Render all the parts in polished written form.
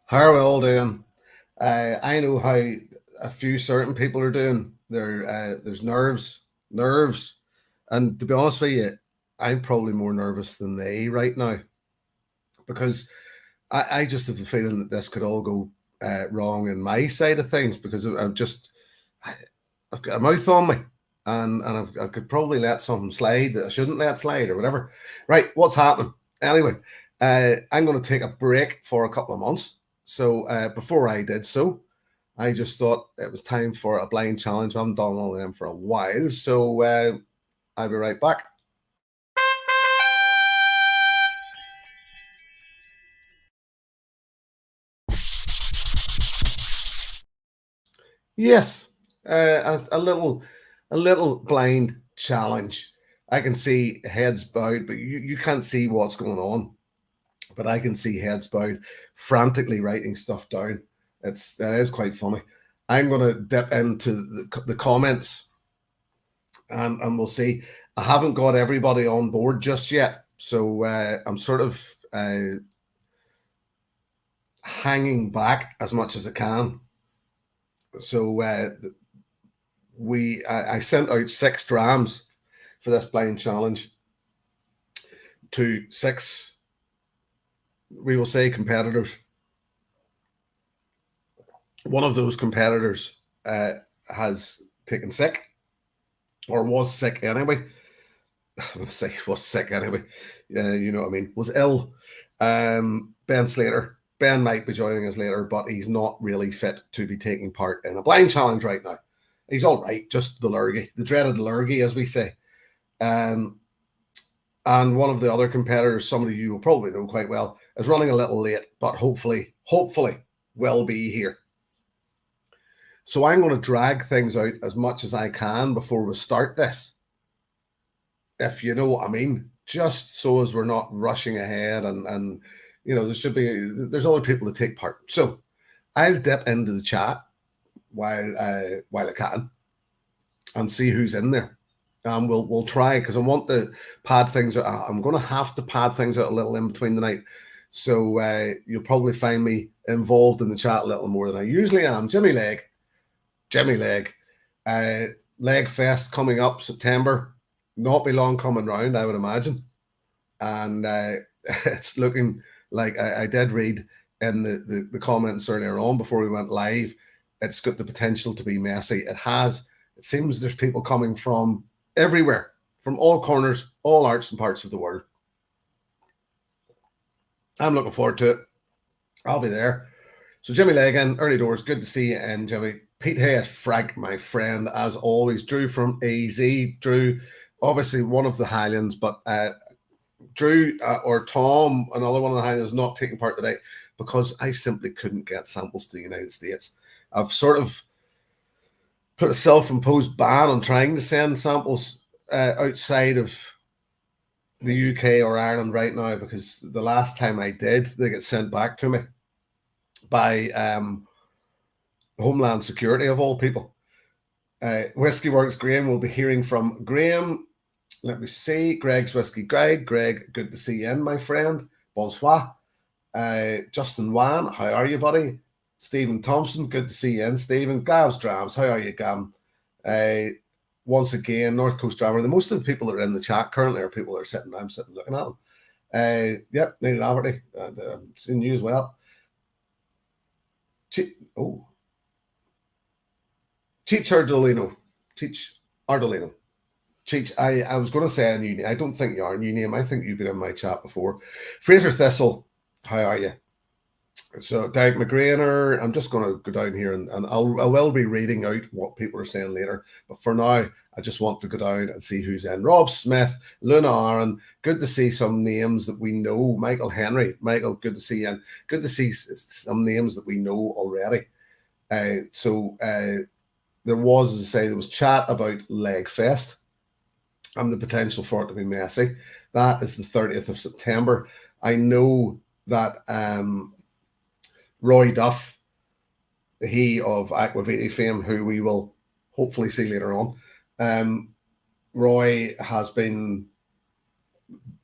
How are we all doing? I know how a few certain people are doing. There's nerves, and to be honest with you, I'm probably more nervous than they right now because I just have the feeling that this could all go wrong in my side of things because I, I've got a mouth on me, I could probably let something slide that I shouldn't let slide or whatever. Right, what's happening? Anyway, I'm going to take a break for a couple of months. So before I did so, I just thought it was time for a blind challenge. I haven't done all of them for a while, so I'll be right back. Yes, a little blind challenge. I can see heads bowed, but you can't see what's going on. But I can see heads bowed, frantically writing stuff down. That is quite funny. I'm going to dip into the comments and we'll see. I haven't got everybody on board just yet, so I'm sort of hanging back as much as I can. So I sent out 6 drams for this blind challenge to 6, we will say, competitors. One of those competitors has taken sick, or was sick anyway. I say was sick anyway. You know what I mean. Was ill. Ben Slater. Ben might be joining us later, but he's not really fit to be taking part in a blind challenge right now. He's all right, just the lurgy, the dreaded lurgy, as we say. And one of the other competitors, somebody you will probably know quite well, is running a little late, but hopefully will be here. So I'm going to drag things out as much as I can before we start this, if you know what I mean, just so as we're not rushing ahead and there's other people to take part. So I'll dip into the chat while I can and see who's in there. We'll try, because I want to pad things out. I'm going to have to pad things out a little in between the night. So you'll probably find me involved in the chat a little more than I usually am. Jimmy Leg, Leg Fest coming up September. Not be long coming round, I would imagine. And it's looking like I did read in the comments earlier on before we went live. It's got the potential to be messy. It has. It seems there's people coming from everywhere, from all corners, all arts and parts of the world. I'm looking forward to it. I'll be there. So Jimmy Legan, early doors, good to see you. And Jimmy, Pete Head, Frank, my friend, as always. Drew from AZ. Drew, obviously one of the Highlands, but Drew or Tom, another one of the Highlands, not taking part today because I simply couldn't get samples to the United States. I've sort of put a self-imposed ban on trying to send samples outside of the UK or Ireland right now, because the last time I did, they get sent back to me by Homeland Security, of all people. Whiskey Works Graham will be hearing from Graham. Let me see. Greg's Whiskey Greg, good to see you in, my friend. Bonsoir. Justin Wan, how are you, buddy? Stephen Thompson, good to see you in, Stephen. Gav's Drams, how are you, Gam? Once again, North Coast Drummer. The most of the people that are in the chat currently are people that are sitting. I'm sitting looking at them. Yep, Neil Laverty, seeing you as well. Cheech Ardolino. Cheech, I was going to say a new name. I don't think you are a new name. I think you've been in my chat before. Fraser Thistle, how are you? So Derek McGrainer, I'm just going to go down here and I will be reading out what people are saying later. But for now, I just want to go down and see who's in. Rob Smith, Luna Aaron, good to see some names that we know. Michael Henry, Michael, good to see you. And good to see some names that we know already. So there was, as I say, there was chat about Leg Fest and the potential for it to be messy. That is the 30th of September. I know that Roy Duff, he of Aquaviti fame, who we will hopefully see later on, Roy has been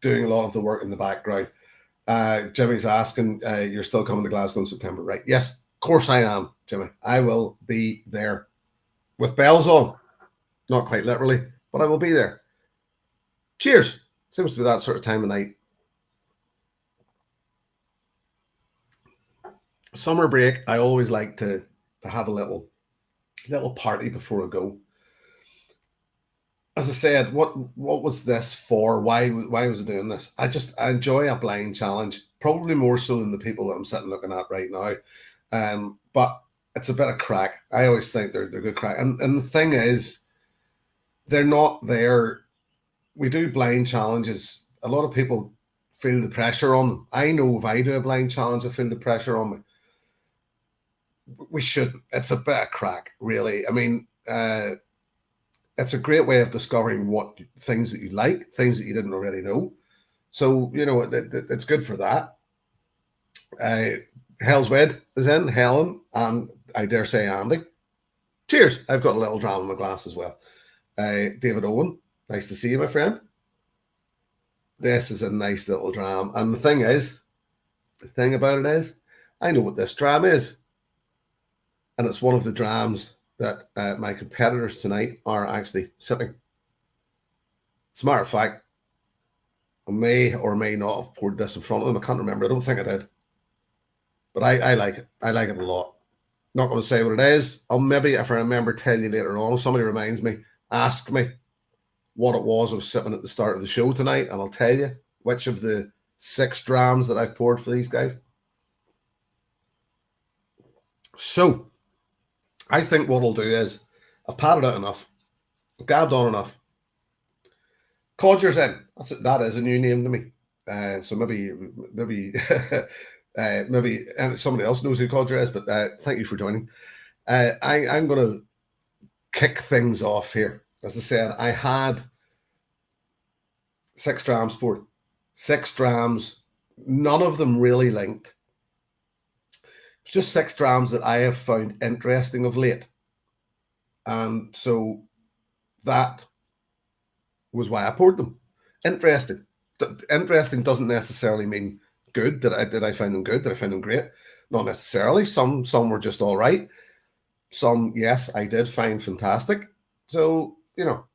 doing a lot of the work in the background, Jimmy's asking, you're still coming to Glasgow in September, right? Yes, of course I am, Jimmy. I will be there with bells on. Not quite literally, but I will be there. Cheers. Seems to be that sort of time of night. Summer break, I always like to have a little party before I go. As I said, what was this for? Why was I doing this? I enjoy a blind challenge, probably more so than the people that I'm sitting looking at right now. But it's a bit of crack. I always think they're good crack. And the thing is, they're not there. We do blind challenges. A lot of people feel the pressure on them. I know if I do a blind challenge, I feel the pressure on me. We shouldn't. It's a bit of crack, really. I mean, it's a great way of discovering what things that you like, things that you didn't already know. So, you know, it's good for that. Hell's Wed is in, Helen, and I dare say Andy. Cheers. I've got a little dram in my glass as well. David Owen, nice to see you, my friend. This is a nice little dram. And the thing about it is, I know what this dram is. And it's one of the drams that my competitors tonight are actually sipping. As a matter of fact, I may or may not have poured this in front of them. I can't remember. I don't think I did. But I like it. I like it a lot. Not going to say what it is. I'll maybe, if I remember, tell you later on. If somebody reminds me, ask me what it was I was sipping at the start of the show tonight, and I'll tell you which of the 6 drams that I've poured for these guys. So, I think what I'll do is, I've padded out enough. I've gabbed on enough. Codger's in. That is a new name to me. So maybe somebody else knows who Codger is, but thank you for joining. I'm going to kick things off here. As I said, I had 6 drams poured. 6 drams, none of them really linked. It's just 6 drams that I have found interesting of late. And so that was why I poured them. Interesting. Interesting doesn't necessarily mean good. Did I find them good? Did I find them great? Not necessarily. Some were just all right. Some, yes, I did find fantastic. So, you know.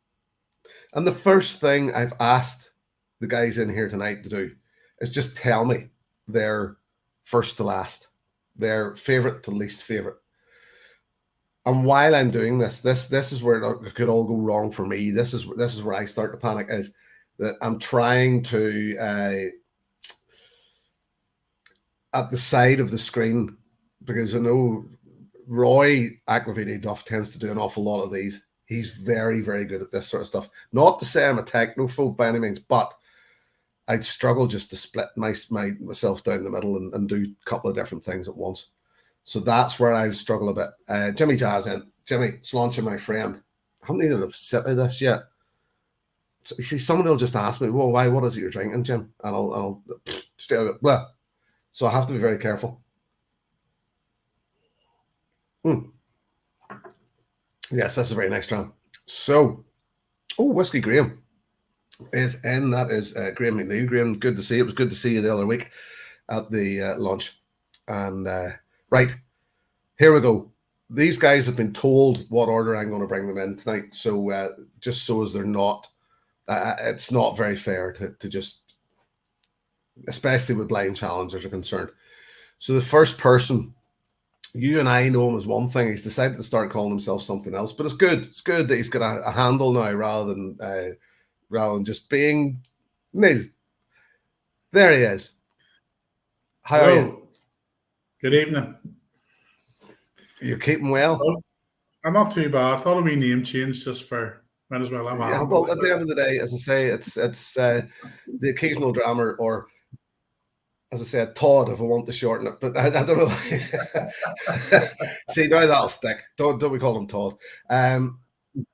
And the first thing I've asked the guys in here tonight to do is just tell me their first to last, their favorite to least favorite. And while I'm doing this is where it could all go wrong for me. This is where I start to panic, is that I'm trying to at the side of the screen, because I know Roy Aggravated Duff tends to do an awful lot of these. He's very, very good at this sort of stuff. Not to say I'm a technophobe by any means, but I'd struggle just to split myself down the middle and do a couple of different things at once. So that's where I struggle a bit. Jimmy Jazz in. Jimmy, it's launching, my friend. I haven't even a sip of this yet. So, you see, somebody will just ask me, well, why? What is it you're drinking, Jim? And I'll straight out. Well, so I have to be very careful. Yes, that's a very nice dram. So, Whiskey Graham is in. That is Graham McNeil. Graham, good to see you. It was good to see you the other week at the launch. And right, here we go. These guys have been told what order I'm going to bring them in tonight. So just so as they're not, it's not very fair to just, especially with blind challengers are concerned. So the first person, you and I know him as one thing. He's decided to start calling himself something else, but it's good. It's good that he's got a handle now rather than just being Neil. There he is. How are you? Good evening. You're keeping well? I'm not too bad. I thought a wee name change just for, might as well have. Yeah, well, at the end of the day, as I say, it's the occasional drama, or as I said, Todd, if I want to shorten it, but I don't know. See, now that'll stick. Don't we call him Todd?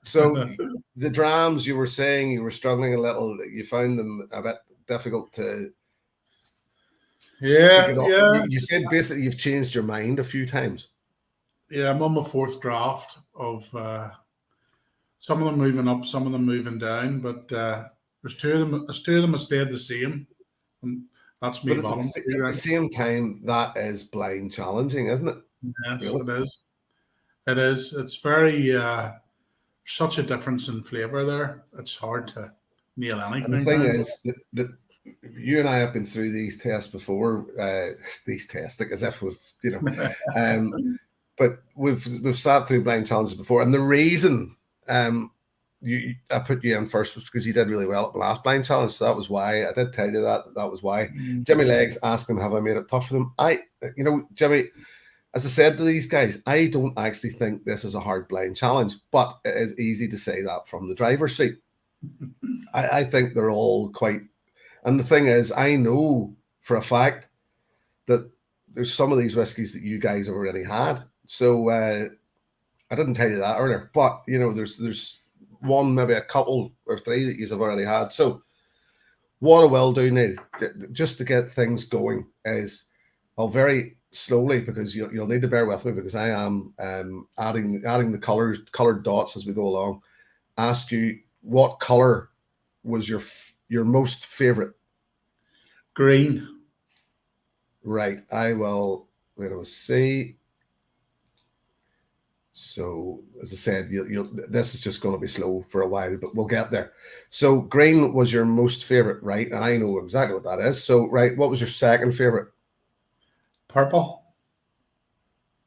So the drams, you were saying you were struggling a little. You found them a bit difficult to. Yeah. You said basically you've changed your mind a few times. Yeah, I'm on my 4th draft of some of them moving up, some of them moving down, but there's two of them that stayed the same, and That's me But bottom two, at the right? same time, that is blind challenging, isn't it? Yes, Really? it is. It is. It's very such a difference in flavour there. It's hard to nail And the anything thing down. is that you and I have been through these tests before. These tests, like as if we've, but we've sat through blind challenges before, and the reason I put you in first was because you did really well at the last blind challenge. So that was why I did tell you that was why. Jimmy Legs asking, have I made it tough for them? Jimmy, as I said to these guys, I don't actually think this is a hard blind challenge, but it is easy to say that from the driver's seat. I think they're all quite, and the thing is, I know for a fact that there's some of these whiskies that you guys have already had. So I didn't tell you that earlier, but there's one, maybe a couple or three that you have already had. So what I will do, Neil, just to get things going, is I'll very slowly, because you'll need to bear with me, because I am adding the colored dots as we go along. Ask you what color was your most favorite? Green. Right. I will. Wait, I will see. So, as I said, this is just going to be slow for a while, but we'll get there. So, green was your most favorite, right? And I know exactly what that is. So, right, what was your second favorite? Purple.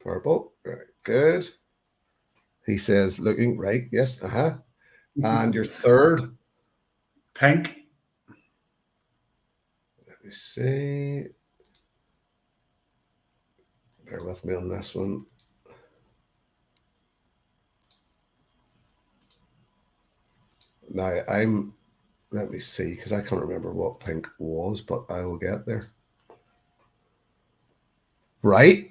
Purple. Very good. He says, looking right. Yes. And your third? Pink. Let me see. Bear with me on this one. Now, let me see, because I can't remember what pink was, but I will get there. Right.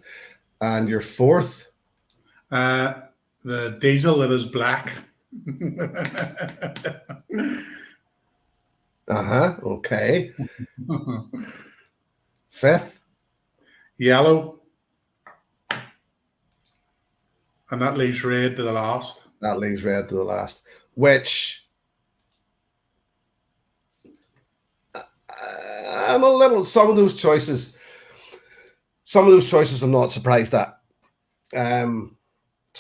And your fourth? The diesel that is black. Okay. Fifth? Yellow. And that leaves red to the last. That leaves red to the last. Which I'm a little, some of those choices I'm not surprised at. Some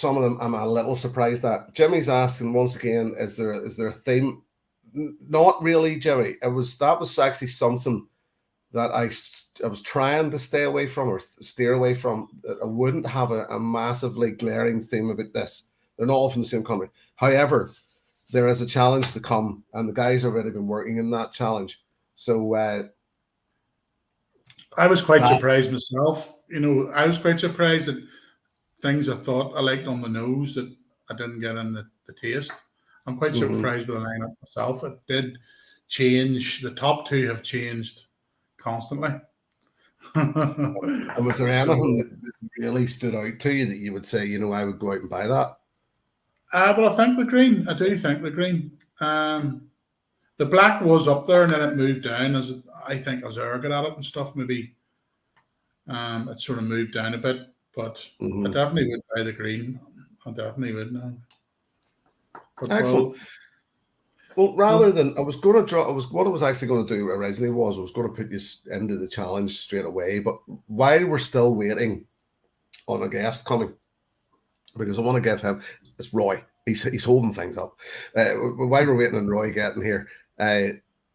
of them I'm a little surprised at. Jimmy's asking once again, is there a theme? Not really, Jimmy. That was actually something that I was trying to stay away from or steer away from. I wouldn't have a massively glaring theme about this. They're not all from the same country. However, there is a challenge to come, and the guys have already been working in that challenge. So I was quite surprised myself. I was quite surprised that things I thought I liked on the nose that I didn't get in the taste. I'm quite surprised with the lineup myself. It did change. The top two have changed constantly. And was there anything that really stood out to you that you would say, I would go out and buy that? Well, I think the green. I do think the green. The black was up there, and then it moved down as I think as Eric got at it and stuff. Maybe it sort of moved down a bit, but I definitely would buy the green. I definitely would now. Excellent. Well, rather than what I was actually going to do originally was I was going to put you into the challenge straight away. But while we're still waiting on a guest coming, because I want to give him, it's Roy. He's holding things up. While we're waiting on Roy getting here,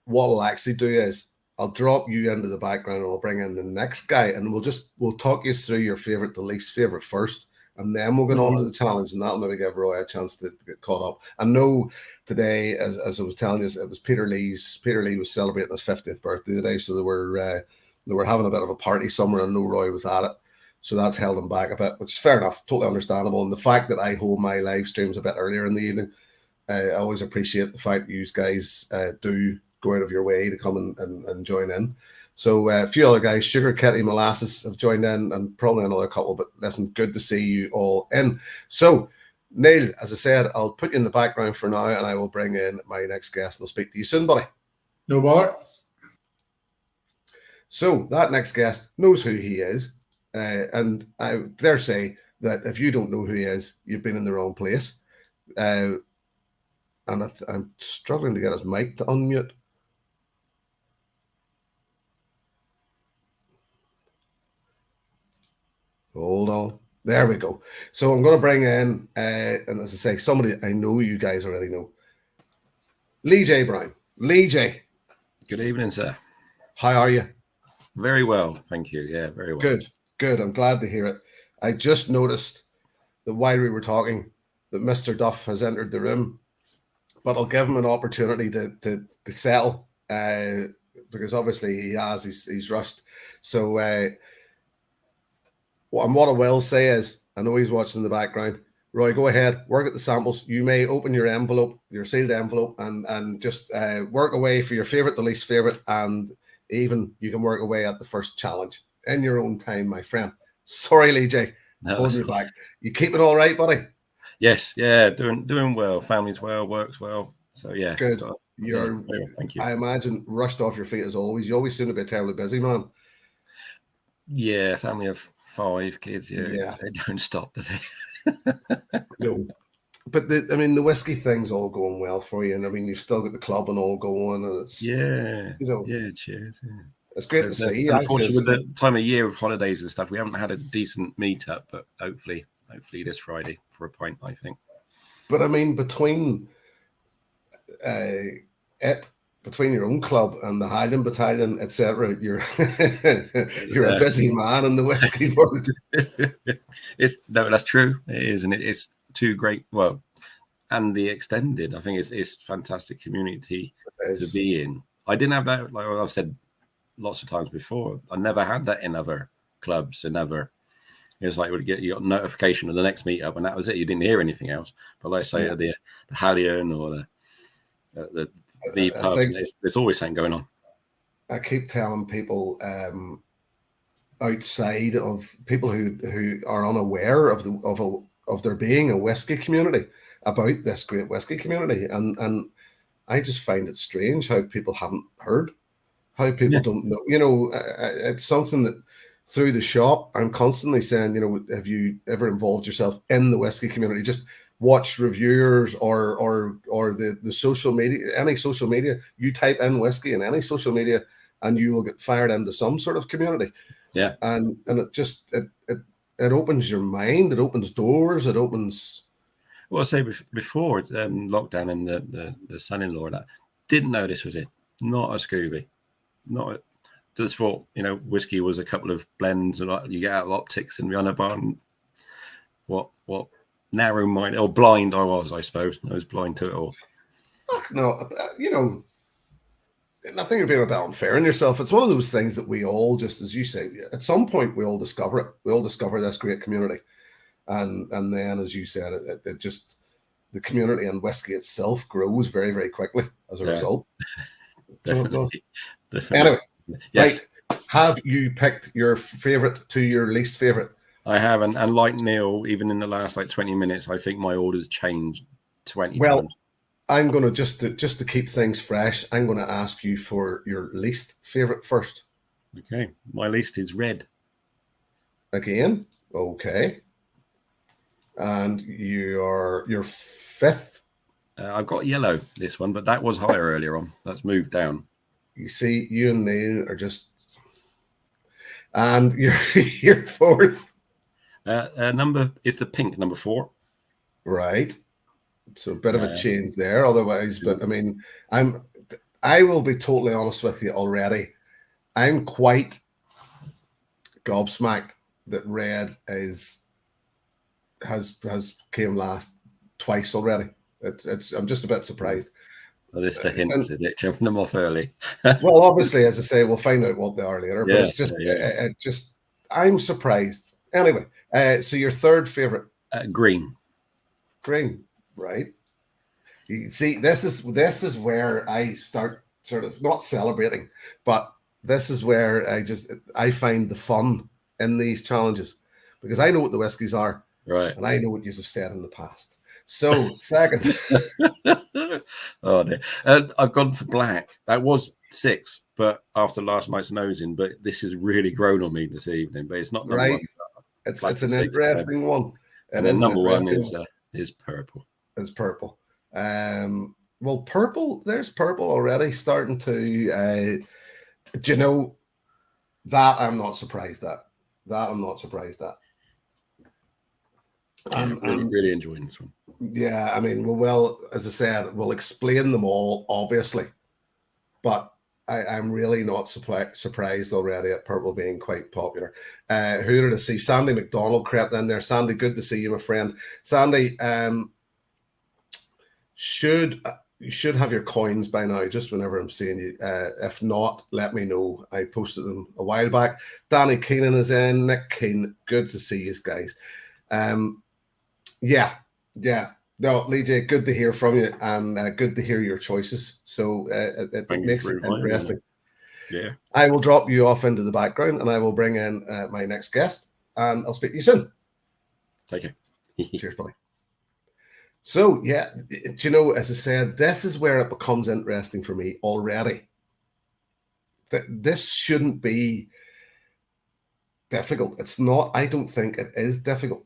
what I'll actually do is I'll drop you into the background and I'll bring in the next guy, and we'll talk you through your favorite to least favorite first. And then we'll get on to the challenge, and that'll maybe give Roy a chance to get caught up. I know today, as I was telling you, it was Peter Lee was celebrating his 50th birthday today, so they were having a bit of a party somewhere, and no Roy was at it, so that's held him back a bit, which is fair enough, totally understandable. And the fact that I hold my live streams a bit earlier in the evening, I always appreciate the fact that you guys do go out of your way to come and join in. So a few other guys, Sugar Kitty, Molasses have joined in, and probably another couple, but listen, good to see you all in. So Neil, as I said, I'll put you in the background for now, and I will bring in my next guest, and I'll speak to you soon, buddy. No bother. So that next guest knows who he is, and I dare say that if you don't know who he is, you've been in the wrong place. And I'm struggling to get his mic to unmute. Hold on. There we go. So I'm going to bring in, and as I say, somebody I know you guys already know. Lee J. Brown. Lee J. Good evening, sir. How are you? Very well, thank you. Yeah, very well. Good, good. I'm glad to hear it. I just noticed that while we were talking that Mr. Duff has entered the room, but I'll give him an opportunity to settle because obviously he's rushed. So what I will say is, I know he's watching in the background. Roy, go ahead, work at the samples. You may open your envelope, your sealed envelope, and just work away for your favorite, the least favorite, and even you can work away at the first challenge in your own time, my friend. Sorry, Lee J, holding you back. You keep it all right, buddy? Yes, yeah, doing well. Family's well, works well. So yeah, good. Thank you. I imagine rushed off your feet as always. You always seem to be terribly busy, man. Yeah, family of 5 kids. Yeah. They don't stop, does it? No, but the whiskey thing's all going well for you, and I mean you've still got the club and all going, and it's yeah, cheers. Yeah. It's great to see. Unfortunately, with the time of year of holidays and stuff, we haven't had a decent meetup, but hopefully this Friday for a pint, I think. But I mean, between your own club and the Highland Battalion, etc., you're a busy man in the whiskey world. That's true. It is, and it's too great. Well, and the extended, I think it's fantastic community to be in. I didn't have that, like I've said lots of times before. I never had that in other clubs and other. It was like you got notification of the next meetup, and that was it. You didn't hear anything else. But like I say, the Hallion or the pub, there's always something going on. I keep telling people outside of people who are unaware of there being a whiskey community about this great whiskey community, and I just find it strange how people haven't heard, how people don't know. You know, it's something that through the shop I'm constantly saying, you know, have you ever involved yourself in the whiskey community? Just watch reviewers or the social media, any social media. You type in whiskey in any social media, and you will get fired into some sort of community. Yeah, and it just it opens your mind. It opens doors. It opens. Well, I say before lockdown and the son-in-law that didn't know this was it. Not a Scooby, not. Just thought, you know, whiskey was a couple of blends and you get out of optics and Rihanna bar. And what narrow-minded or blind I was, I suppose. I was blind to it all. No, you know, I think you're being a bit unfair on yourself. It's one of those things that we all, just as you say, at some point we all discover it. We all discover this great community, and then, as you said, it just the community and whiskey itself grows very, very quickly as a result. Definitely. Anyway. Yes. Right. Have you picked your favorite to your least favorite? I have, and like Neil, even in the last 20 minutes, I think my orders changed 20 times. I'm going to just to keep things fresh. I'm going to ask you for your least favorite first. Okay, my least is red. Again, okay. And your fifth. I've got yellow this one, but that was higher earlier on. That's moved down. You see, you and Neil are just, and your fourth number is the pink, number 4. Right. So a bit of a change there. Otherwise, but I mean, I will be totally honest with you already. I'm quite gobsmacked that red has came last twice already. I'm just a bit surprised. Well, it's the hints, is it? Jumping them off early. Well, obviously, as I say, we'll find out what they are later. But it's just, I'm surprised. Anyway, so your third favorite? Green. Green, right? You see, this is where I start sort of not celebrating, but this is where I find the fun in these challenges because I know what the whiskies are, right? And I know what you have said in the past. So second. Oh dear. I've gone for black. That was 6, but after last night's nosing, but this has really grown on me this evening. But it's not number right. 1. It's an interesting one. And then number 1 is purple. It's purple. Well, purple. There's purple already starting to. Do you know that I'm not surprised at? That I'm not surprised at. Yeah, really enjoying this one. Yeah, I mean, well, as I said, we'll explain them all, obviously, but I'm really not surprised already at purple being quite popular. Who did I see? Sandy McDonald crept in there. Sandy, good to see you, my friend. Sandy, you should have your coins by now, just whenever I'm seeing you. If not, let me know. I posted them a while back. Danny Keenan is in. Nick Keane, good to see you guys. Yeah. No, Lee J, good to hear from you, and good to hear your choices. So it makes it interesting. Yeah. I will drop you off into the background, and I will bring in my next guest, and I'll speak to you soon. Thank you. Cheers, buddy. So, yeah, you know, as I said, this is where it becomes interesting for me already. This shouldn't be difficult. It's not. I don't think it is difficult.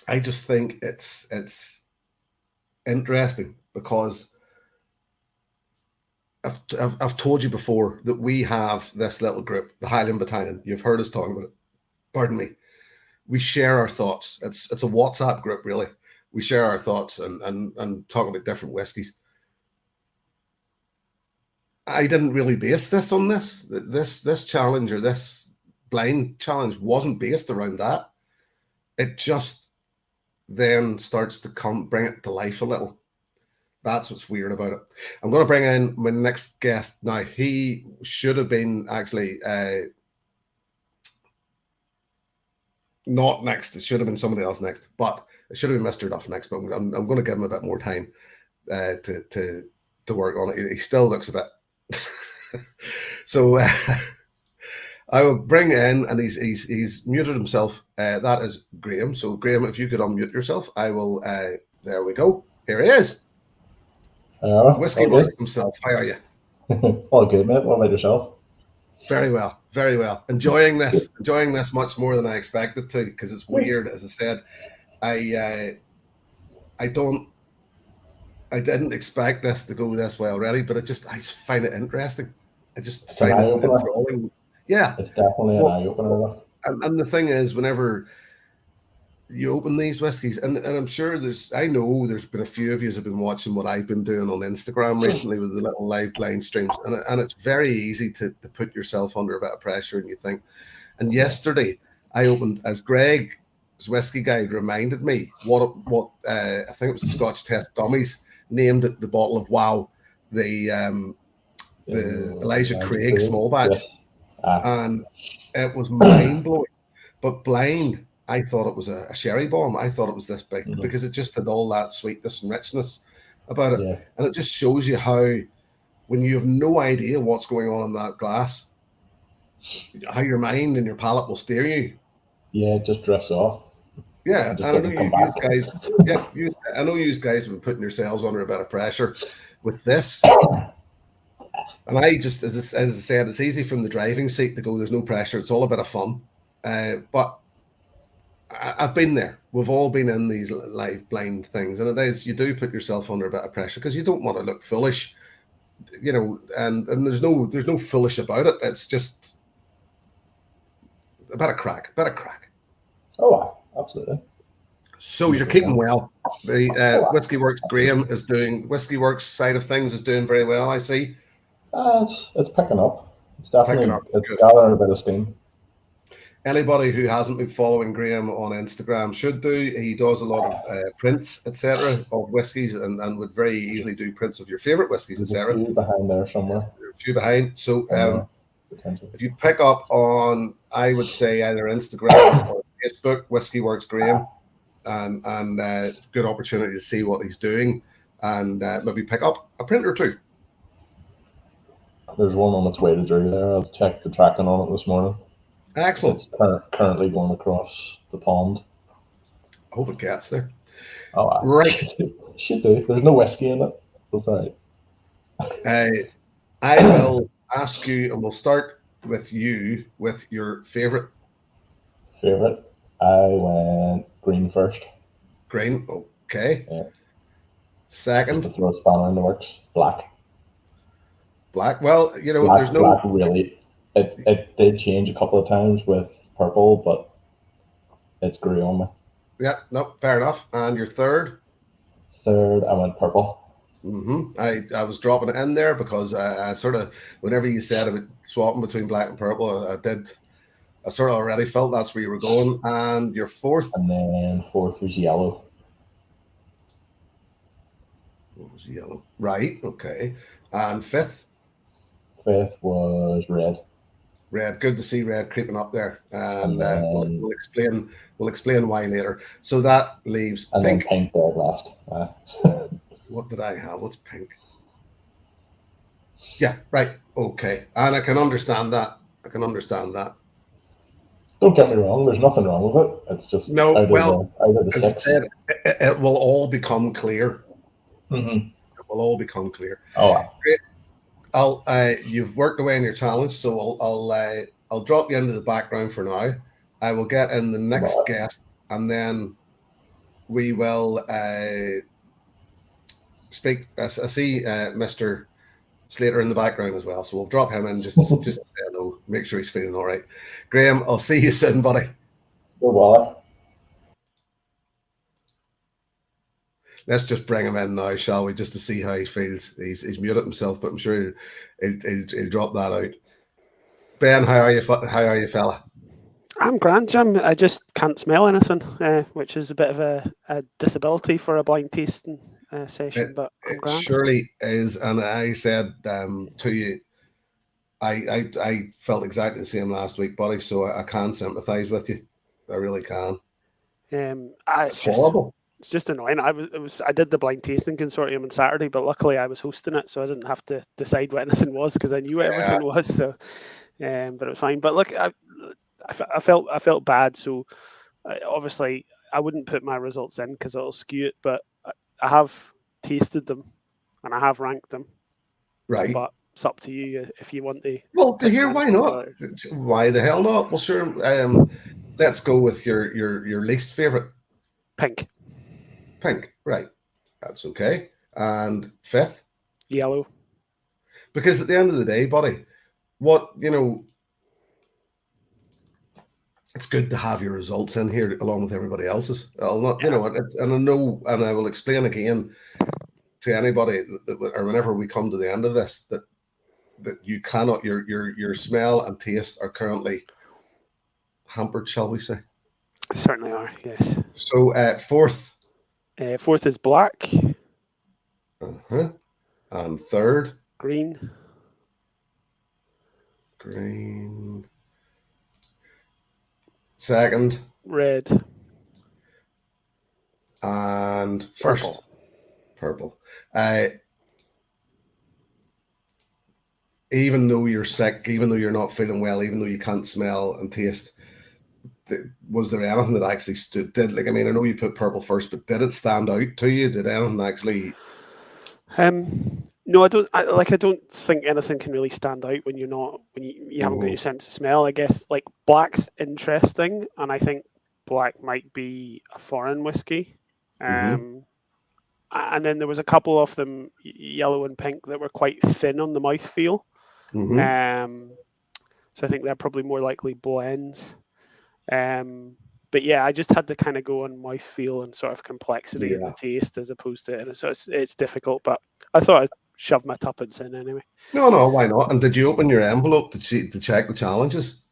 I just think it's interesting because I've told you before that we have this little group, the Highland Battalion. You've heard us talking about it. Pardon me. We share our thoughts. It's a WhatsApp group, really. We share our thoughts and talk about different whiskies. I didn't really base this on this. This challenge, or this blind challenge, wasn't based around that. It just then starts to bring it to life a little. That's what's weird about it. I'm going to bring in my next guest now. He should have been actually not next. It should have been somebody else next, but it should have been Mr. Duff next. But I'm going to give him a bit more time to work on it. He still looks a bit. So I will bring in, and he's muted himself. That is Graham. So Graham, if you could unmute yourself, I will. There we go. Here he is. Whiskey Works himself. How are you? All good, mate. What about yourself? Very well, very well. Enjoying this much more than I expected to, because it's weird. As I said, I didn't expect this to go this way already, but I just find it interesting. I just find it enthralling. Yeah, it's definitely an eye opener. And the thing is, whenever you open these whiskies, and I'm sure I know there's been a few of you have been watching what I've been doing on Instagram recently with the little live blind streams, and it's very easy to put yourself under a bit of pressure, and you think. And yesterday I opened, as Greg's whiskey guide reminded me, what I think it was the Scotch Test Dummies named it the bottle of Wow, the Elijah Craig small batch. Yes. And it was mind-blowing. But blind, I thought it was a sherry bomb. I thought it was this big because it just had all that sweetness and richness about it. Yeah. And it just shows you how, when you have no idea what's going on in that glass, how your mind and your palate will steer you. Yeah, it just drifts off. Yeah, and I know you guys. I know you guys have been putting yourselves under a bit of pressure with this. And I just, as I said, it's easy from the driving seat to go, there's no pressure. It's all a bit of fun. But I've been there. We've all been in these live blind things. And it is, you do put yourself under a bit of pressure because you don't want to look foolish, you know, and there's no foolish about it. It's just a bit of crack. Oh, absolutely. So you're keeping well. The Whiskey Works Graham is doing, Whiskey Works side of things is doing very well, I see. It's picking up. It's definitely it's gathering a bit of steam. Anybody who hasn't been following Graham on Instagram should do. He does a lot of prints, etc., of whiskies, and would very easily do prints of your favorite whiskies, etc. A few behind there somewhere. A few behind. So if you pick up on, I would say, either Instagram or Facebook, Whiskey Works Graham, and good opportunity to see what he's doing, and maybe pick up a print or two. There's one on its way to Drew there. I've checked the tracking on it this morning. Excellent. It's currently going across the pond. I hope it gets there. Oh, right. Should do. There's no whiskey in it, so it's all right. I will ask you, and we'll start with you, with your favorite. Favorite? I went green first. Green, okay. Yeah. Second? Just to throw a spanner in the works. Black. Well, you know, black, there's no. Black really. It did change a couple of times with purple, but it's grew on me. Yeah, no, fair enough. And your third? Third, I went purple. I was dropping it in there because I sort of, whenever you said about swapping between black and purple, I sort of already felt that's where you were going. And your fourth? And then fourth was yellow. What was yellow? Right, okay. And fifth? Fifth was red. Red. Good to see red creeping up there. And then, we'll explain why later. So that leaves and pink. Then pink dead last. What did I have? What's pink? Yeah, right. Okay. And I can understand that. Don't get me wrong, there's nothing wrong with it. It's just no, out of the as six. I said, it will all become clear. Mm-hmm. It will all become clear. Oh, great. You've worked away in your challenge, so I'll drop you into the background for now. I will get in the next guest, and then we will speak. I see Mr. Slater in the background as well, so we'll drop him in just to say hello, make sure he's feeling all right. Graham, I'll see you soon, buddy. Good bother. Let's just bring him in now, shall we, just to see how he feels. He's muted himself, but I'm sure he'll drop that out. Ben, how are you, fella? I'm grand, Jim. I just can't smell anything, which is a bit of a disability for a blind tasting session, but I'm grand. It surely is, and I said to you, I felt exactly the same last week, buddy, so I can sympathise with you. I really can. It's horrible. It's just annoying. I did the blind tasting consortium on Saturday, but luckily I was hosting it, so I didn't have to decide what anything was because I knew what everything was. So, but it was fine. But look, I felt bad. So, obviously, I wouldn't put my results in because it'll skew it. But I have tasted them and I have ranked them. Right. But it's up to you if you want to. Well, to hear why not? Why the hell not? Well, sure. Let's go with your least favorite. Pink. Pink, right. That's okay. And fifth? Yellow. Because at the end of the day, buddy, it's good to have your results in here along with everybody else's. I'll not, and I know, and I will explain again to anybody or whenever we come to the end of this that you cannot, your smell and taste are currently hampered, shall we say? Certainly are, yes. So fourth. Fourth is black. And third? Green. Second? Red. And first? Purple. Even though you're sick, even though you're not feeling well, even though you can't smell and taste, was there anything that actually did? Like, I mean, I know you put purple first, but did it stand out to you? Did anything actually? No, I don't. I don't think anything can really stand out when you haven't got your sense of smell. I guess like black's interesting, and I think black might be a foreign whiskey. And then there was a couple of them, yellow and pink, that were quite thin on the mouthfeel. So I think they're probably more likely blends. But yeah, I just had to kind of go on mouthfeel and sort of complexity of the taste as opposed to, and so it's difficult, but I thought I'd shove my tuppence in anyway. No, why not? And did you open your envelope to check the challenges?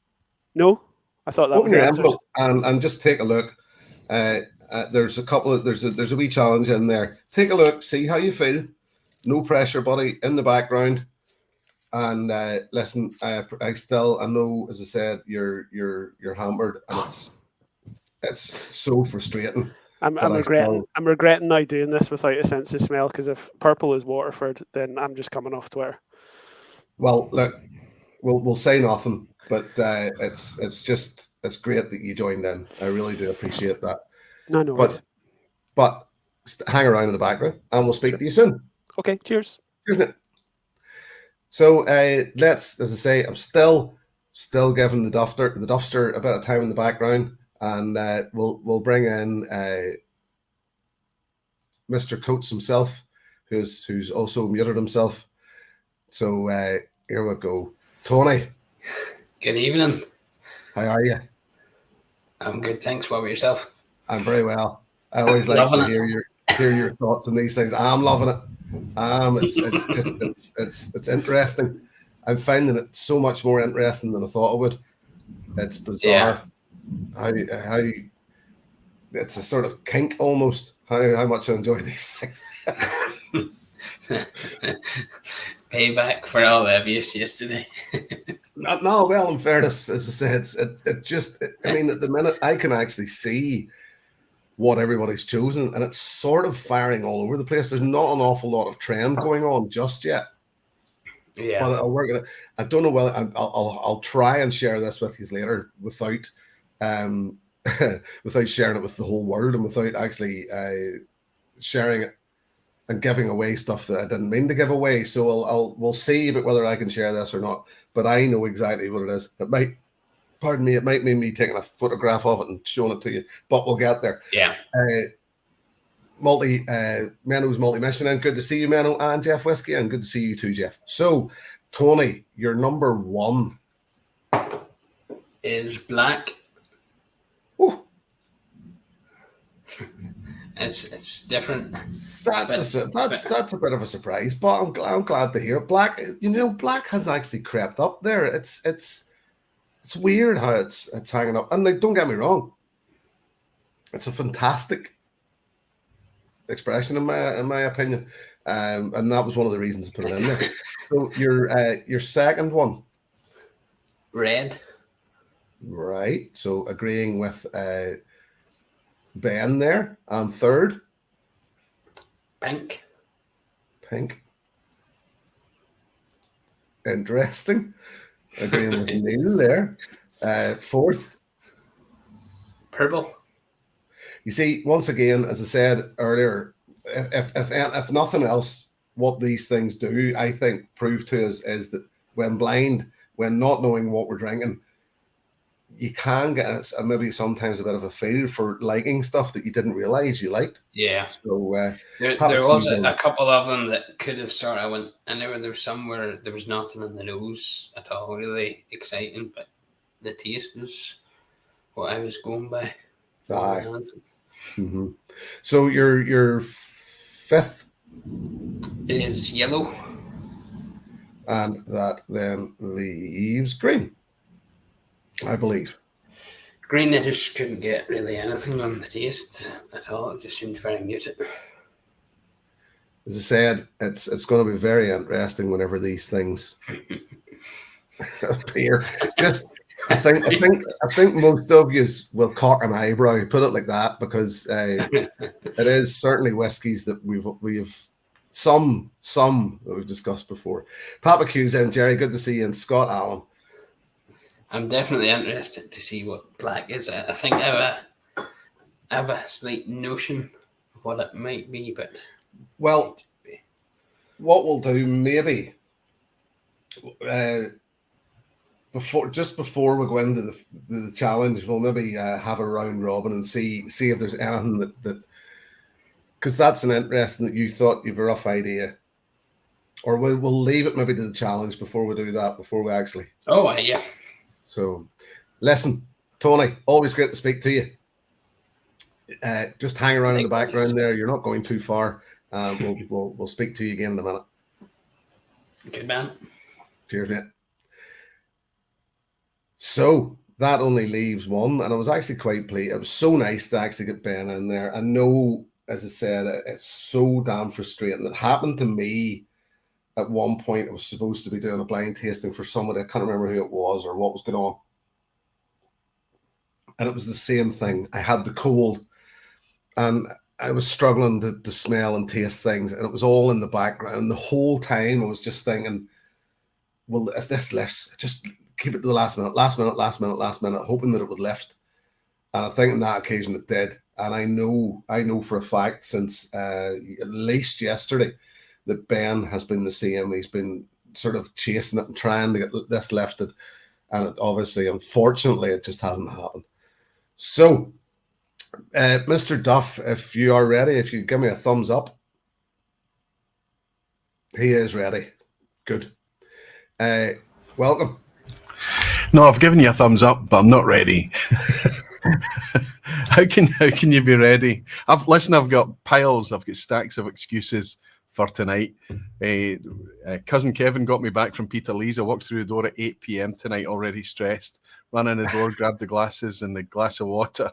No, I thought that open was your the envelope and just take a look. There's a couple of there's a wee challenge in there. Take a look, see how you feel. No pressure, buddy. In the background. And listen, I know, as I said, you're hammered, and it's so frustrating. I'm regretting now doing this without a sense of smell, because if purple is Waterford, then I'm just coming off Twitter. Well, look, we'll say nothing, but it's great that you joined in. I really do appreciate that. No, but hang around in the background, and we'll speak to you soon. Okay, cheers. Cheers, mate. So let's, as I say, I'm still giving the Duffster a bit of time in the background, and we'll bring in Mr. Coates himself, who's also muted himself. So here we go. Tony. Good evening. How are you? I'm good, thanks. What about yourself? I'm very well. I always like to hear your thoughts on these things. I'm loving it. It's interesting. I'm finding it so much more interesting than I thought I would. It's bizarre how it's a sort of kink almost. How much I enjoy these things. Payback for all the abuse yesterday. No, well, in fairness, as I said, I mean, at the minute I can actually see what everybody's chosen, and it's sort of firing all over the place. There's not an awful lot of trend going on just yet. Yeah, but I'll work on it. I don't know whether I'll try and share this with you later without without sharing it with the whole world and without actually sharing it and giving away stuff that I didn't mean to give away. So we'll see about whether I can share this or not. But I know exactly what it is. It might mean me taking a photograph of it and showing it to you, but we'll get there. Yeah. Menno's multi-mission, and good to see you, Menno, and Jeff Whiskey, and good to see you too, Jeff. So, Tony, your number one is black. Ooh. It's different. That's a bit of a surprise, but I'm glad to hear it. Black, black has actually crept up there. It's weird how it's hanging up, and don't get me wrong, it's a fantastic expression in my opinion, and that was one of the reasons I put it in there. So your second one, red, right? So agreeing with Ben there, and third, pink. Interesting. Agreeing with Neil there. Fourth, purple. You see, once again, as I said earlier, if nothing else, what these things do, I think, prove to us is that when blind, when not knowing what we're drinking, you can get maybe sometimes a bit of a feel for liking stuff that you didn't realize you liked. Yeah. So there was a couple of them that could have started. I went, and there was some where there was nothing in the nose at all, really exciting, but the taste was what I was going by. Aye. Mm-hmm. So your fifth is yellow, and that then leaves green, I believe. Green, I just couldn't get really anything on the taste at all. It just seemed very muted. As I said, it's going to be very interesting whenever these things appear. I think most of you will cock an eyebrow, put it like that, because it is certainly whiskies that we've some that we've discussed before. Papa Q's in, Jerry, good to see you, and Scott Allen. I'm definitely interested to see what black is. I think I have a slight notion of what it might be, but well, what we'll do maybe before we go into the challenge, we'll maybe have a round robin and see if there's anything that because that's an interesting that you thought you've a rough idea, or we'll leave it maybe to the challenge before we do that, before we actually. Oh yeah. So, listen, Tony, always great to speak to you. Just hang around in the background there. You're not going too far. We'll speak to you again in a minute. Good man. Cheers, mate. So that only leaves one, and I was actually quite pleased. It was so nice to actually get Ben in there. I know, as I said, it's so damn frustrating. It happened to me at one point. I was supposed to be doing a blind tasting for somebody. I can't remember who it was or what was going on. And it was the same thing. I had the cold, and I was struggling to smell and taste things, and it was all in the background. The whole time I was just thinking, well, if this lifts, just keep it to the last minute, hoping that it would lift. And I think on that occasion it did. And I know for a fact since at least yesterday that Ben has been the same. He's been sort of chasing it and trying to get this lifted. And it obviously, unfortunately, it just hasn't happened. So, Mr. Duff, if you are ready, if you give me a thumbs up. He is ready. Good. Welcome. No, I've given you a thumbs up, but I'm not ready. How can you be ready? I've got piles. I've got stacks of excuses for tonight. Cousin Kevin got me back from Peterlee's. I walked through the door at 8 p.m. tonight, already stressed. Ran in the door, grabbed the glasses and the glass of water.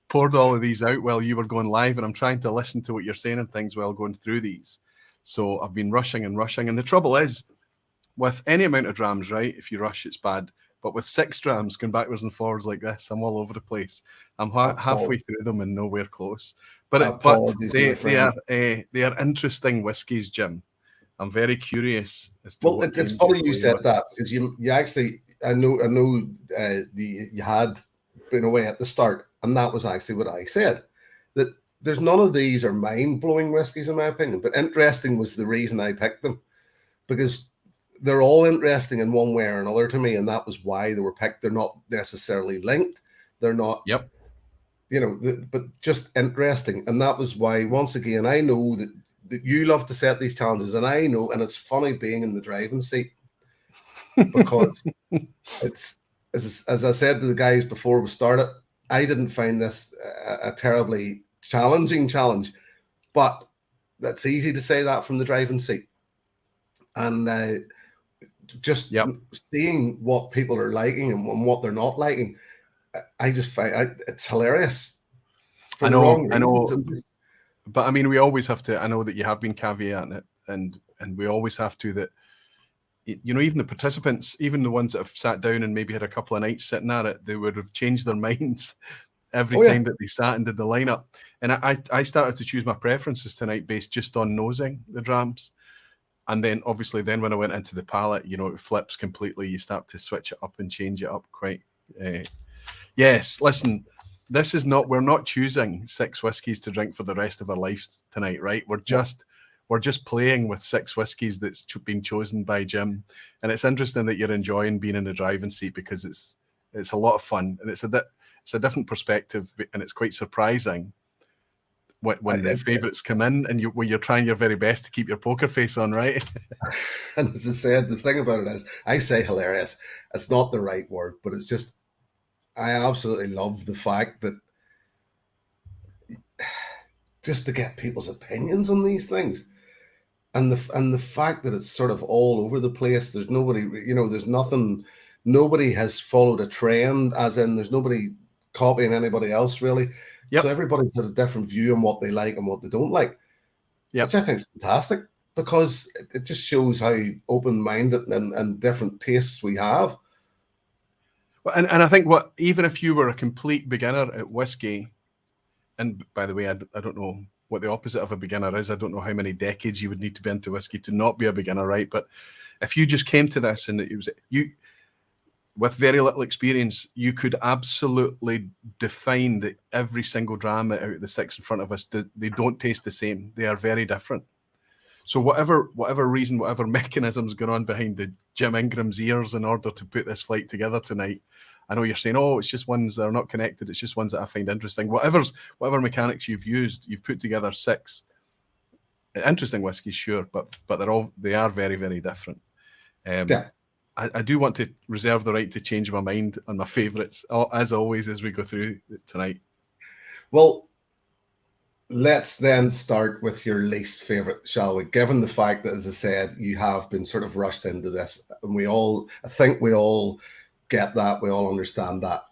Poured all of these out while you were going live, and I'm trying to listen to what you're saying and things while going through these. So I've been rushing. And the trouble is, with any amount of drams, right, if you rush, it's bad. But with 6 drams going backwards and forwards like this, I'm all over the place. I'm halfway through them and nowhere close. But they are interesting whiskies, Jim. I'm very curious as to. Well, it's funny you said that, because you actually, I know you had been away at the start, and that was actually what I said, that there's none of these are mind-blowing whiskies in my opinion, but interesting was the reason I picked them, because they're all interesting in one way or another to me, and that was why they were picked. They're not necessarily linked. They're not. Yep. You know, but just interesting, and that was why. Once again, I know that you love to set these challenges, and I know, and it's funny being in the driving seat, because it's as I said to the guys before we started, I didn't find this a terribly challenging challenge, but that's easy to say that from the driving seat, and just seeing what people are liking and what they're not liking, I just find it's hilarious. I know. But I mean, we always have to. I know that you have been caveating it, and we always have to. That, you know, even the participants, even the ones that have sat down and maybe had a couple of nights sitting at it, they would have changed their minds every time that they sat and did the lineup. And I started to choose my preferences tonight based just on nosing the drams. And then obviously when I went into the palate, you know, it flips completely. You start to switch it up and change it up quite. Yes, listen, we're not choosing 6 whiskies to drink for the rest of our lives tonight, right? We're just playing with 6 whiskies that's been chosen by Jim. And it's interesting that you're enjoying being in the driving seat, because it's a lot of fun, and it's a different perspective, and it's quite surprising when the favourites come in, and you're trying your very best to keep your poker face on, right? And as I said, the thing about it is, I say hilarious. It's not the right word, but it's just, I absolutely love the fact that just to get people's opinions on these things, and the fact that it's sort of all over the place. There's nobody, you know, there's nothing. Nobody has followed a trend, as in there's nobody copying anybody else really. Yep. So everybody's got a different view on what they like and what they don't like, which I think is fantastic, because it just shows how open-minded and different tastes we have. Well, and I think even if you were a complete beginner at whiskey, and by the way, I don't know what the opposite of a beginner is. I don't know how many decades you would need to be into whiskey to not be a beginner, right? But if you just came to this and it was you, with very little experience, you could absolutely define that every single dram out of the 6 in front of us, they don't taste the same. They are very different. So whatever reason, whatever mechanisms going on behind the Jim Ingram's ears in order to put this flight together tonight, I know you're saying, oh, it's just ones that are not connected. It's just ones that I find interesting. Whatever mechanics you've used, you've put together 6 interesting whiskies, sure, but they are very, very different. I do want to reserve the right to change my mind on my favourites, as always, as we go through tonight. Well, let's then start with your least favourite, shall we? Given the fact that, as I said, you have been sort of rushed into this, and I think we all get that, we all understand that.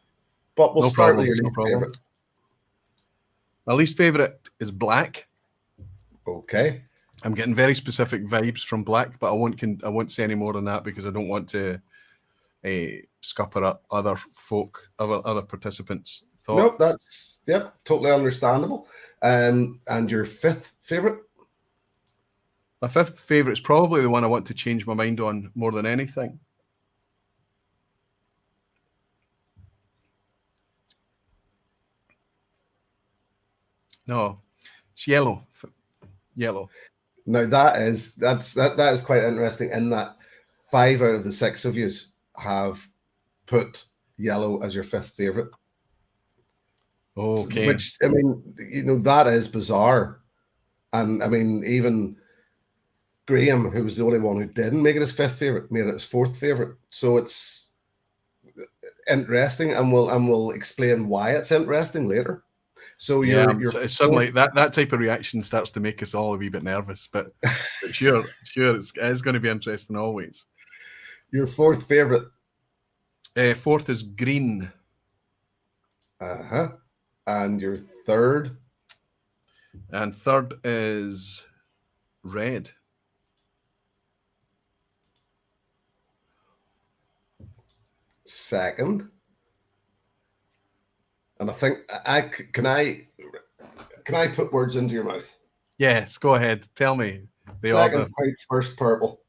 But we'll start with your least favourite. My least favourite is black. Okay. I'm getting very specific vibes from black, but I won't say any more than that, because I don't want to scupper up other participants' thoughts. Nope, that's totally understandable. And your 5th favourite? My 5th favourite is probably the one I want to change my mind on more than anything. No, it's yellow. Yellow. Now that is quite interesting, in that 5 out of the 6 of you have put yellow as your 5th favourite. Okay. Which, I mean, you know, that is bizarre. And I mean, even Graham, who was the only one who didn't make it his 5th favourite, made it his 4th favourite. So it's interesting, and we'll explain why it's interesting later. So you're suddenly that type of reaction starts to make us all a wee bit nervous, but sure, it's going to be interesting always. Your fourth favorite? Fourth is green. And your third? And third is red. Second. And I think can I put words into your mouth? Yes, go ahead. Tell me. Second white, first purple.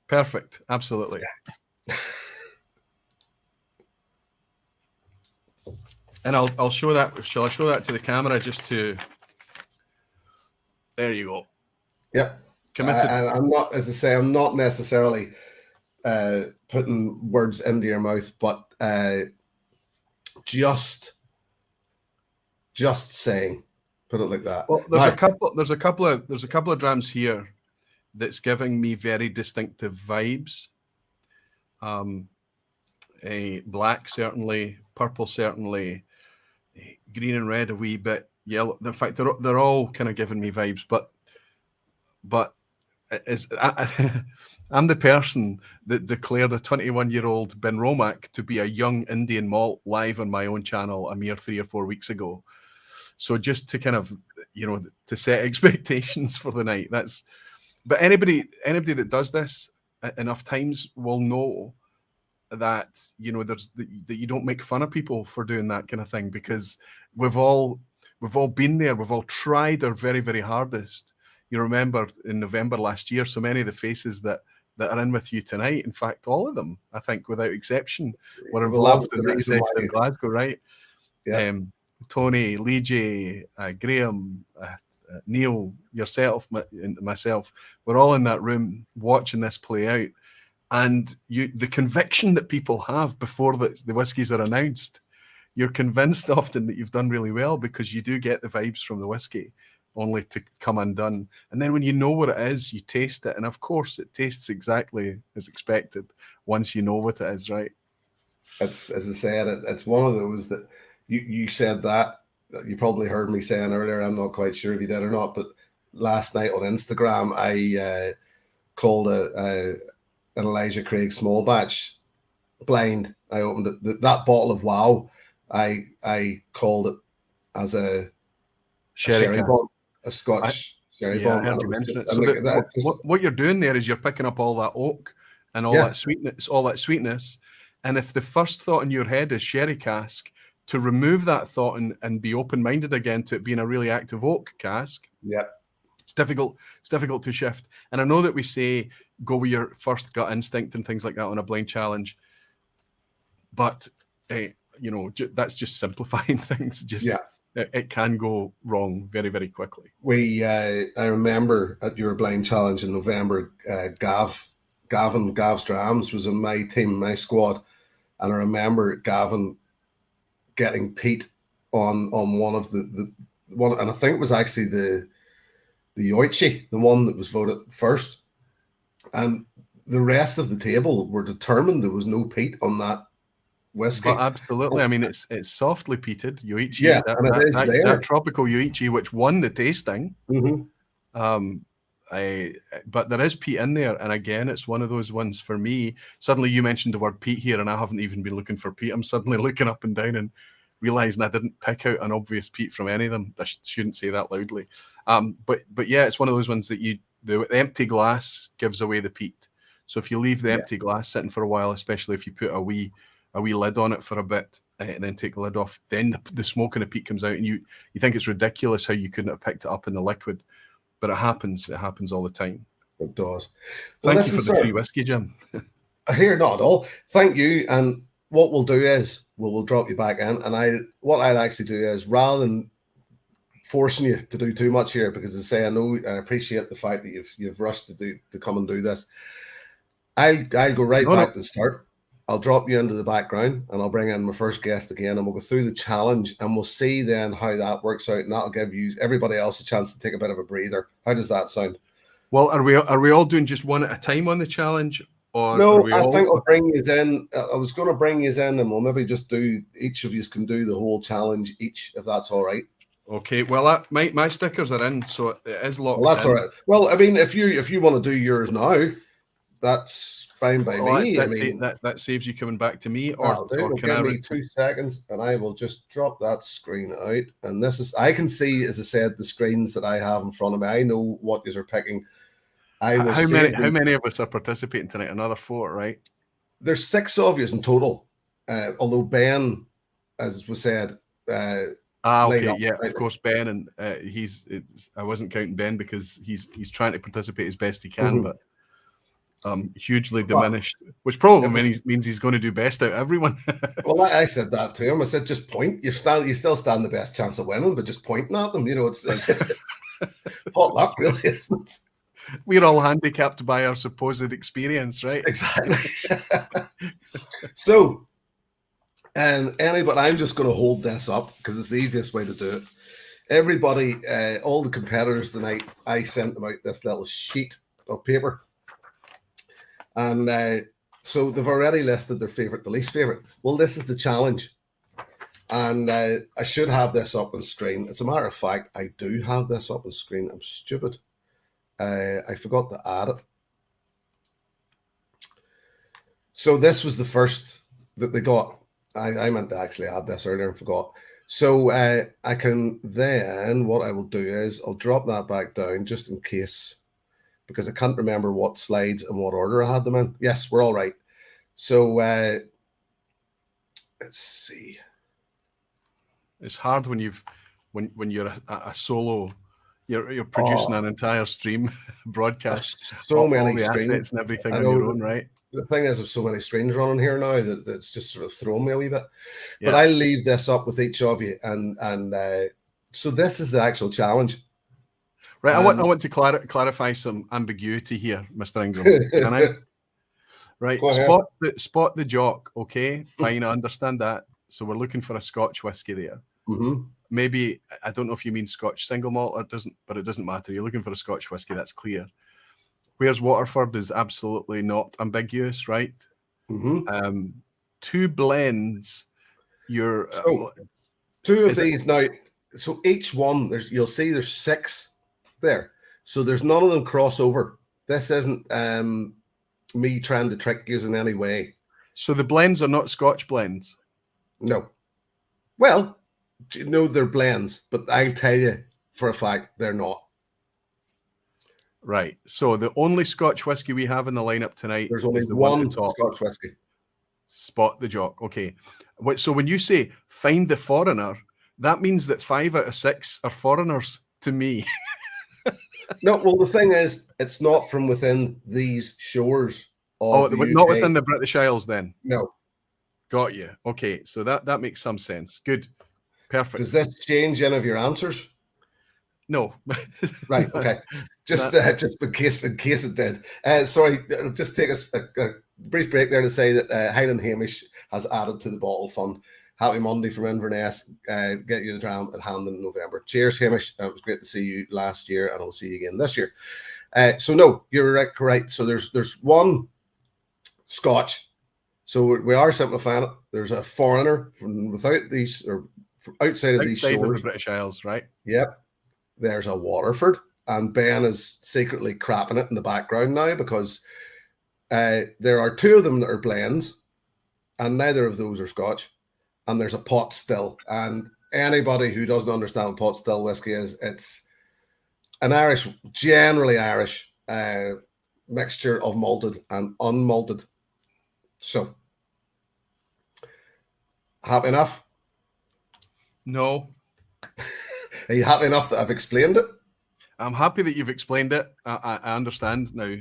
Perfect. Absolutely. Yeah. And I'll show that. Shall I show that to the camera just to? There you go. Yep. Committed. I'm not, as I say, I'm not necessarily putting words into your mouth, but just saying, put it like that. Well, there's a couple of drams here that's giving me very distinctive vibes. A black certainly, purple certainly, green and red a wee bit, yellow. In fact, they're all kind of giving me vibes, but I'm the person that declared a 21-year-old Ben Romack to be a young Indian malt live on my own channel a mere 3 or 4 weeks ago. So just to kind of, to set expectations for the night. But anybody that does this enough times will know that, that you don't make fun of people for doing that kind of thing, because we've all been there. We've all tried our very, very hardest. You remember in November last year, so many of the faces that are in with you tonight, in fact, all of them, I think, without exception, were involved in that session in Glasgow, right? Yeah. Tony, Lee J, Graham, Neil, yourself, and myself, we're all in that room watching this play out. And the conviction that people have before the whiskies are announced, you're convinced often that you've done really well, because you do get the vibes from the whiskey, only to come undone. And then when you know what it is, you taste it. And of course, it tastes exactly as expected once you know what it is, right? It's, as I said, it's one of those that you said that you probably heard me saying earlier. I'm not quite sure if you did or not, but last night on Instagram, I called an Elijah Craig small batch blind. I opened it. That bottle of Wow, I called it as a sherry bomb, a Scotch sherry bomb. I heard you mention it. So what you're doing there is you're picking up all that oak and all that sweetness. And if the first thought in your head is sherry cask, to remove that thought and be open-minded again to it being a really active oak cask, it's difficult to shift. And I know that we say go with your first gut instinct and things like that on a blind challenge, but that's just simplifying things. It can go wrong very, very quickly. I remember at your blind challenge in November, Gav's drams was in my team, my squad, and I remember Gavin getting Pete on one of the one, and I think it was actually the Yoichi, the one that was voted first, and the rest of the table were determined there was no peat on that whiskey. But absolutely, I mean it's softly peated Yoichi, that tropical Yoichi, which won the tasting. Mm-hmm. But there is peat in there, and again, it's one of those ones for me. Suddenly, you mentioned the word peat here, and I haven't even been looking for peat. I'm suddenly looking up and down and realizing I didn't pick out an obvious peat from any of them. I shouldn't say that loudly. But yeah, it's one of those ones that the empty glass gives away the peat. So if you leave the empty glass sitting for a while, especially if you put a wee lid on it for a bit and then take the lid off, then the smoke and the peat comes out, and you think it's ridiculous how you couldn't have picked it up in the liquid. But it happens all the time. It does. Thank you for the free whiskey, Jim. Here, not at all. Thank you. And what we'll do is we'll drop you back in. And what I'd actually do is, rather than forcing you to do too much here, because as I say, I appreciate the fact that you've rushed to come and do this. I'll go back to the start. I'll drop you into the background, and I'll bring in my first guest again, and we'll go through the challenge, and we'll see then how that works out, and that'll give you everybody else a chance to take a bit of a breather. How does that sound? Well, are we all doing just one at a time on the challenge, Or no, I think I'll bring you in. I was going to bring you in, and we'll maybe just do, each of you can do the whole challenge each, if that's all right. Okay, well, my stickers are in, so it is locked. Well, that's all right. Well, I mean, if you want to do yours now, that's fine by me. That saves you coming back to me, or give me 2 seconds, and I will just drop that screen out. And this is, I can see, as I said, the screens that I have in front of me. I know what you are picking. How many of us are participating tonight? Another 4, right? There's 6 of you in total. Although Ben, as was said, okay, yeah, of course, Ben, and I wasn't counting Ben because he's trying to participate as best he can, but hugely diminished, which probably means he's going to do best out of everyone. Well, I said that to him. I said, just point. You still stand the best chance of winning, but just pointing at them, it's hot luck, really, isn't it? We're all handicapped by our supposed experience, right? Exactly. So, but I'm just going to hold this up because it's the easiest way to do it. Everybody, all the competitors tonight, I sent them out this little sheet of paper. And so they've already listed their favorite, the least favorite. Well, this is the challenge. And I should have this up on screen. As a matter of fact, I do have this up on screen. I'm stupid. I forgot to add it. So this was the first that they got. I meant to actually add this earlier and forgot. So I can then, what I will do is I'll drop that back down just in case, because I can't remember what slides and what order I had them in. Yes, we're all right. So let's see. It's hard when you're a solo. You're producing an entire stream broadcast. So many screens assets and everything on your own, right? The thing is, there's so many screens running here now that's just sort of thrown me a wee bit. Yeah. But I'll leave this up with each of you, and so this is the actual challenge. Right, I want to clarify some ambiguity here, Mr. Ingram. Can I? Right, spot the jock. Okay, fine, I understand that. So we're looking for a Scotch whiskey there. Mm-hmm. Maybe, I don't know if you mean Scotch single malt or but it doesn't matter. You're looking for a Scotch whiskey, that's clear. Whereas Waterford is absolutely not ambiguous, right? Mm-hmm. 2 blends. Two of these now. So each one, you'll see there's 6 there. So there's none of them crossover. This isn't me trying to trick you in any way. So the blends are not Scotch blends? No. Well, they're blends, but I tell you for a fact they're not. Right. So the only Scotch whiskey we have in the lineup tonight, there's only one Scotch whiskey. Spot the jock. Okay. So when you say find the foreigner, that means that 5 out of 6 are foreigners to me. No, well, the thing is, it's not from within these shores. Not within the British Isles, then. No. Got you. Okay, so that makes some sense. Good. Perfect. Does this change any of your answers? No. Right. Okay. Just in case it did. Sorry. I'll just take a brief break there to say that Highland Hamish has added to the bottle fund. Happy Monday from Inverness. Get you the dram at hand in November. Cheers, Hamish. It was great to see you last year, and I'll see you again this year. So no, you're correct. So there's one Scotch. So we are simplifying it. There's a foreigner from without these or from outside of these shores. Of the British Isles, right? Yep. There's a Waterford, and Ben is secretly crapping it in the background now because there are 2 of them that are blends, and neither of those are Scotch. And there's a pot still. And anybody who doesn't understand what pot still whiskey is, it's an Irish, generally Irish mixture of malted and unmalted. So, happy enough? No. Are you happy enough that I've explained it? I'm happy that you've explained it. I understand now.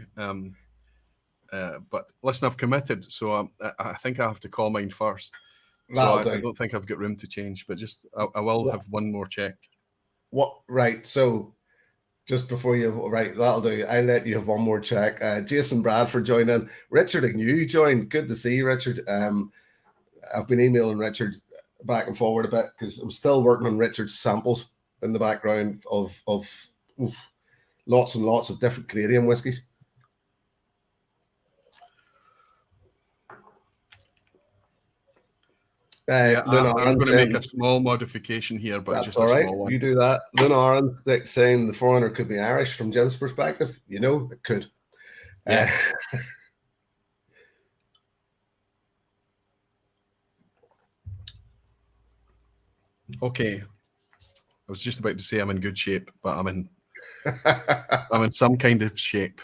But listen, I've committed, so I think I have to call mine first. So I don't think I've got room to change, but just I will have one more check. What? Right. So just before that'll do. I'll let you have one more check. Jason Bradford joined in. Richard Agnew joined. Good to see you, Richard. I've been emailing Richard back and forward a bit because I'm still working on Richard's samples in the background of lots and lots of different Canadian whiskies. I'm going to make a small modification here, but just a small one. You do that. Lynn Aron's saying the foreigner could be Irish from Jim's perspective. You know, it could. Yeah. Okay. I was just about to say I'm in good shape, but I'm in some kind of shape.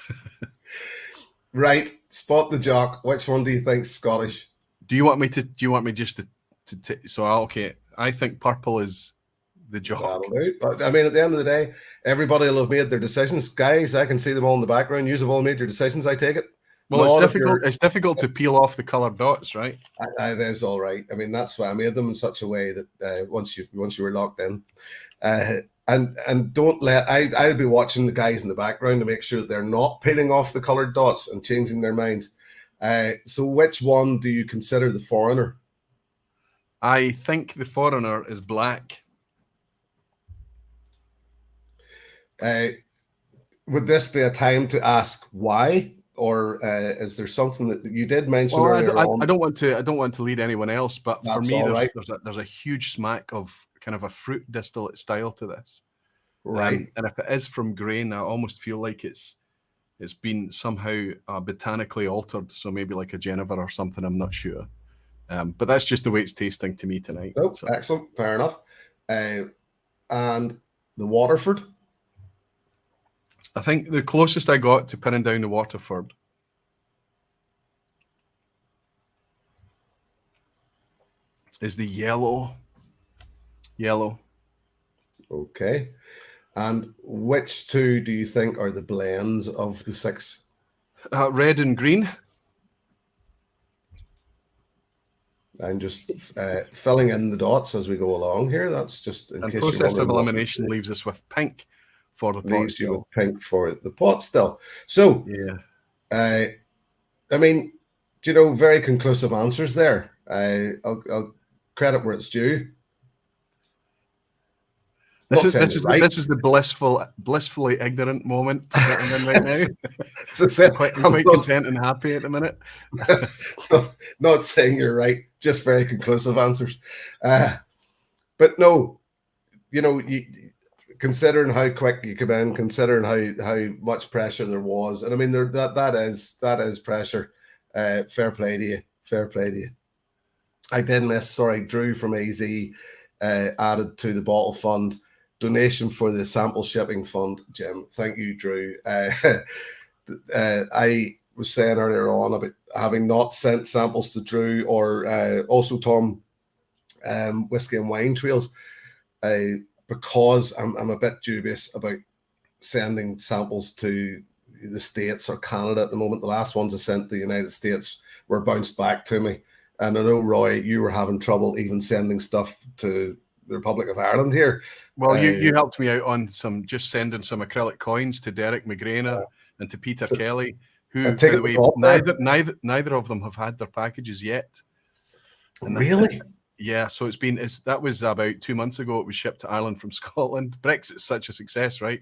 Right. Spot the jock. Which one do you think's Scottish? Do you want me just to I think purple is the jock. That'll do. I mean, at the end of the day, everybody will have made their decisions. Guys, I can see them all in the background. You have all made your decisions, I take it. Well, it's difficult to peel off the coloured dots, right? That's all right. I mean, that's why I made them in such a way that once you were locked in, and don't let I'll be watching the guys in the background to make sure that they're not peeling off the coloured dots and changing their minds. So, which one do you consider the foreigner? I think the foreigner is black. Would this be a time to ask why? Or is there something that you did mention earlier on? I don't want to lead anyone else, but for me, there's a huge smack of kind of a fruit distillate style to this, right? And if it is from grain, I almost feel like it's been somehow botanically altered, so maybe like a Genever or something. I'm not sure, but that's just the way it's tasting to me tonight. Oh, so. Excellent, fair enough. And the Waterford. I think the closest I got to pinning down the Waterford is the yellow. Okay. And which two do you think are the blends of the six? Red and green. I'm just filling in the dots as we go along here. That's just in case process of elimination leaves us with pink. For the leaves you with pink for the pot still. So, yeah. I mean, very conclusive answers there. I'll credit where it's due. This is the blissfully ignorant moment that I'm in right now. I'm quite content and happy at the minute. Not saying you're right, just very conclusive answers. But no, considering how quick you came in, considering how much pressure there was, and I mean that is pressure. Fair play to you. Fair play to you. I did miss. Sorry, Drew from AZ added to the bottle fund donation for the sample shipping fund. Jim, thank you, Drew. I was saying earlier on about having not sent samples to Drew or also Tom, Whiskey and Wine Trails. Because I'm a bit dubious about sending samples to the States or Canada at the moment. The last ones I sent to the United States were bounced back to me. And I know, Roy, you were having trouble even sending stuff to the Republic of Ireland here. Well, you helped me out on just sending some acrylic coins to Derek McGrainer and to Peter Kelly, who, by the way, neither of them have had their packages yet. And really? Yeah, so that was about 2 months ago. It was shipped to Ireland from Scotland. Brexit's such a success, right?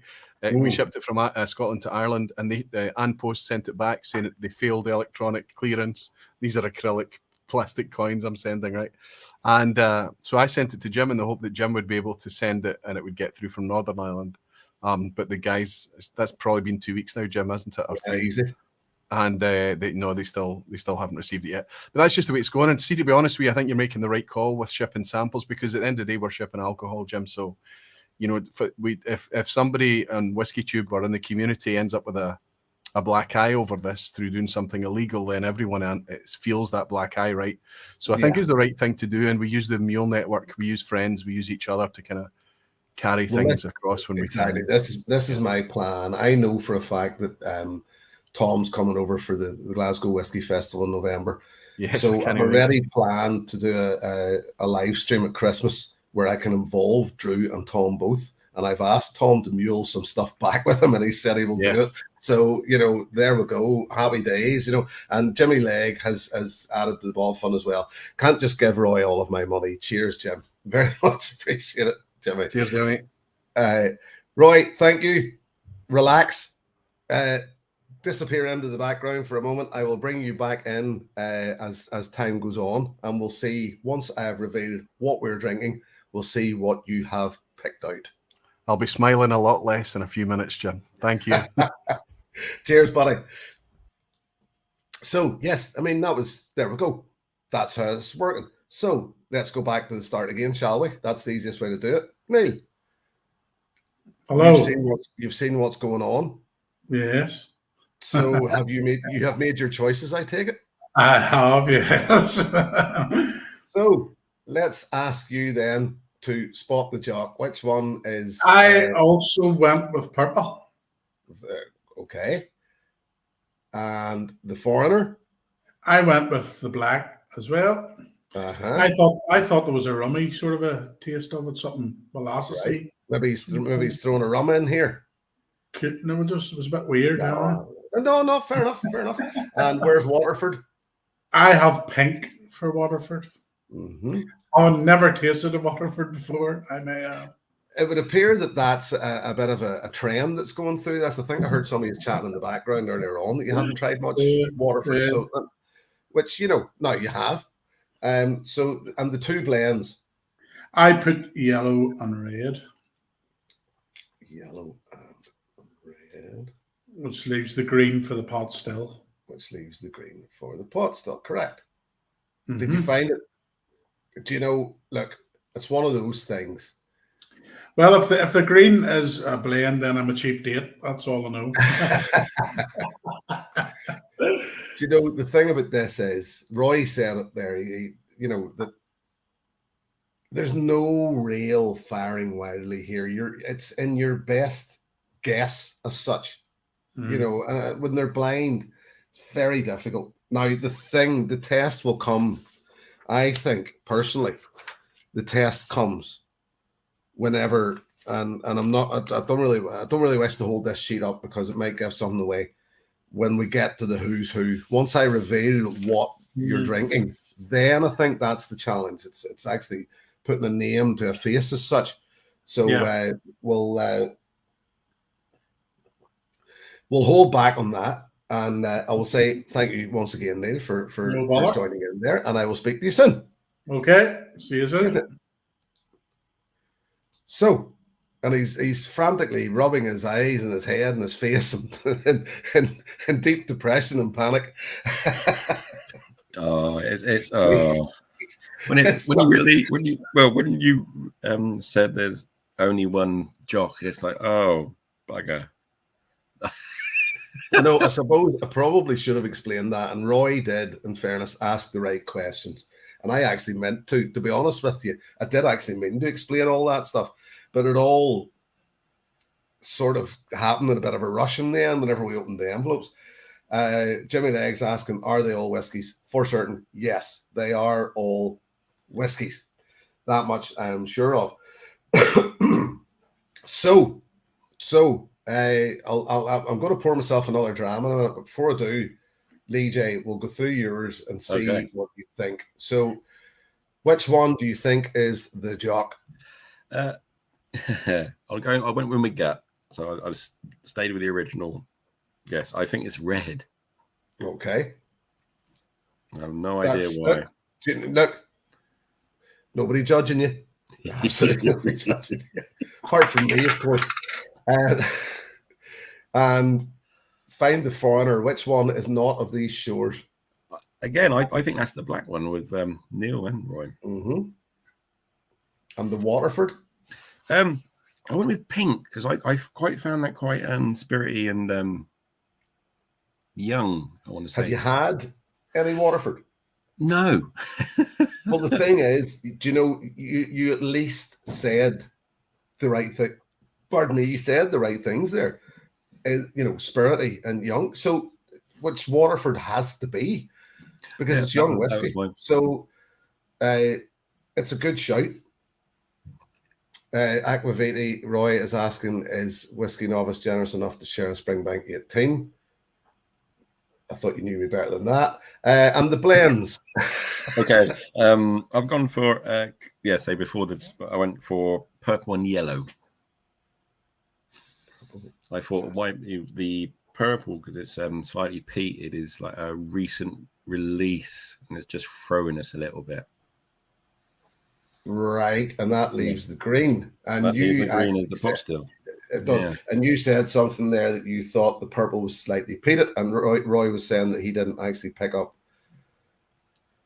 We shipped it from Scotland to Ireland, and An Post sent it back saying that they failed electronic clearance. These are acrylic plastic coins I'm sending, right? And so I sent it to Jim in the hope that Jim would be able to send it and it would get through from Northern Ireland. But the guys, that's probably been 2 weeks now, Jim, hasn't it? Easy. And they still haven't received it yet. But that's just the way it's going. And to be honest with you, I think you're making the right call with shipping samples, because at the end of the day, we're shipping alcohol, Jim. So, if somebody on Whiskey Tube or in the community ends up with a black eye over this through doing something illegal, then everyone feels that black eye, right? So I think it's the right thing to do. And we use the Mule Network, we use friends, we use each other to kind of carry things across when we can. This is my plan. I know for a fact that Tom's coming over for the Glasgow Whiskey Festival in November. Yes, so I've already planned to do a live stream at Christmas where I can involve Drew and Tom both. And I've asked Tom to mule some stuff back with him, and he said he will do it. So, there we go. Happy days, And Jimmy Legg has added to the ball fund as well. Can't just give Roy all of my money. Cheers, Jim. Very much appreciate it, Jimmy. Cheers, Jimmy. Roy, thank you. Relax. disappear into the background for a moment. I will bring you back in as time goes on, and we'll see, once I have revealed what we're drinking, we'll see what you have picked out. I'll be smiling a lot less in a few minutes, Jim. Thank you. Cheers, buddy. So, yes, I mean, there we go. That's how it's working. So, let's go back to the start again, shall we? That's the easiest way to do it. Neil. Hello. You've seen what's going on. Yes. So, you have made your choices, I take it? I have, yes. So, let's ask you then to spot the jock. Which one is... I also went with purple. Okay. And the foreigner? I went with the black as well. Uh-huh. I thought there was a rummy sort of a taste of it, something molasses-y. Right. Maybe he's throwing a rum in here. It was a bit weird. No, fair enough. And where's Waterford? I have pink for Waterford. Mm-hmm. I've never tasted a Waterford before. I may have. It would appear that that's a bit of a trend that's going through. That's the thing. I heard somebody chatting in the background earlier on that you haven't tried much Waterford. So, which, now you have. So, and the two blends. I put yellow and red. Yellow and red. Which leaves the green for the pot still. Which leaves the green for the pot still. Correct. Mm-hmm. Did you find it? Do you know, look, it's one of those things. Well, if the green is a blend, then I'm a cheap date. That's all I know. Do you know, the thing about this is, Roy said it there, that there's no real firing wildly here. It's in your best guess as such. And when they're blind, it's very difficult. Now, the test will come, I think, personally, the test comes whenever, and I don't really wish to hold this sheet up because it might give something away. When we get to the who's who, once I reveal what you're drinking, then I think that's the challenge. It's actually putting a name to a face as such. So we'll hold back on that, and I will say thank you once again, Neil, for joining in there, and I will speak to you soon. Okay, see you soon. So, and he's frantically rubbing his eyes and his head and his face and in deep depression and panic. When you said there's only one jock, it's like, oh bugger. No, I suppose I probably should have explained that, and Roy did, in fairness, ask the right questions, and I actually meant to be honest with you, I did actually mean to explain all that stuff. But it all sort of happened in a bit of a rush in the end whenever we opened the envelopes. Jimmy Legs asking, are they all whiskies? For certain, yes, they are all whiskies. That much I am sure of. So I'm going to pour myself another dram in a minute, but before I do, Lee J, we'll go through yours and see what you think. So, which one do you think is the jock? I went with my gut, so I stayed with the original. Yes, I think it's red. Okay. I have no idea why. Look, nobody judging you. Absolutely nobody judging you. Apart from me, of course. And find the foreigner. Which one is not of these shores? Again, I think that's the black one with Neil and Roy. Mm-hmm. And the Waterford? I went with pink because I quite found that quite spirity and young, I want to say. Have you had any Waterford? No. Well, the thing is, do you know, you at least said the right thing. Pardon me, you said the right things there. Spirity and young. So, which Waterford has to be because it's young whiskey. So, it's a good shout. Aquaviti Roy is asking, is Whiskey Novice generous enough to share a Springbank 18? I thought you knew me better than that. And the blends. Okay. I've gone for, I went for purple and yellow. I thought the purple because it's slightly peated is like a recent release, and it's just throwing us a little bit. Right, and that leaves the green. And that you the green is the pot still. It does. Yeah. And you said something there that you thought the purple was slightly peated, and Roy was saying that he didn't actually pick up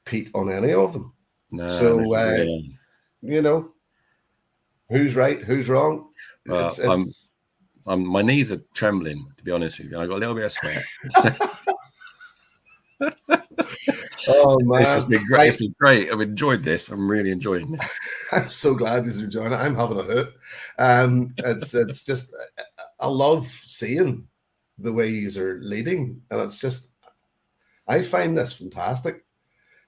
peat on any of them. No, so you know, who's right, who's wrong? My knees are trembling, to be honest with you. I got a little bit of sweat. Oh man, this has been great. It's been great. I've enjoyed this. I'm really enjoying it. I'm so glad you're enjoying it. I'm having a hoot. It's just I love seeing the way you are leading, and it's just I find this fantastic.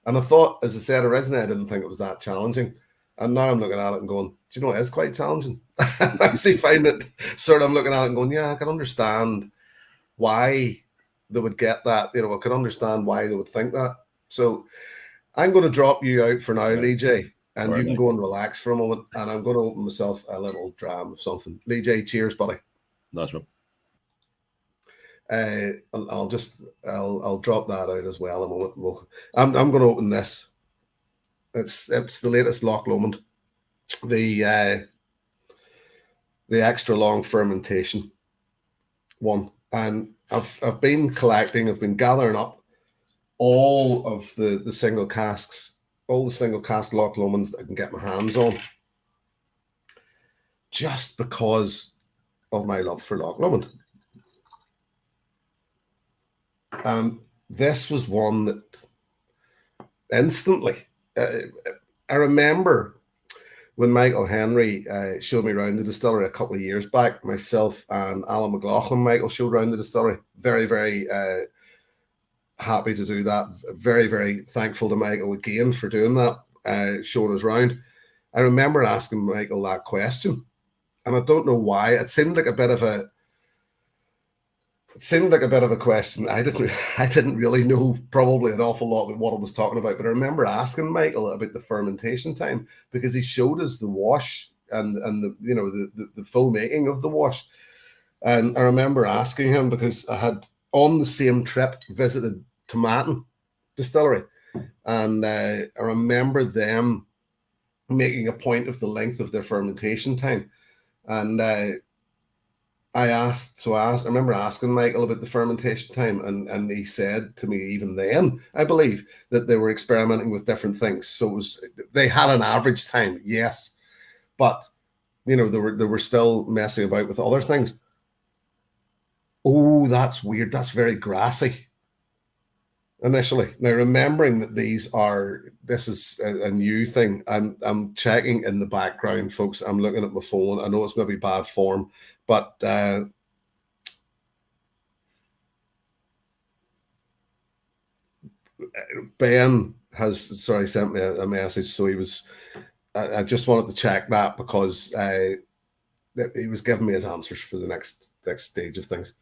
And I thought, as I said originally, I didn't think it was that challenging, and now I'm looking at it and going, do you know, it is quite challenging. I actually find it sort of, I'm looking at it and going, yeah, I can understand why they would get that. You know, I can understand why they would think that. So I'm going to drop you out for now, Lee J, and you can go and relax for a moment, and I'm going to open myself a little dram of something. Lee J, cheers, buddy. Nice one. I'll drop that out as well. I'm going to open this. It's the latest Loch Lomond, the extra long fermentation one, and I've been collecting. I've been gathering up all of the single casks, all the single cask Loch Lomonds that I can get my hands on, just because of my love for Loch Lomond. This was one that instantly, I remember when Michael Henry showed me around the distillery a couple of years back. Myself and Alan McLaughlin, Michael, showed around the distillery. Very, very happy to do that. Very, very thankful to Michael again for doing that, showing us around. I remember asking Michael that question, and I don't know why. It seemed like a bit of a question. I didn't really know probably an awful lot about what I was talking about, but I remember asking Michael about the fermentation time, because he showed us the wash and the full making of the wash. And I remember asking him, because I had on the same trip visited Tomatin Distillery, and I remember them making a point of the length of their fermentation time. And I remember asking Michael about the fermentation time, and he said to me even then, I believe, that they were experimenting with different things. So they had an average time, yes, but they were still messing about with other things. Oh, that's weird. That's very grassy. Initially, now remembering that this is a new thing. I'm checking in the background, folks. I'm looking at my phone. I know it's maybe bad form, but Ben has sent me a message. So I just wanted to check that, because he was giving me his answers for the next stage of things.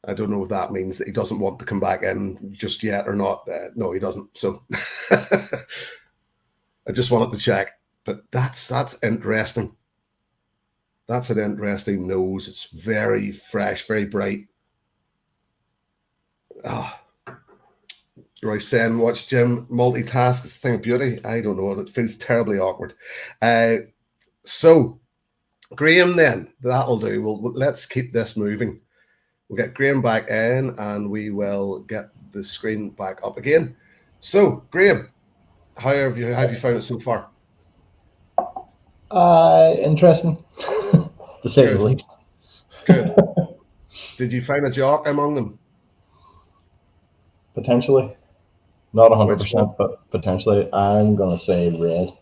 I don't know if that means that he doesn't want to come back in just yet or not. No, he doesn't. So I just wanted to check. But that's interesting. That's an interesting nose. It's very fresh, very bright. Roy saying, watch Jim multitask. It's a thing of beauty. I don't know. It feels terribly awkward. So, Graham, then, that'll do. Let's keep this moving. We'll get Graham back in, and we will get the screen back up again. So, Graham, how have you found it so far? Interesting, to say the least. Good. Did you find a jock among them? Potentially. Not 100%, but potentially. I'm going to say red.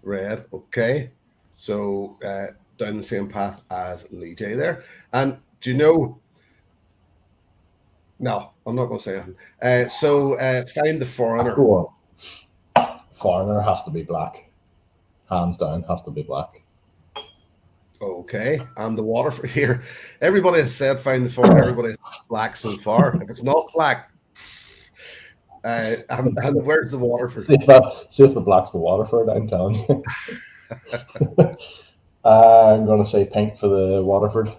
Red, okay. So, down the same path as Lee J there. And do you know... No, I'm not going to say anything. Find the foreigner. Go on. Foreigner has to be black. Hands down, has to be black. Okay, and the Waterford here. Everybody has said find the foreigner. Everybody has black so far. If it's not black, and where's the Waterford? See if the black's the Waterford, I'm telling you. I'm going to say pink for the Waterford.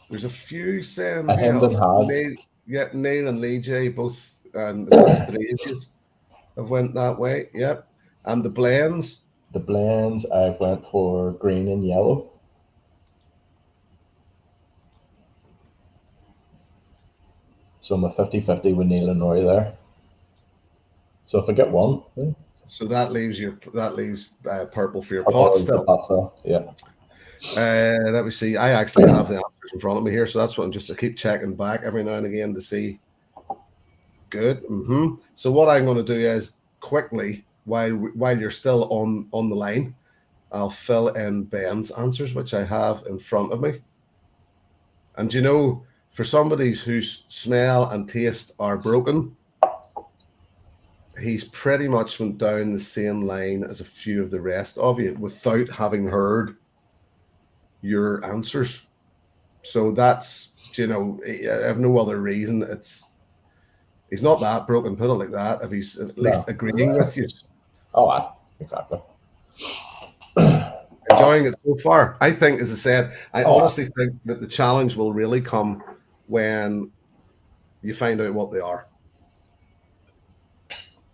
There's a few saying A Hendon has. Neil and Lee J both, and that's 3 of you have went that way. Yep. And the blends. The blends, I went for green and yellow. So I'm a 50-50 with Neil and Roy there. So if I get one, yeah. So that leaves purple for your pot still. Yeah. Let me see. I actually have the answers in front of me here, so that's what I keep checking back every now and again to see. Good. So what I'm going to do is quickly, while you're still on the line, I'll fill in Ben's answers, which I have in front of me. And you know, for somebody whose smell and taste are broken, he's pretty much went down the same line as a few of the rest of you without having heard your answers. So that's, you know, I have no other reason. He's not that broken, put it like that, if he's at least agreeing with you. Oh, exactly. Enjoying it so far. I think, as I said, I honestly think that the challenge will really come when you find out what they are.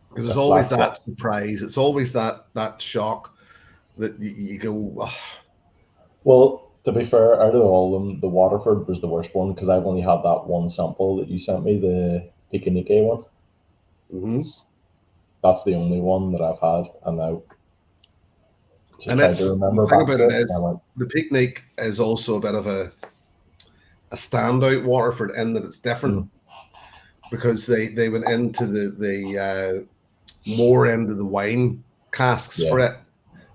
Because there's always that surprise. It's always that shock that you go, oh. Well, to be fair, out of all of them, the Waterford was the worst one because I've only had that one sample that you sent me, the Picanike one. Mm-hmm. That's the only one that I've had, and I and that's the thing about it is the Picnic is also a bit of a standout Waterford in that it's different because they went into the more into the wine casks for it.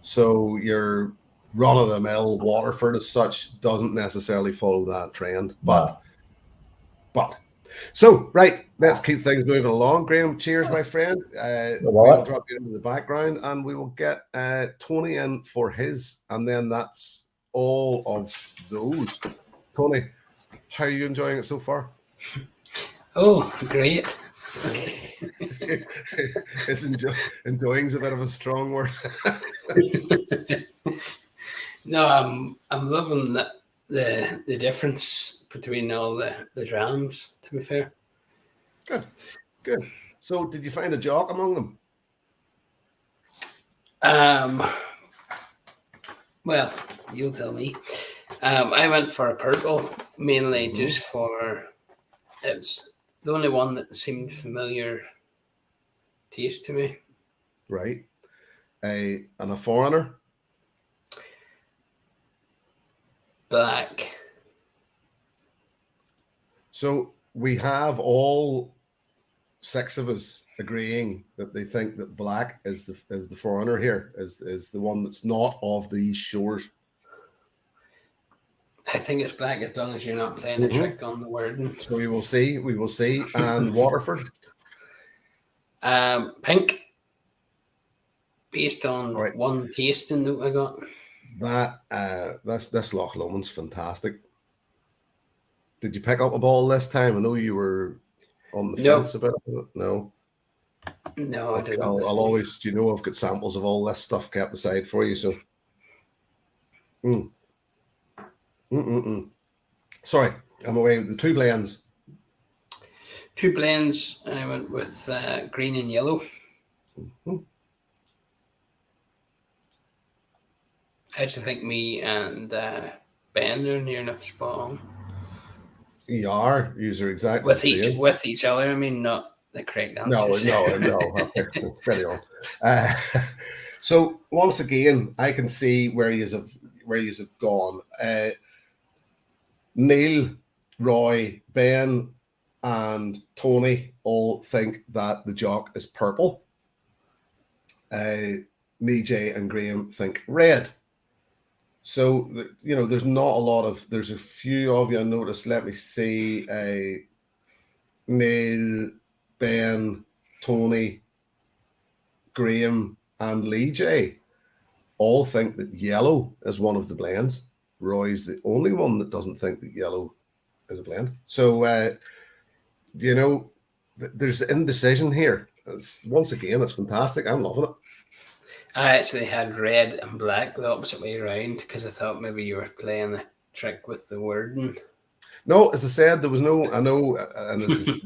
So your run-of-the-mill Waterford as such doesn't necessarily follow that trend. But so right, let's keep things moving along. Graham, cheers, my friend. We will drop you into the background and we will get Tony in for his, and then that's all of those. Tony, how are you enjoying it so far? Oh, great. Is enjoying's a bit of a strong word. No, I'm loving the difference between all the drams, to be fair. Good. So did you find a jock among them? Well, you'll tell me. I went for a purple, mainly just for it's the only one that seemed familiar taste to me. Right. And a foreigner? Black. So we have all 6 of us agreeing that they think that black is the foreigner here, is the one that's not of these shores. I think it's black as long as you're not playing a trick on the wording. So we will see. And Waterford? Pink. Based on one tasting note I got. This Loch Lomond's fantastic. Did you pick up a ball this time? I know you were on the fence a bit. No, I didn't. I'll always, I've got samples of all this stuff kept aside for you. So, sorry, I'm away with the 2 blends. 2 blends. I went with green and yellow. I actually think me and Ben are near enough spot on. You are. You're exactly with each other. I mean, not the correct answers. No. Okay, steady on. So once again, I can see where you have gone. Neil, Roy, Ben, and Tony all think that the jock is purple. Me, Jay, and Graham think red. So, there's not a lot of, there's a few of you I noticed. Let me see. Neil, Ben, Tony, Graham, and Lee J all think that yellow is one of the blends. Roy's the only one that doesn't think that yellow is a blend. So, there's indecision here. Once again, it's fantastic. I'm loving it. I actually had red and black the opposite way around because I thought maybe you were playing a trick with the wording. No, as I said, there was no. I know, and this is,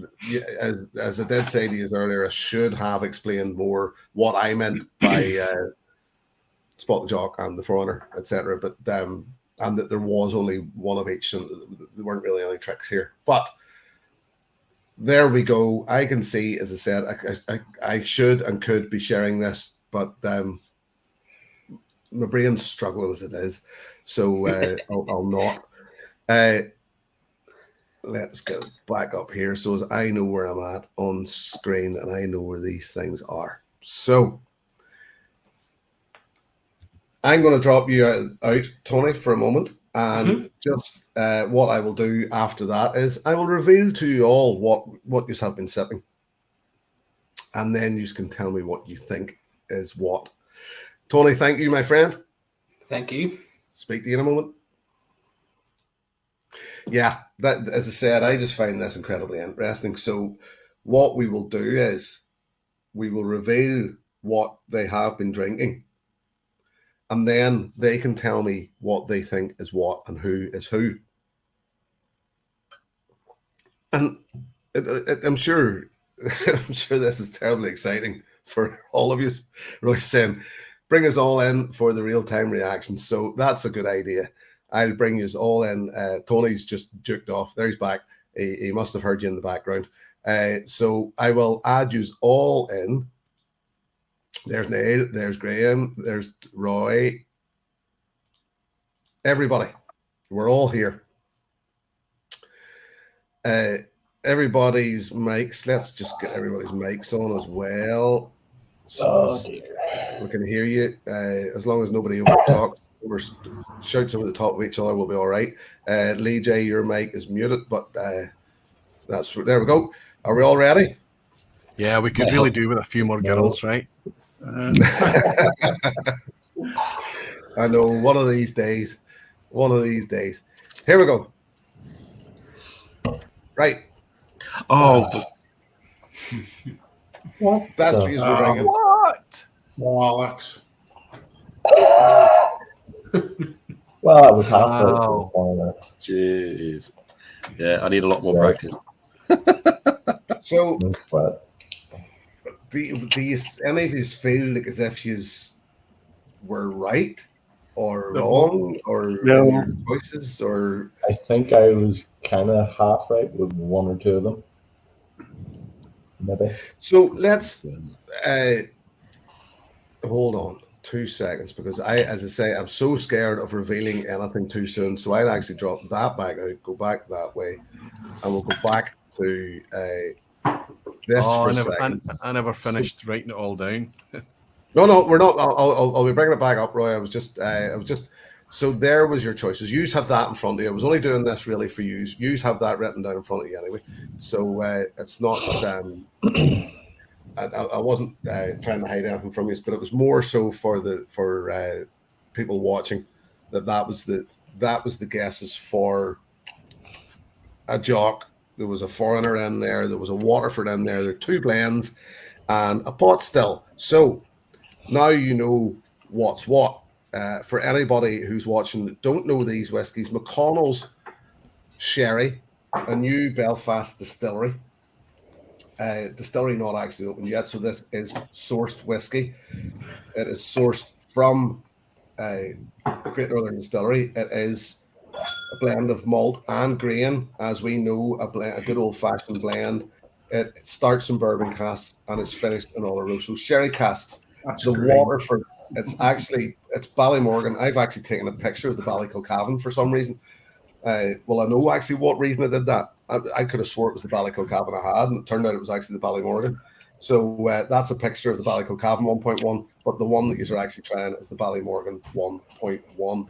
as I did say to you earlier, I should have explained more what I meant by spot the jock and the forerunner, etc. But and that there was only one of each, and there weren't really any tricks here. But there we go. I can see, as I said, I should and could be sharing this, but my brain's struggling as it is, so I'll not. Let's go back up here so as I know where I'm at on screen and I know where these things are. So I'm going to drop you out, Tony, for a moment. And just what I will do after that is I will reveal to you all what you have been sipping. And then you can tell me what you think is what. Tony, thank you, my friend. Thank you. Speak to you in a moment. Yeah, that, as I said, I just find this incredibly interesting. So what we will do is we will reveal what they have been drinking, and then they can tell me what they think is what and who is who. And I'm sure this is terribly exciting for all of you. Roy's saying, bring us all in for the real-time reactions. So that's a good idea. I'll bring you all in. Tony's just juked off. There he's back. He must have heard you in the background. So I will add you all in. There's Neil. There's Graham. There's Roy. Everybody. We're all here. Everybody's mics. Let's just get everybody's mics on as well. So we can hear you. As long as nobody over talks. Shouts over the top of each other will be all right. Lee J, your mic is muted, but there we go. Are we all ready? Yeah, we could really do with a few more girls, right? I know, one of these days. Here we go. Right. Oh, What? That's what you're drinking. What? Alex. Well, it was half Wow. jeez. Yeah, I need a lot more practice. So, but do any of you feel like as if you were right or wrong or in your choices? Or I think I was kind of half right with one or two of them. Maybe. So let's hold on 2 seconds, because as I say, I'm so scared of revealing anything too soon. So I'll actually drop that back out, go back that way, and we'll go back to this for a second. I never finished writing it all down. No, we're not. I'll be bringing it back up, Roy. I was just. So there was your choices. You have that in front of you. I was only doing this really for you. You have that written down in front of you anyway. So it's not. I wasn't trying to hide anything from you, but it was more so for people watching that was the guesses for a jock. There was a foreigner in there. There was a Waterford in there. There are two blends and a pot still. So now you know what's what. For anybody who's watching that don't know these whiskies, McConnell's Sherry, a new Belfast distillery. Distillery not actually open yet, so this is sourced whiskey. It is sourced from Great Northern Distillery. It is a blend of malt and grain, as we know, a good old-fashioned blend. It starts in bourbon casks and is finished in Oloroso sherry casks. That's the great. Waterford, it's Ballymorgan. I've actually taken a picture of the Ballykilcavan for some reason. Well, I know actually what reason I did that. I could have swore it was the Ballykilcavan I had, and it turned out it was actually the Ballymorgan. So that's a picture of the Ballykilcavan 1.1, but the one that you're actually trying is the Ballymorgan 1.1.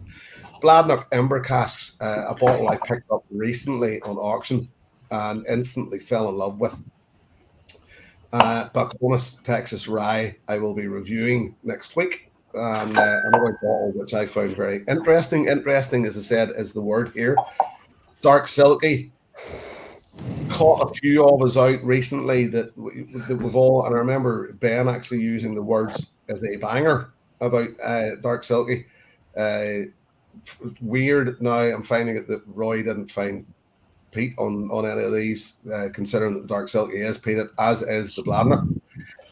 Bladnoch Ember casks, a bottle I picked up recently on auction and instantly fell in love with. Baconis Texas Rye I will be reviewing next week. And another bottle which I found very interesting. Interesting, as I said, is the word here. Dark Silky. Caught a few of us out recently that we've all, and I remember Ben actually using the words as a banger about Dark Silky. Weird now, I'm finding it that Roy didn't find peat on any of these, considering that the dark silky is peated, as is the Bladnoch.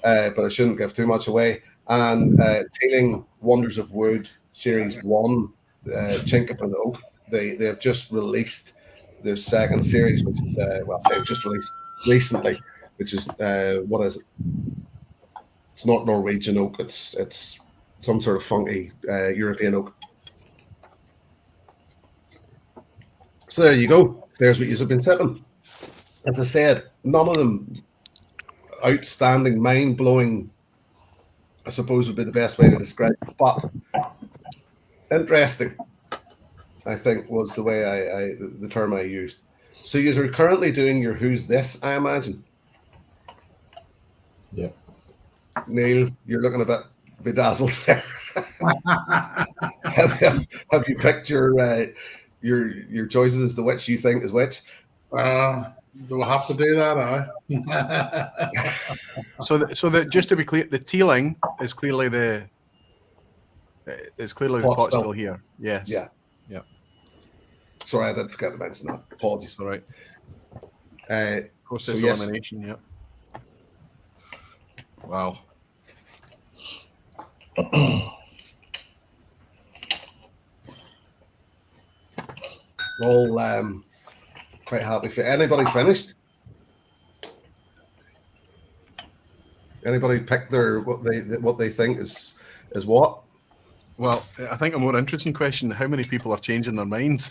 But I shouldn't give too much away. And Teeling Wonders of Wood Series 1, Chinkap and Oak, they've just released their second series, which is, say just released recently, which is, what is it? It's not Norwegian oak, it's some sort of funky European oak. So there you go. There's what you've been sipping. As I said, none of them outstanding, mind-blowing, I suppose would be the best way to describe it, but interesting, I think, was the way the term I used. So you are currently doing your Who's This, I imagine? Yeah. Neil, you're looking a bit bedazzled there. have you picked your choices as to which you think is which? Do I have to do that? So just to be clear, the Teeling is clearly the pot still here. Yes. Yeah. Yeah. Sorry, I did forget to mention that. Apologies. All right. Process so yes. elimination. Yeah. Wow. All quite happy for anybody finished. Anybody picked their what they think is what? Well, I think a more interesting question: how many people are changing their minds?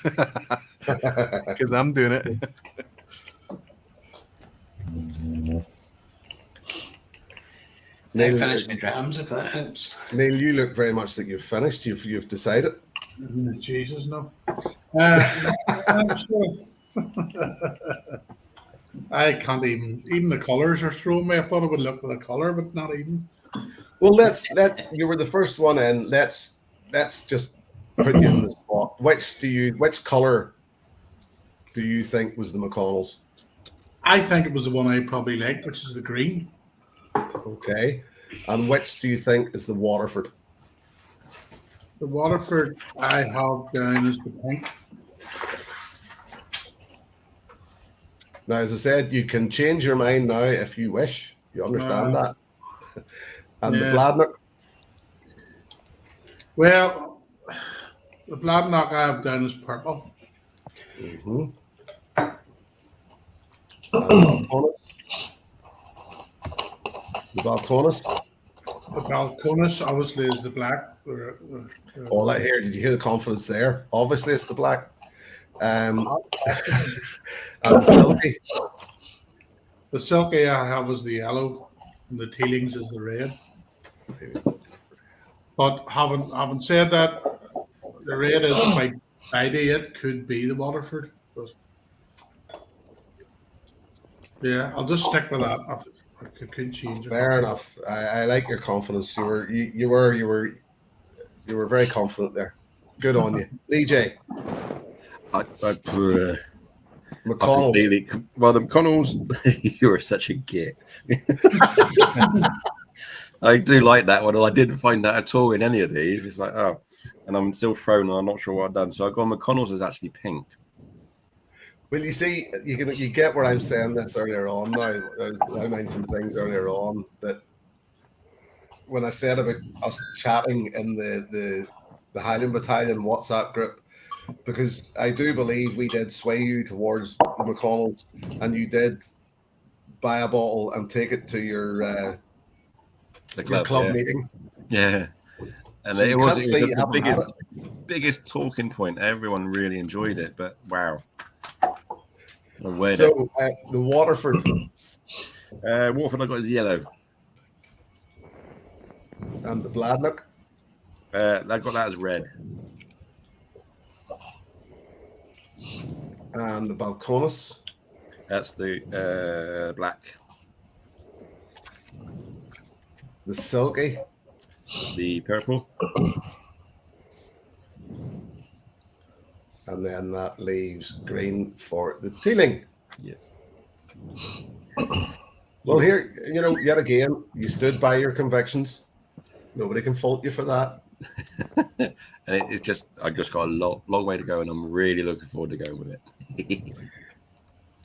Because I'm doing it. Neil, I finished my drams, if that helps. Neil, you look very much like you've finished. You've decided. Jesus, no. I'm sure. I can't even the colours are throwing me. I thought it would look with a colour, but not even. Well, let's you were the first one in. Let's just put you in the spot. Which colour do you think was the McConnell's? I think it was the one I probably liked, which is the green. Okay. And which do you think is the Waterford? The Waterford I have down as the pink. Now, as I said, you can change your mind now if you wish. You understand that? And the Bladnoch? Well, the Bladnoch I have down as purple. Mm-hmm. The Balcones? The Balcones obviously is the black. Oh, that here, did you hear the confidence there? Obviously, it's the black. And the Silky. The Silky I have is the yellow, and the Teelings is the red. But having said that, the red is quite tidy. It could be the Waterford. But yeah, I'll just stick with that. I could change it. Fair enough. I like your confidence. You were very confident there. Good on you, DJ. McConnell. Well, the McConnells, you are such a git. I do like that one, and I didn't find that at all in any of these. It's like, oh, and I'm still thrown, and I'm not sure what I've done. So I got McConnell's is actually pink. Well, you see, you get where I'm saying this earlier on. Now, I mentioned things earlier on that when I said about us chatting in the Highland Battalion WhatsApp group, because I do believe we did sway you towards the McConnells, and you did buy a bottle and take it to your club meeting. Yeah, and so it was the biggest talking point. Everyone really enjoyed it, but wow. So the Waterford. Waterford I got is yellow. And the Bladnoch? I got that as red. And the Balcones? That's the black. The Silky? The purple. And then that leaves green for the Teeling. Yes. Well, here, yet again, you stood by your convictions. Nobody can fault you for that. And I just got a long way to go, and I'm really looking forward to going with it.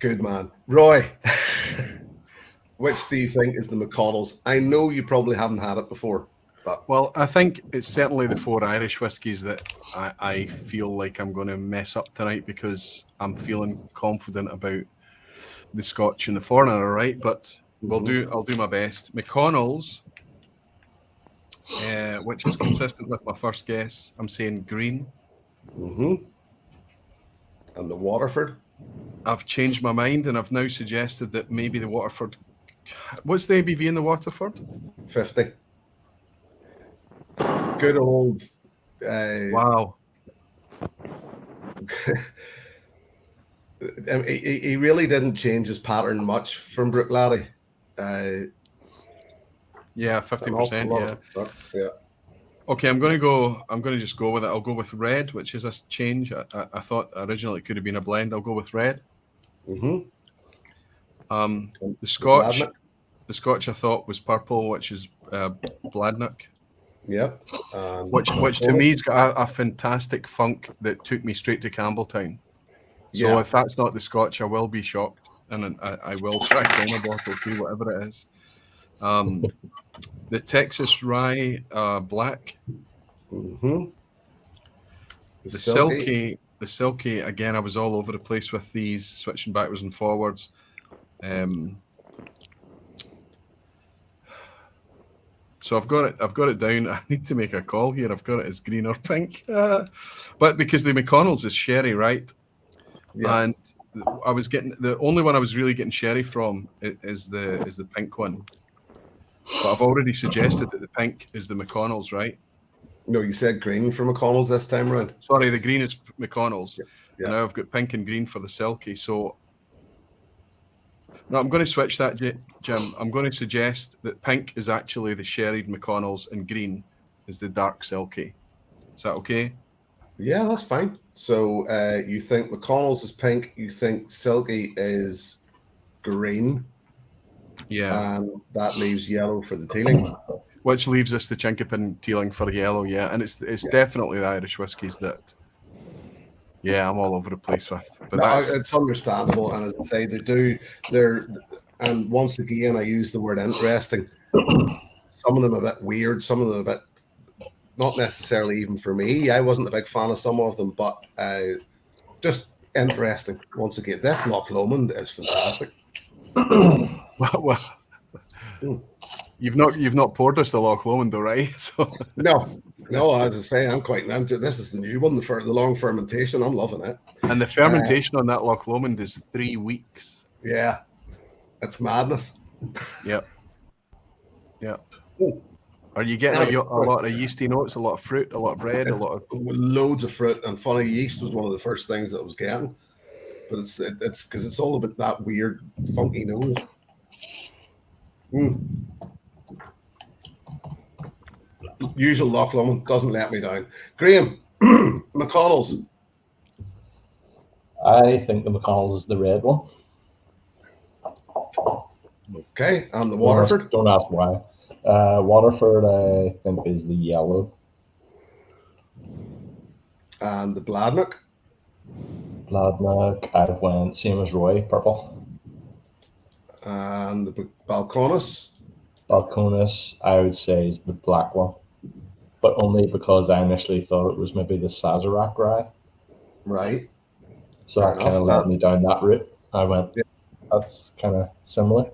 Good man. Roy, which do you think is the McConnell's? I know you probably haven't had it before. But... Well, I think it's certainly the 4 Irish whiskies that I feel like I'm going to mess up tonight because I'm feeling confident about the Scotch and the Foreigner, right? But I'll do my best. McConnell's, which is consistent with my first guess. I'm saying green. And the Waterford? I've changed my mind and I've now suggested that maybe the Waterford. What's the ABV in the Waterford? 50. Good old. Wow. He really didn't change his pattern much from Bruichladdich. Yeah, 50%. Yeah. Okay, I'm going to just go with it. I'll go with red, which is a change. I thought originally it could have been a blend. I'll go with red. The Scotch I thought was purple, which is Bladnoch. Yep. Which to me has got a fantastic funk that took me straight to Campbelltown. So if that's not the Scotch, I will be shocked, and I will track down a bottle too, whatever it is. The Texas Rye Black. The Silky. Again, I was all over the place with these, switching backwards and forwards. So I've got it down. I need to make a call here. I've got it as green or pink, but because the McConnell's is sherry, right? Yeah. And I was getting the only one I was really getting sherry from is the pink one. But I've already suggested that the pink is the McConnell's, right? No, you said green for McConnell's this time around. Sorry, the green is McConnell's. Yeah. And now I've got pink and green for the Silky. So no, I'm going to switch that, Jim. I'm going to suggest that pink is actually the sherried McConnell's and green is the dark Silky. Is that okay? Yeah, that's fine. So you think McConnell's is pink, you think Silky is green. Yeah. And that leaves yellow for the Teeling. Which leaves us the Chinkopin Teeling for yellow, yeah. And it's definitely the Irish whiskies that, I'm all over the place with. But it's understandable. And as I say, and once again, I use the word interesting. Some of them a bit weird, some of them a bit, not necessarily even for me. I wasn't a big fan of some of them, but just interesting. Once again, this Loch Lomond is fantastic. Well, you've not poured us the Loch Lomond though, right? So no. As I say, this is the new one, the long fermentation. I'm loving it. And the fermentation on that Loch Lomond is 3 weeks. Yeah, it's madness. Yep. Are you getting a lot of yeasty notes, a lot of fruit, a lot of bread, loads of fruit? And funny, yeast was one of the first things that I was getting. But it's because it's all about that weird, funky nose. Usual Loch Lomond doesn't let me down. Graham, McConnell's. I think the McConnell's is the red one. Okay, and the Waterford? Don't ask why. Waterford, I think, is the yellow. And the Bladnoch? Bladnoch, I went same as Roy, purple. And the Balcones? Balcones, I would say, is the black one. But only because I initially thought it was maybe the Sazerac rye. Right. So that kind of led me down that route. I went, that's kind of similar.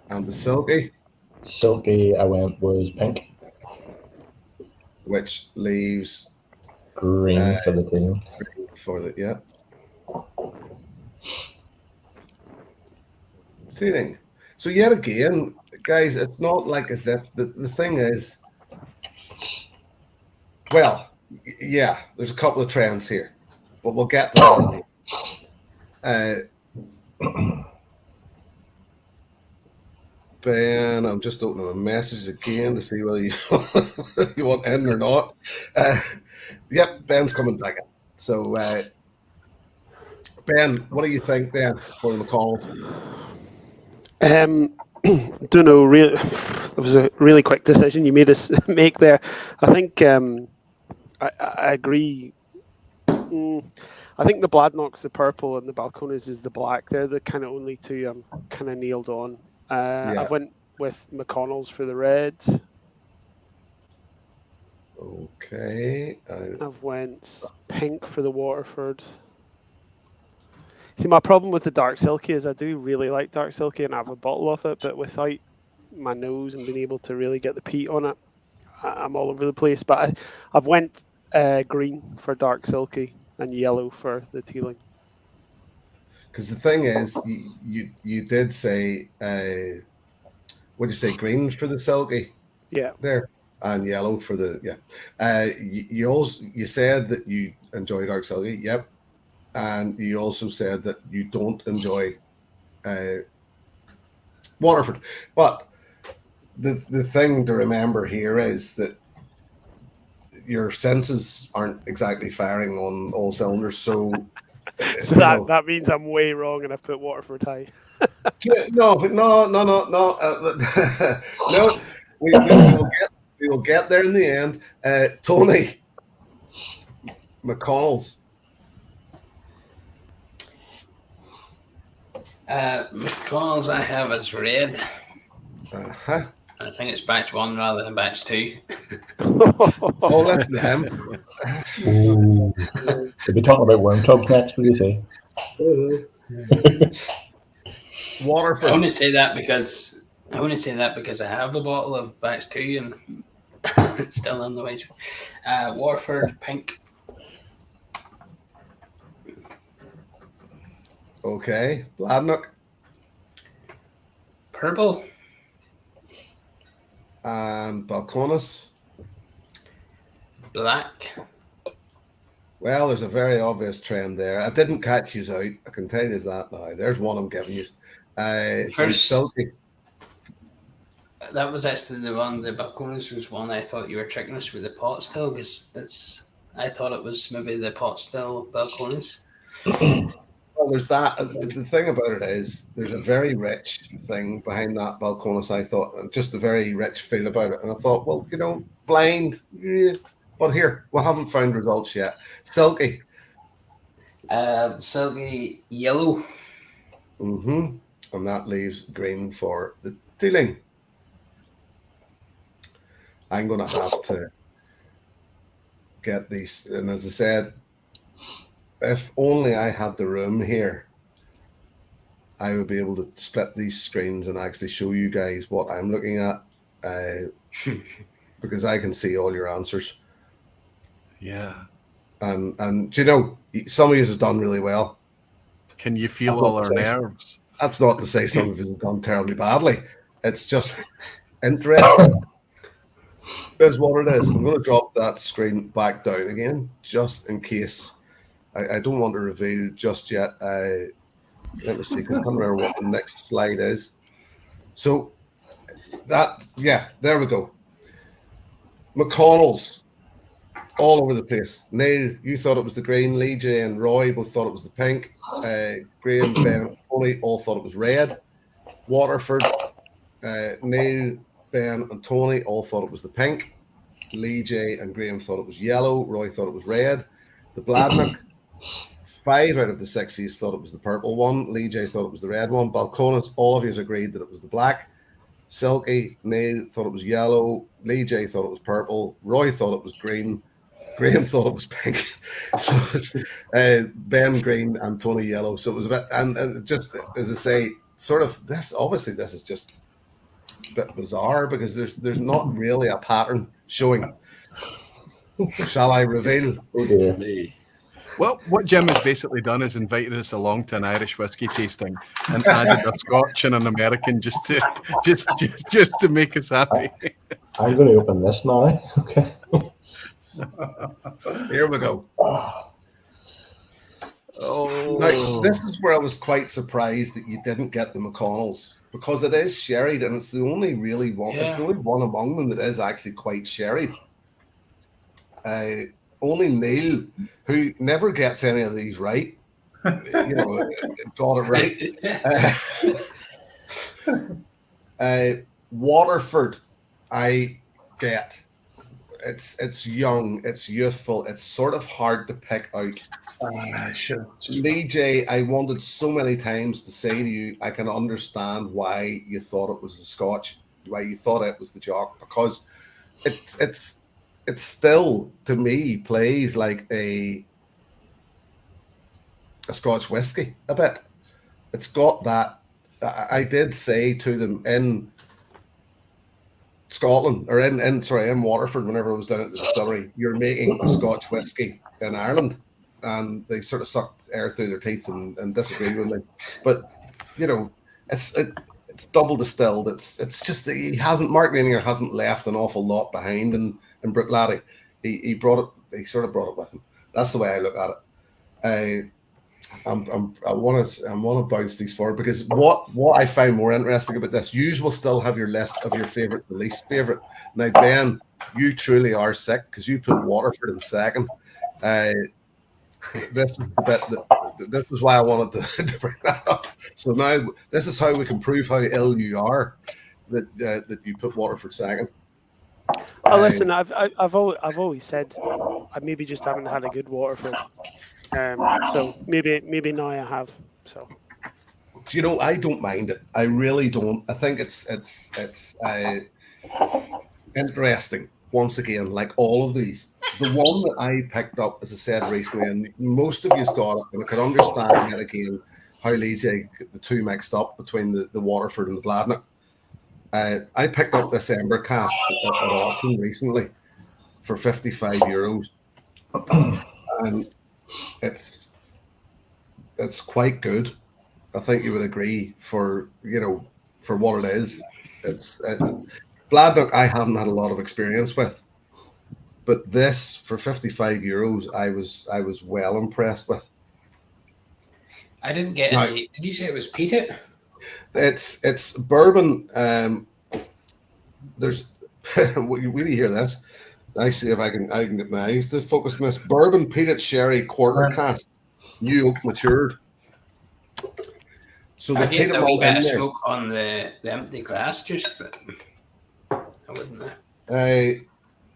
And the Silky? Silky, I went, was pink. Which leaves... green for the team. Teeling. So yet again, guys, it's not like as if the thing is, well, yeah, there's a couple of trends here, but we'll get to that. Ben, I'm just opening my messages again to see whether you want in or not. Yep, Ben's coming back in. So, Ben, what do you think then for the McConnell? Don't know. It was a really quick decision you made us make there. I think I agree. I think the Bladnock's the purple and the Balcones is the black. They're the kind of only two I'm kind of nailed on. I went with McConnell's for the red. Okay. I've went pink for the Waterford. See, my problem with the Dark Silky is I do really like Dark Silky and I have a bottle of it, but without my nose and being able to really get the peat on it, I'm all over the place. But I've went green for Dark Silky and yellow for the Teeling. Because the thing is, you did say, what did you say, green for the Silky? Yeah. There. And yellow for the, you said that you enjoy Dark Silky. Yep. And you also said that you don't enjoy Waterford. But the thing to remember here is that your senses aren't exactly firing on all cylinders. So that means I'm way wrong and I've put Waterford high. No. No, we will get there in the end. Tony, McConnell's. McConnell's I have as red. Uh-huh. I think it's batch 1 rather than batch 2. Oh, listen to him. We'll be talking about worm tubs next, will you say? Waterford. I only say that because I have a bottle of batch 2 and it's still in the way. Waterford pink. Okay. Bladnock. Purple. And Balcones. Black. Well, there's a very obvious trend there. I didn't catch you out. I can tell you that now. There's one I'm giving you. First, Silky. that was actually the one. The Balcones was one I thought you were tricking us with the pot still, because I thought it was maybe the pot still Balcones. Well, there's that. The thing about it is there's a very rich thing behind that Balcones, I thought, and just a very rich feel about it. And I thought, well, blind. Yeah. But here, we haven't found results yet. Silky. Silky yellow. Mm-hmm. And that leaves green for the Teeling. I'm going to have to get these. And as I said, if only I had the room here, I would be able to split these screens and actually show you guys what I'm looking at, because I can see all your answers. Yeah. And some of you have done really well. Can you feel all our nerves? That's not to say some of you have done terribly badly. It's just interesting. That's what it is. I'm going to drop that screen back down again, just in case. I don't want to reveal just yet. Let me see, because I can't remember what the next slide is. So there we go. McConnell's all over the place. Neil, you thought it was the green. Lee J and Roy both thought it was the pink. Graham, Ben, Tony all thought it was red. Waterford, Neil, Ben, and Tony all thought it was the pink. Lee J and Graham thought it was yellow. Roy thought it was red. The Bladnock, 5 out of the 6 thought it was the purple one. Lee J thought it was the red one. Balcones, all of you agreed that it was the black. Silky, Neil thought it was yellow. Lee J thought it was purple. Roy thought it was green. Graham thought it was pink. So Ben green and Tony yellow. So it was a bit, and just as I say, sort of this. Obviously, this is just a bit bizarre because there's not really a pattern showing. Shall I reveal? Oh dear. Well, what Jim has basically done is invited us along to an Irish whiskey tasting and added a Scotch and an American just to make us happy. I'm going to open this now. Okay. Here we go. Oh, Now, this is where I was quite surprised that you didn't get the McConnell's, because it is sherried and it's the only really one. Yeah. It's the only one among them that is actually quite sherried. Only Neil, who never gets any of these right, got it right. Waterford, I get. it's young, it's youthful, it's sort of hard to pick out. Sure. Lee J, I wanted so many times to say to you, I can understand why you thought it was the Scotch, why you thought it was the Jock, because it's still, to me, plays like a Scotch whiskey a bit. It's got that. I did say to them in Scotland, or in Waterford, whenever I was down at the distillery, you're making a Scotch whiskey in Ireland. And they sort of sucked air through their teeth and disagreed with me. But, you know, it's double distilled. It's just that Mark Rainier hasn't left an awful lot behind in Brookladdy. He sort of brought it with him. That's the way I look at it. I want to bounce these forward, because what I find more interesting about this, you will still have your list of your favourite to least favourite. Now, Ben, you truly are sick because you put Waterford in second. This is why I wanted to bring that up. So now this is how we can prove how ill you are, that you put Waterford second. Oh, listen, I've always said I maybe just haven't had a good Waterford. So maybe now I have. So, do you know, I don't mind it. I really don't. I think it's interesting. Once again, like all of these, the one that I picked up, as I said recently, and most of you's got it, and I could understand yet again how Lee J the two mixed up between the Waterford and the Bladnoch. I picked up this Ember cask at auction recently for €55, and it's quite good. I think you would agree for what it is. It's Bladnoch I haven't had a lot of experience with, but this for €55 I was well impressed with. I didn't get any. Did you say it was peated? It's bourbon. There's will you hear this? I see if I can get my eyes to focus on this. Bourbon peated sherry quarter cask, new oak matured. So I the get a wee bit of smoke on the empty glass, just, but I wouldn't.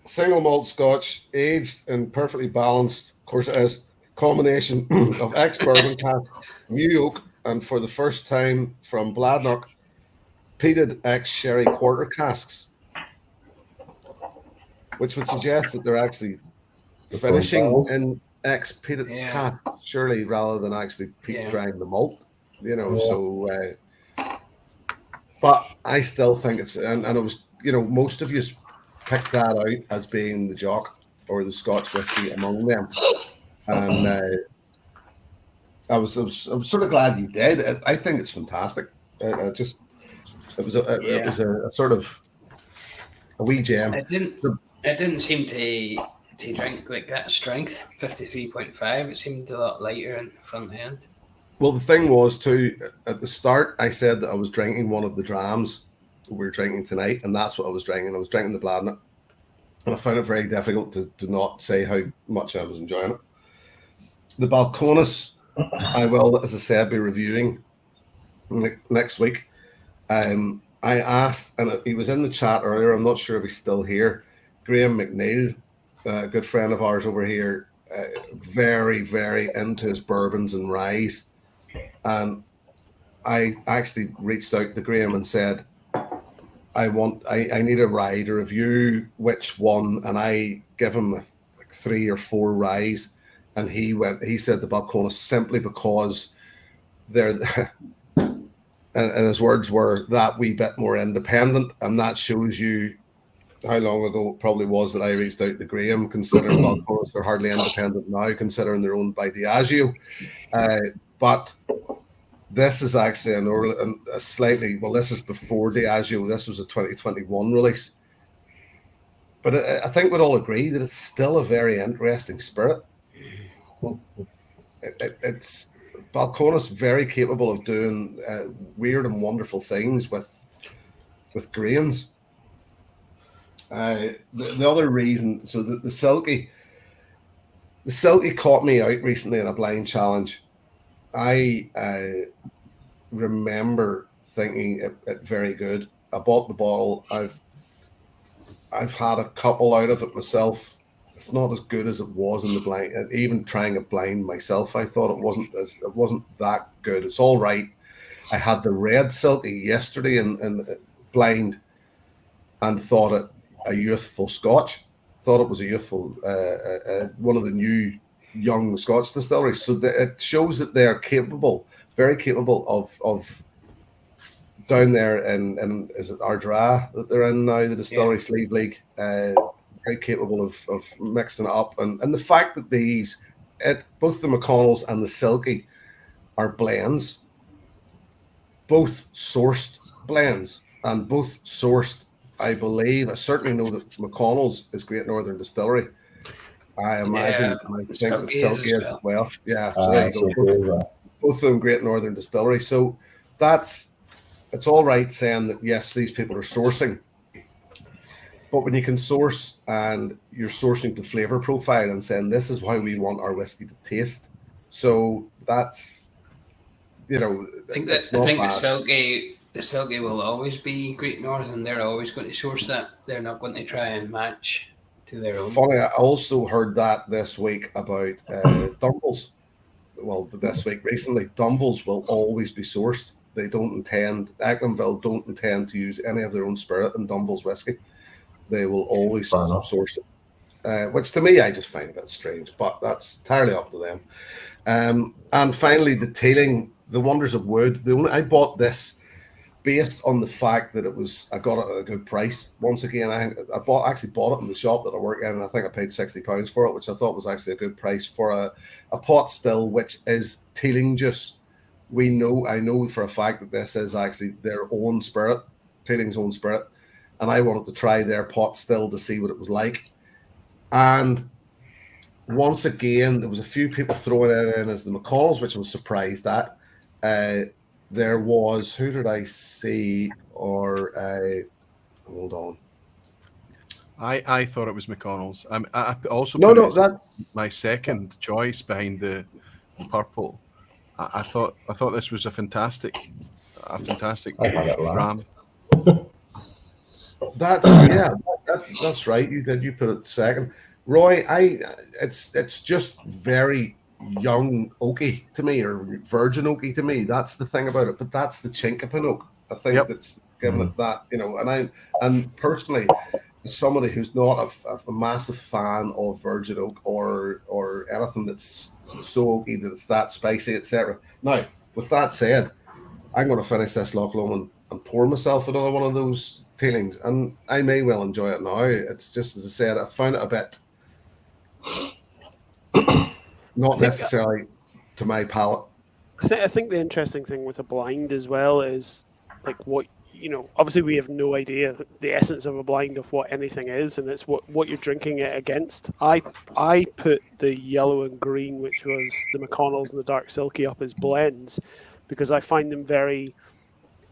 Single malt Scotch, aged and perfectly balanced. Of course, it is combination of ex-bourbon cask, new oak, and for the first time from Bladnoch, peated ex-sherry quarter casks, which would suggest that they're actually finishing in ex-peated casks, surely, rather than actually drying the malt. So. But I still think it's, and it was, most of you picked that out as being the Jock or the Scotch whiskey among them, and I was sort of glad you did. I think it's fantastic. It was a sort of a wee gem. It didn't seem to drink like that strength. 53.5. It seemed a lot lighter in the front end. Well, the thing was too, at the start, I said that I was drinking one of the drams we're drinking tonight, and that's what I was drinking. I was drinking the Bladnoch, and I found it very difficult to not say how much I was enjoying it. The Balcones, I will, as I said, be reviewing next week. I asked, and he was in the chat earlier, I'm not sure if he's still here, Graham McNeil, a good friend of ours over here, very, very into his bourbons and rye. And I actually reached out to Graham and said, I need a rye to review which one, and I give him like 3 or 4 ryes, and he said the Balcones simply because they're and his words were that wee bit more independent, and that shows you how long ago it probably was that I reached out to Graham, considering Balcones are hardly independent now, considering they're owned by Diageo. But this is actually a slightly, well, this is before Diageo. This was a 2021 release. But I think we'd all agree that it's still a very interesting spirit. It's Balcones very capable of doing weird and wonderful things with grains. The other reason, so the Silky caught me out recently in a blind challenge. I remember thinking it very good. I bought the bottle. I've had a couple out of it myself. It's not as good as it was in the blind. Even trying a blind myself, I thought it wasn't that good. It's all right. I had the red silky yesterday in blind, and thought it a youthful Scotch. Thought it was a youthful one of the new young Scotch distilleries. So it shows that they are capable, very capable of down there in is it Ardra that they're in now, the distillery Sleeve League. Very capable of mixing it up, and the fact that both the McConnells and the Silky are blends, both sourced blends, and both sourced, I believe, I certainly know that McConnell's is Great Northern Distillery. I imagine, I think the Silky is as well. Yeah, so there you go. Both of them Great Northern Distillery. So it's all right saying that yes, these people are sourcing. But when you can source and you're sourcing to flavor profile and saying this is how we want our whiskey to taste, so that's I think the Silky will always be Great Northern. They're always going to source that. They're not going to try and match to their own. Funny, I also heard that this week about Dumbles. Well, this week recently, Dumbles will always be sourced. They Ecklandville don't intend to use any of their own spirit in Dumbles whiskey. They will always source it, which to me I just find a bit strange, but that's entirely up to them. And finally, the tailing, the wonders of wood. I bought this based on the fact that I got it at a good price. Once again, I actually bought it in the shop that I work in, and I think I paid £60 for it, which I thought was actually a good price for a pot still, which is tailing juice. I know for a fact that this is actually their own spirit, tailing's own spirit. And I wanted to try their pot still to see what it was like. And once again, there was a few people throwing it in as the McConnells, which I was surprised at. There was, who did I see? Hold on. I thought it was McConnell's. I also that's my second choice behind the purple. I thought this was a fantastic dram. That's right. You put it second, Roy. It's just very young oaky to me, or virgin oaky to me. That's the thing about it. But that's the Chinkapin oak. I think that's giving it that. And personally, as somebody who's not a massive fan of virgin oak or anything that's so oaky that it's that spicy, etc. Now, with that said, I'm going to finish this Loch Lomond and pour myself another one of those tailings, and I may well enjoy it now. It's just, as I said, I found it a bit not necessarily to my palate. I think the interesting thing with a blind as well is like what obviously we have no idea the essence of a blind of what anything is, and it's what you're drinking it against. I put the yellow and green, which was the McConnells and the dark silky, up as blends because I find them very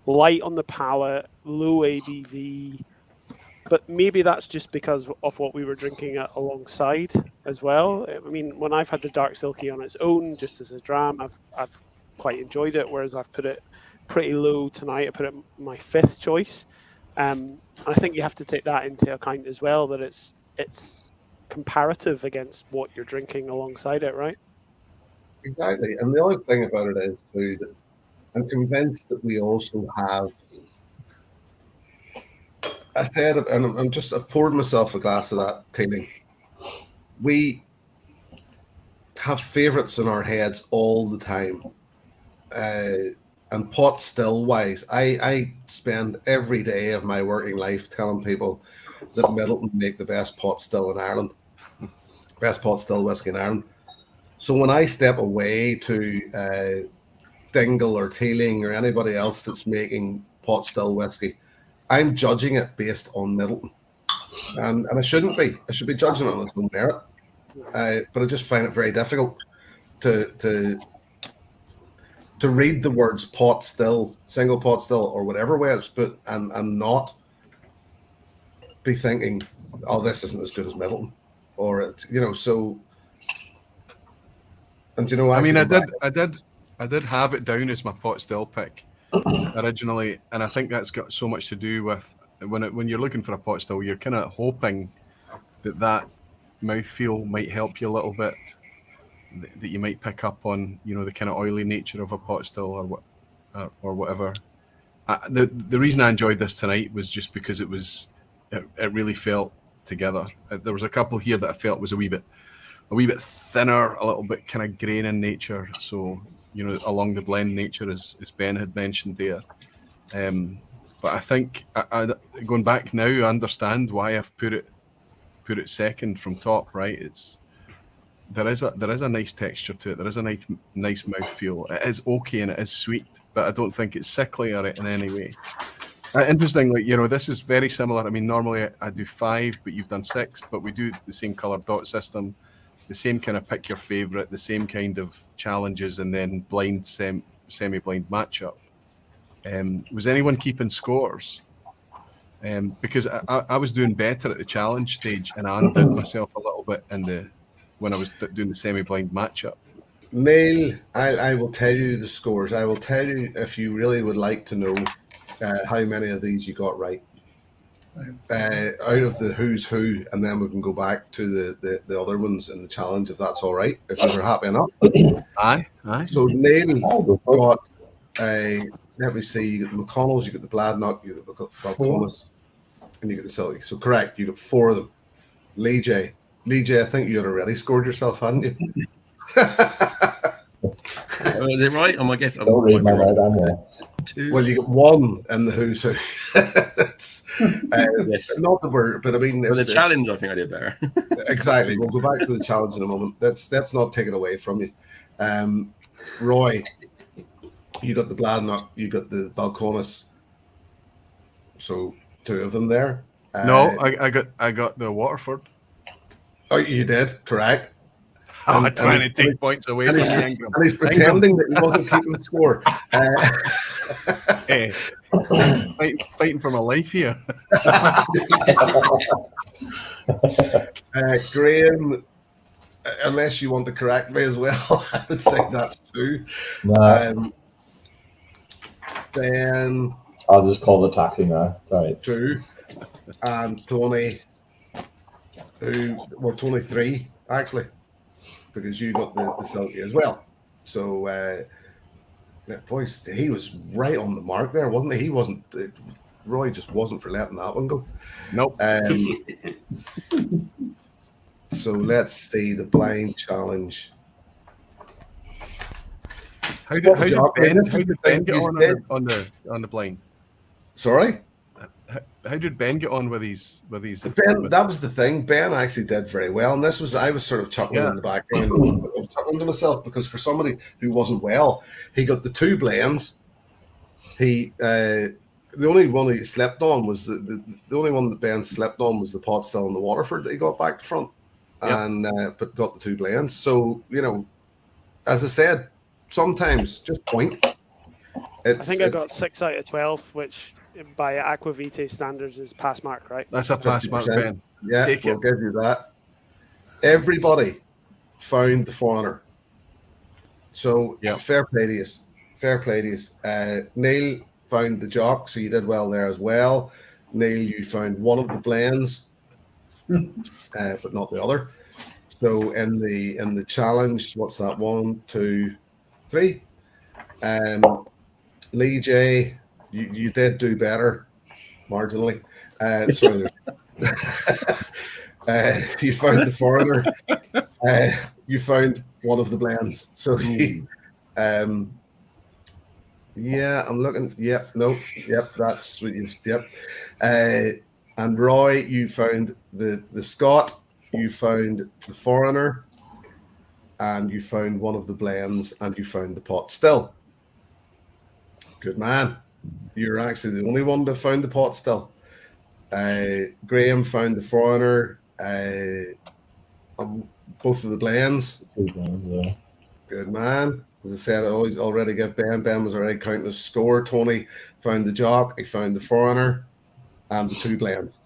light on the palate, low ABV, but maybe that's just because of what we were drinking it alongside as well. I mean, when I've had the dark silky on its own, just as a dram, I've quite enjoyed it, whereas I've put it pretty low tonight. I put it my fifth choice. I think you have to take that into account as well, that it's comparative against what you're drinking alongside it, right? Exactly. And the other thing about it is too that I'm convinced that we also have, I said, and I've poured myself a glass of that tailing. We have favorites in our heads all the time. And pot still wise, I spend every day of my working life telling people that Middleton make the best pot still in Ireland, best pot still whiskey in Ireland. So when I step away to Dingle or Teeling or anybody else that's making pot still whiskey, I'm judging it based on Middleton, and I shouldn't be. I should be judging it on its own merit. But I just find it very difficult to read the words pot still, single pot still, or whatever way it's put, and not be thinking, oh, this isn't as good as Middleton, or it's so. And I mean, I did have it down as my pot still pick originally, and I think that's got so much to do with when you're looking for a pot still, you're kind of hoping that mouthfeel might help you a little bit, that you might pick up on, the kind of oily nature of a pot still or whatever. The reason I enjoyed this tonight was just because it really felt together. There was a couple here that I felt was a wee bit thinner, a little bit kind of grain in nature. So, along the blend nature, as Ben had mentioned there. But I think going back now, I understand why I've put it second from top. Right, there is a nice texture to it. There is a nice mouthfeel. It is okay and it is sweet, but I don't think it's sickly or in any way. Interestingly, this is very similar. I mean, normally I do 5, but you've done 6, but we do the same color dot system, the same kind of pick your favorite, the same kind of challenges, and then blind semi-blind matchup. Was anyone keeping scores? Because I was doing better at the challenge stage, and I undid myself a little bit when I was doing the semi-blind matchup. Neil, I will tell you the scores. I will tell you if you really would like to know how many of these you got right. Out of the who's who, and then we can go back to the other ones in the challenge, if that's all right, if you're happy enough. Aye. So Neil got let me see, you got the McConnells, you got the Bladnock, you got the Balcones, and you got the Silky. So correct, you got 4 of them. Lee J, I think you had already scored yourself, hadn't you? Is it right? I guess I'm Don't read my right, I'm there. 2. Well, you got 1 in the who's who. Yes. Not the word, but I mean, For the challenge, I think I did better. Exactly. We'll go back to the challenge in a moment. That's not taken away from you. Roy, you got the Bladnock, you got the Balcones. So 2 of them there. No, I got the Waterford. Oh, you did, correct. I'm trying to take points away from you, Ingram. And he's pretending that he wasn't keeping score. Hey, fighting for my life here. Graham, unless you want to correct me as well, I would say that's 2. Nah. Then I'll just call the taxi now. It's all right. 2, and Tony, Tony 3 actually, because you got the Silky as well. So, boys, he was right on the mark there, wasn't he? He wasn't. Roy just wasn't for letting that one go. Nope. So let's see the blind challenge. How did Ben get on the blind? Sorry? How did Ben get on with these? Ben, that was the thing. Ben actually did very well, and I was sort of chuckling in the background. I was chuckling to myself because for somebody who wasn't well, he got the 2 blends. The only one he slept on was the only one that Ben slept on was the pot still in the Waterford that he got back to front, and but got the 2 blends. So as I said, sometimes just point. I think I got 6 out of 12, which by Aqua Vitae standards is pass mark, right? That's a pass mark, Ben. Yeah, we'll give you that. Everybody found the Foreigner. So fair play to you. Fair play to you. Neil found the Jock, so you did well there as well. Neil, you found one of the blends, but not the other. So in the challenge, what's that? 1, 2, 3. Lee J, you did do better, marginally. Sorry, you found the Foreigner. You found one of the blends. So I'm looking. Yep, no, yep, that's what you. Yep. And Roy, you found the Scot. You found the Foreigner, and you found one of the blends, and you found the pot still. Good man. You're actually the only one that found the pot still. Graham found the Foreigner, both of the blends. Good man. As I said, I always already give Ben. Ben was already counting his score. Tony found the Jock. He found the Foreigner and the 2 blends.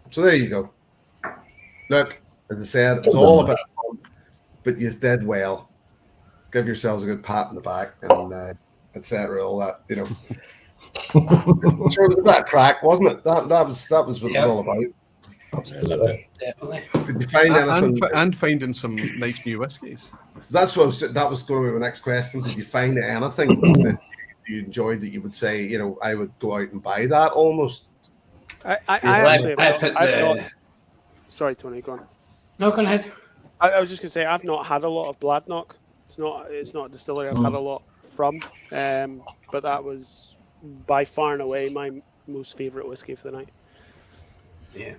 So there you go. Look, as I said, it was all about fun, but you did well. Give yourselves a good pat in the back and etc. All that, Sure, it was a bit of crack, wasn't it? That was what it was all about. Absolutely. Definitely. Did you find anything? And finding some nice new whiskies. That was going to be my next question. Did you find anything that you enjoyed that you would say, you know, I would go out and buy that almost? Sorry, Tony, go on. No, go ahead. I was just gonna say I've not had a lot of Bladnoch. It's not a distillery I've had a lot from, but that was by far and away my most favourite whiskey for the night. Yeah.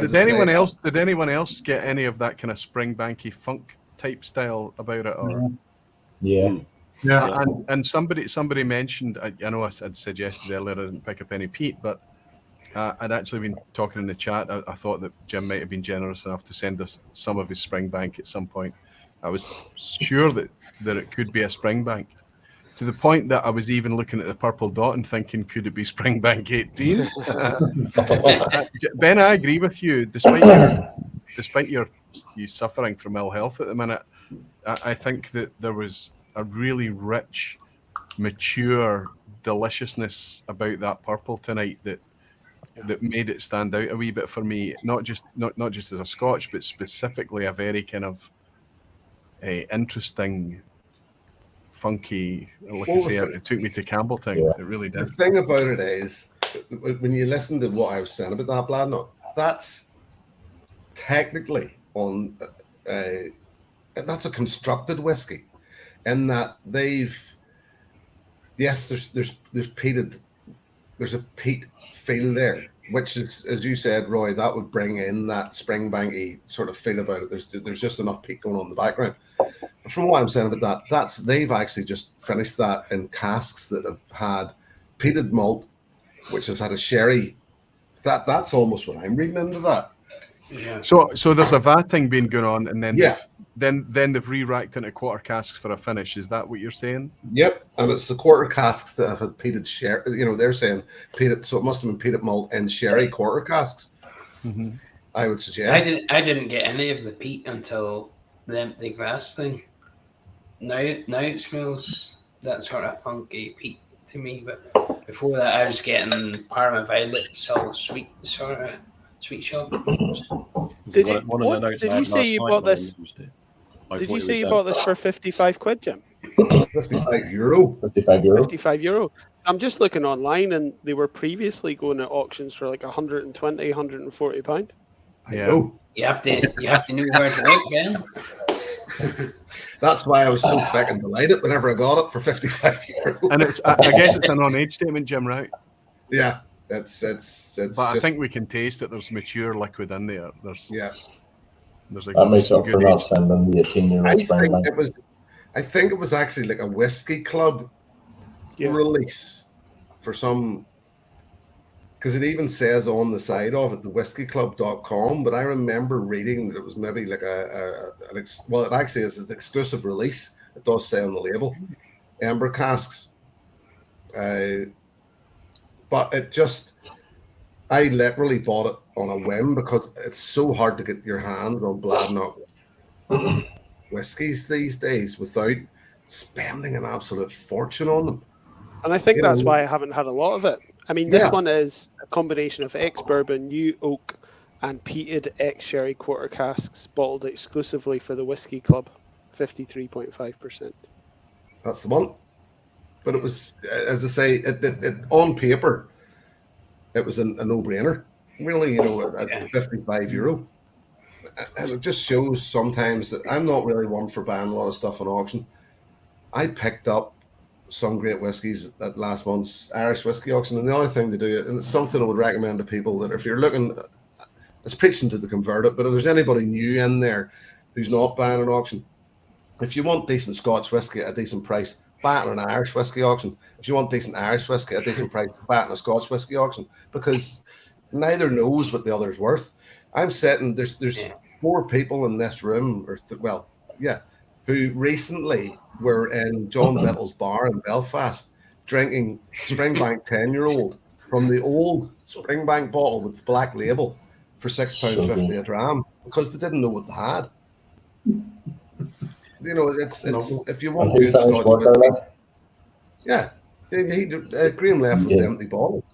Did anyone else get any of that kind of springbanky funk type style about it? Or Yeah. And somebody mentioned, I know I had suggested earlier I didn't pick up any peat, but I'd actually been talking in the chat. I thought that Jim might have been generous enough to send us some of his Springbank at some point. I was sure that it could be a Springbank, to the point that I was even looking at the purple dot and thinking, could it be Springbank 18? Ben, I agree with you. Despite you suffering from ill health at the minute, I think that there was a really rich, mature deliciousness about that purple tonight that made it stand out a wee bit for me. Not just as a Scotch, but specifically a very kind of interesting, funky. Like I say, it took me to Campbelltown. Yeah. It really did. The thing about it is, when you listen to what I was saying about that Bladnoch, that's technically on. That's a constructed whiskey, in that there's peated. There's a peat feel there, which is, as you said, Roy, that would bring in that springbanky sort of feel about it. There's just enough peat going on in the background. From what I'm saying about that, they've actually just finished that in casks that have had peated malt, which has had a sherry. That's almost what I'm reading into that. Yeah. So there's a vatting being going on, and then they've re-racked into quarter casks for a finish. Is that what you're saying? Yep, and it's the quarter casks that have had peated sherry. You know, they're saying peated, so it must have been peated malt in sherry quarter casks. Mm-hmm. I would suggest. I didn't get any of the peat until the empty glass thing. Now it smells that sort of funky peat to me, but before that I was getting Parma Violet, all sweet sort of sweet shop. Did you say you bought this? Did you say you bought this for 55 quid, Jim? 55 euro. 55 euro. I'm just looking online, and they were previously going at auctions for like 120, 140 £140. I know. You have to know where to look, Ben. That's why I was so fucking delighted whenever I got it for 55 euro. And I guess it's a non-age statement, Jim, right? Yeah, it's. But I think we can taste that there's mature liquid in there. There's like that makes up for not sending the 18-year-old. I think it was actually like a whiskey club release for some, because it even says on the side of it the whiskeyclub.com, but I remember reading that it was maybe like it actually is an exclusive release. It does say on the label amber casks, but it just, I literally bought it on a whim because it's so hard to get your hands on Bladnoch whiskies these days without spending an absolute fortune on them. And I think that's why I haven't had a lot of it. I mean, this one is a combination of ex-bourbon, new oak, and peated ex-sherry quarter casks bottled exclusively for the Whiskey Club, 53.5%. That's the one. But it was, as I say, it on paper, it was a no-brainer. Really, at 55 euro. And it just shows sometimes that I'm not really one for buying a lot of stuff on auction. I picked up some great whiskies at last month's Irish whiskey auction, and the other thing to do, and it's something I would recommend to people, that if you're looking, it's preaching to the converted, but if there's anybody new in there who's not buying an auction, if you want decent Scotch whiskey at a decent price, buy it in an Irish whiskey auction. If you want decent Irish whiskey at a decent price, buy it in a Scotch whiskey auction, because neither knows what the other's worth. I'm setting, there's 4 people in this room, who recently were in John Bittle's bar in Belfast drinking Springbank 10-year-old from the old Springbank bottle with the black label for £6.50 a dram, because they didn't know what they had. It's if you want good Scotch whiskey, Graham left with the empty bottle.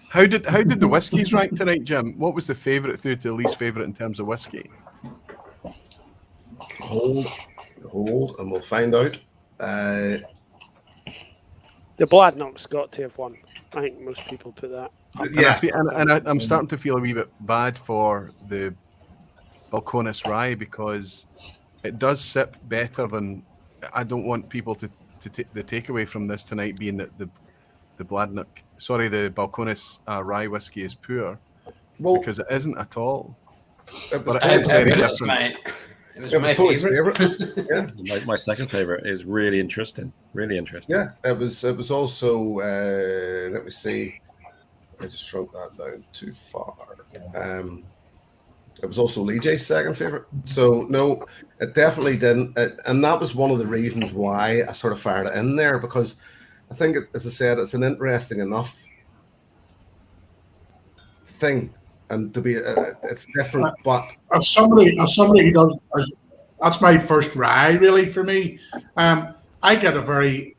How did the whiskies rank tonight, Jim? What was the favourite through to the least favourite in terms of whiskey? Hold, and we'll find out. The Bladnock's got to have won. I think most people put that. Yeah, and I'm starting to feel a wee bit bad for the Balcones Rye because it does sip better than. I don't want people to the takeaway from this tonight being that the Bladnock, the Balcones Rye whiskey is poor, because it isn't at all. It was my favorite. Yeah, my second favorite is really interesting. Really interesting. Yeah, it was also. Let me see. I just shrunk that down too far. It was also Lee J's second favorite. So no, it definitely didn't. And that was one of the reasons why I sort of fired it in there, because I think, as I said, it's an interesting enough thing, and to be it's different. But as somebody who does, that's my first rye really for me. I get a very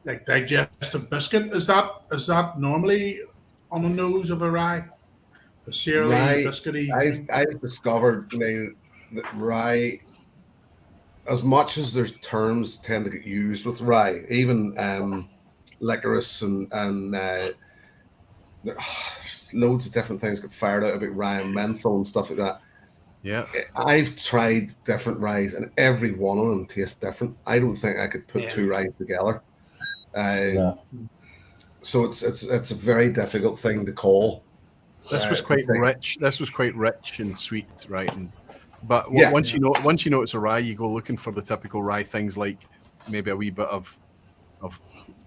like digestive biscuit. Is that normally on the nose of a rye? A syrily, biscuity. I've discovered now that rye, as much as there's terms tend to get used with rye, even licorice and loads of different things get fired out about rye and menthol and stuff like that. Yeah, I've tried different ryes and every one of them tastes different. I don't think I could put two ryes together. So it's a very difficult thing to call. This was quite rich. This was quite rich and sweet, right? But once you know it's a rye, you go looking for the typical rye things like maybe a wee bit of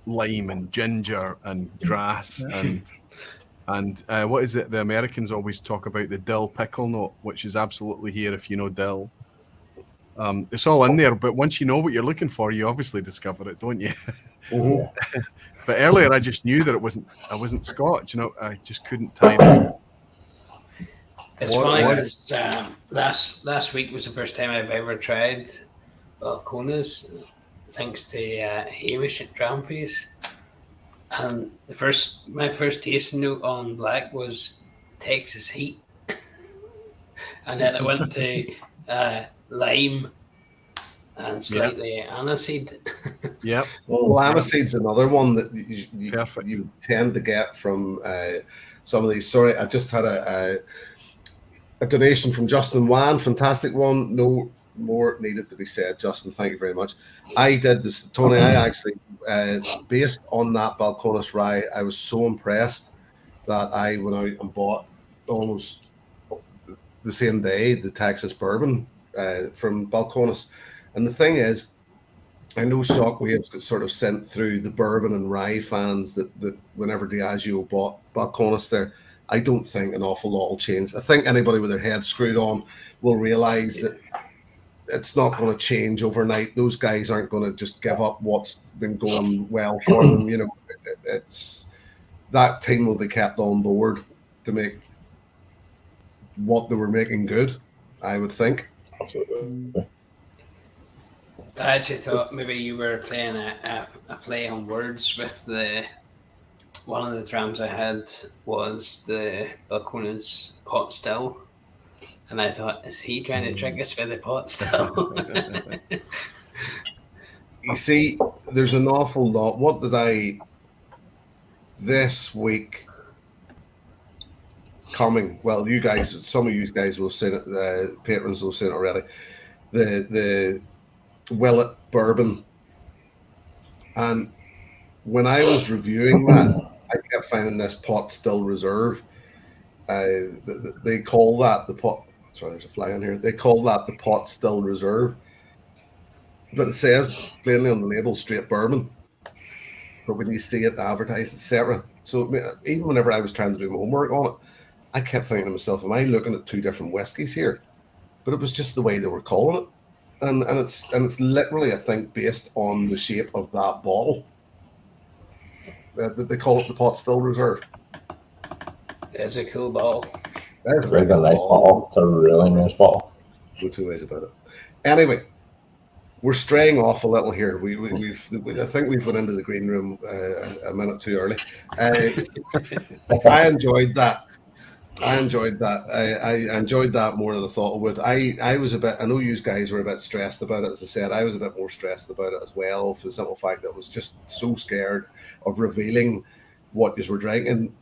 lime and ginger and grass and what is it? The Americans always talk about the dill pickle note, which is absolutely here if you know dill. It's all in there, but once you know what you're looking for, you obviously discover it, don't you? Mm-hmm. But earlier, I just knew that I wasn't Scotch. I just couldn't tie it. It's funny because last week was the first time I've ever tried Balcones, thanks to Hamish at Dramfees. And my first tasting note on black was Texas heat, and then it went to lime and slightly aniseed. Yep. Well, aniseed's another one that you tend to get from some of these. Sorry, I just had a donation from Justin Wan, fantastic one. No more needed to be said, Justin. Thank you very much. I did this, Tony. I actually, based on that Balcones Rye, I was so impressed that I went out and bought almost the same day the Texas bourbon from Balcones. And the thing is, I know Shockwaves got sort of sent through the bourbon and rye fans that whenever Diageo bought Balcones there, I don't think an awful lot will change. I think anybody with their head screwed on will realize that it's not going to change overnight. Those guys aren't going to just give up what's been going well for them. It's that team will be kept on board to make what they were making good, I would think. Absolutely. I actually thought maybe you were playing a play on words with one of the drams I had was the Balcones pot still. And I thought, is he trying to trick us with the pot still? You see, there's an awful lot. What did I this week coming? Well, you guys, some of you guys will have seen it. The patrons will have seen it already. The Willet bourbon, and when I was reviewing that, I kept finding this pot still reserve. They call that the pot. Sorry, there's a fly on here. They call that the pot still reserve, but it says plainly on the label straight bourbon. But when you see it advertised, etc. So even whenever I was trying to do my homework on it, I kept thinking to myself, "Am I looking at two different whiskies here?" But it was just the way they were calling it, and it's literally, I think, based on the shape of that bottle. They call it the pot still reserve. It's a cool bottle. That's a nice bottle. It's a really nice bottle. No two ways about it. Anyway, we're straying off a little here. I think we've went into the green room a minute too early. I enjoyed that. I enjoyed that more than I thought I would. I was a bit. I know you guys were a bit stressed about it. As I said, I was a bit more stressed about it as well, for the simple fact that I was just so scared of revealing what you were drinking.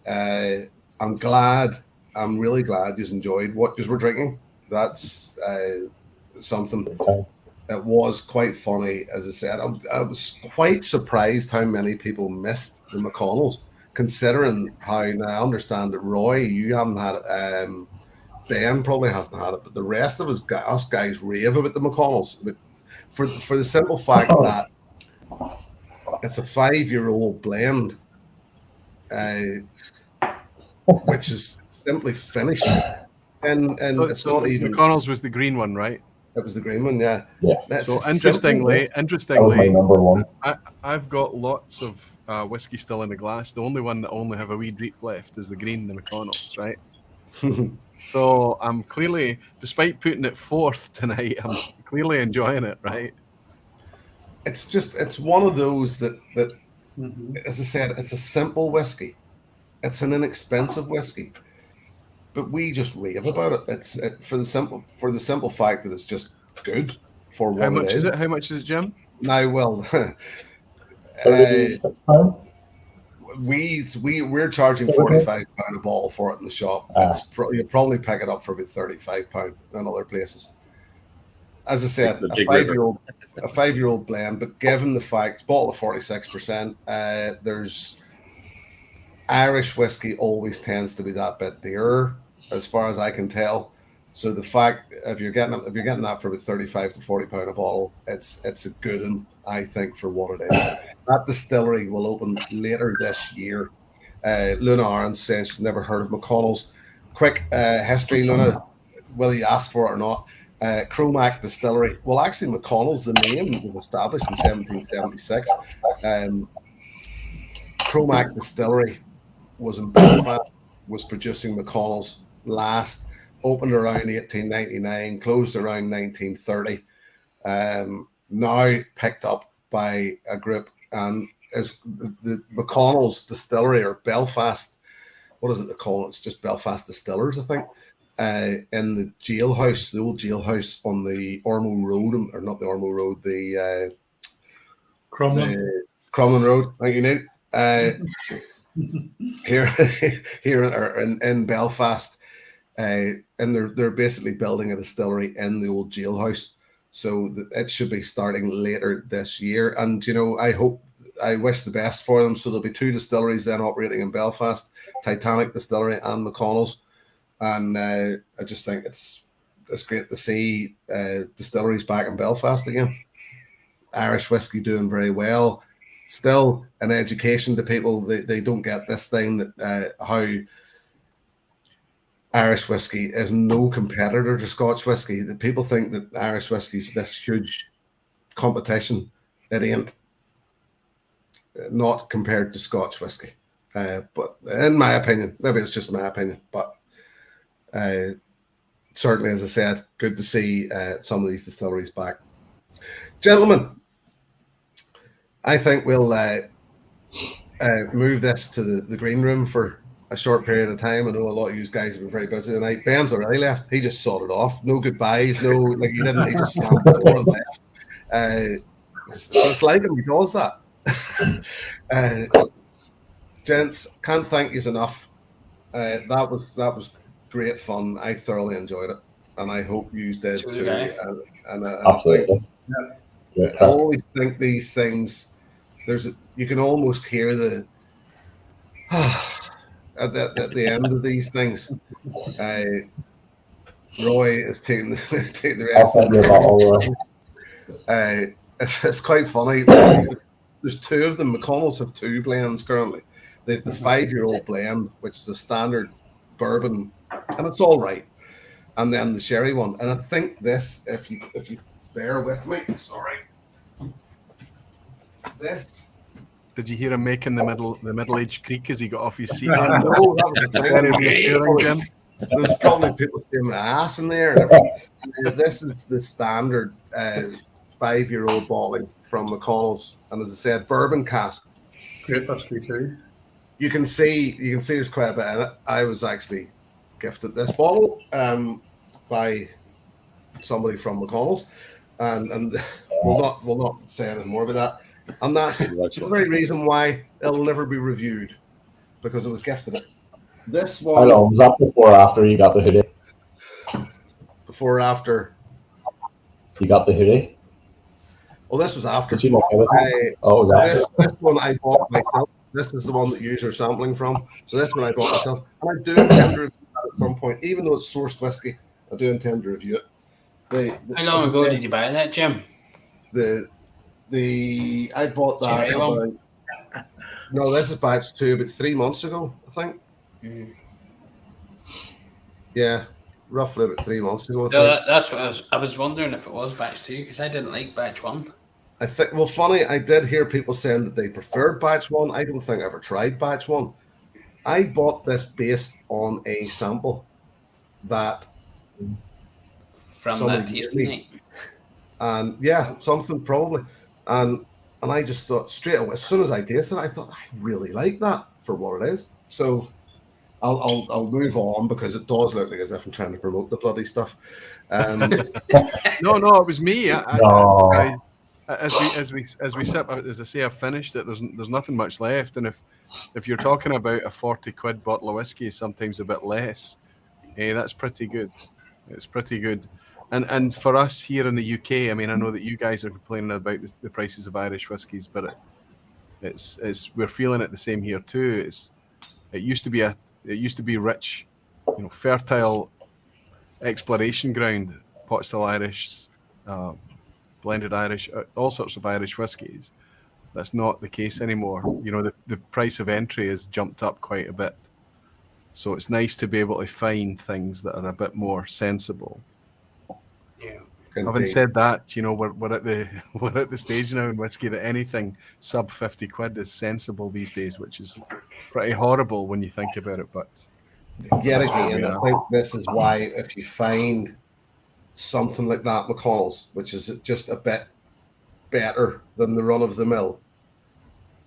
I'm really glad you enjoyed what you were drinking. That's something that was quite funny. As I said, I was quite surprised how many people missed the McConnells, considering how, now I understand that Roy, you haven't had it, Ben probably hasn't had it, but the rest of us guys rave about the McConnells. But for the simple fact that it's a 5-year-old blend, which is simply finished, and it's not even. McConnell's was the green one, right? It was the green one, yeah. So interestingly, my number one. I've got lots of whiskey still in the glass. The only one that only have a wee drip left is the green, the McConnell's, right? So I'm clearly, despite putting it fourth tonight, I'm clearly enjoying it, right? It's one of those that as I said, it's a simple whiskey. It's an inexpensive whiskey, but we just rave about it. It's for the simple fact that it's just good for what How much it is. How much is it, Jim? Now, well, we're charging £45 a bottle for it in the shop. You'll probably pick it up for about £35 in other places. As I said, a 5-year-old blend, but given the fact, bottle of 46%, there's Irish whiskey always tends to be that bit dearer, as far as I can tell. So the fact, if you're getting that for about £35 to £40 a bottle, it's a good one, I think, for what it is. That distillery will open later this year. Luna Arons says she's never heard of McConnell's. Quick history, Luna, whether you ask for it or not. Cromac Distillery. Well, actually, McConnell's, the name was established in 1776. Cromac Distillery was in Belfast, was producing McConnell's last, opened around 1899, closed around 1930. Now picked up by a group, and is the McConnell's Distillery, or Belfast, what is it they call it? It's just Belfast Distillers, I think. In the jailhouse, the old jailhouse on the Ormeau Road, or not the Ormeau Road, the Crumlin Road. Thank you, Nate. Here in Belfast, and they're basically building a distillery in the old jailhouse, so it should be starting later this year. And I wish the best for them. So there'll be 2 distilleries then operating in Belfast: Titanic Distillery and McConnell's. And I just think it's great to see distilleries back in Belfast again. Irish whiskey doing very well. Still an education to people. They don't get this thing that how Irish whiskey is no competitor to Scotch whiskey. That people think that Irish whiskey is this huge competition. It ain't. Not compared to Scotch whiskey. But in my opinion, maybe it's just my opinion, but certainly, as I said, good to see some of these distilleries back. Gentlemen, I think we'll move this to the green room for a short period of time. I know a lot of you guys have been very busy tonight. Ben's already left. He just sorted off. No goodbyes. No, like he didn't. He just slammed the door and left. It's like him. He does that. Gents, can't thank you enough. That was great fun. I thoroughly enjoyed it, and I hope you did too. And Absolutely. I always think these things. You can almost hear the at the end of these things. Roy is taking the rest of the it's quite funny. There's 2 of them. McConnell's have 2 blends currently. They have the 5-year-old blend, which is a standard bourbon, and it's all right. And then the sherry one. And I think this, if you bear with me, sorry. This. Did you hear him making the middle-aged creak as he got off his seat? No, that was Very reassuring, Jim. There's probably people seeing my ass in there. This is the standard 5-year-old bottling from McConnell's, and as I said, bourbon cask. Great whiskey too. You can see there's quite a bit in it. I was actually gifted this bottle by somebody from McConnell's, and we'll not say anything more about that. And that's the very reason why it'll never be reviewed, because it was gifted it. This one. I know. Was that before or after you got the hoodie? Before or after? You got the hoodie? Well, this was after. Did you not have it? Oh, it was after. This one I bought myself. This is the one that you're sampling from. So this one I bought myself. And I do intend to review that at some point. Even though it's sourced whiskey, I do intend to review it. How long ago did you buy that, Jim? I bought that about, no, this is batch 2, about 3 months ago, I think. Mm. Yeah, roughly about 3 months ago. That's what I was wondering if it was batch 2, because I didn't like batch 1. I think, well, funny, I did hear people saying that they preferred batch 1. I don't think I ever tried batch 1. I bought this based on a sample that from that tasting night. And yeah, something probably. And I just thought straight away, as soon as I tasted it, I thought I really like that for what it is. So I'll move on, because it does look like as if I'm trying to promote the bloody stuff. No, it was me. As we sip, as I say, I've finished it. There's nothing much left, and if you're talking about a £40 bottle of whiskey, sometimes a bit less, that's pretty good. It's pretty good. And for us here in the UK, I mean, I know that you guys are complaining about the prices of Irish whiskies, but it's we're feeling it the same here too. It used to be rich, fertile exploration ground, pot still Irish, blended Irish, all sorts of Irish whiskies. That's not the case anymore. The price of entry has jumped up quite a bit, so it's nice to be able to find things that are a bit more sensible. Yeah. Having said that, we're at the stage now in whiskey that anything sub £50 is sensible these days, which is pretty horrible when you think about it. But yet again, I think this is why if you find something like that McConnell's, which is just a bit better than the run of the mill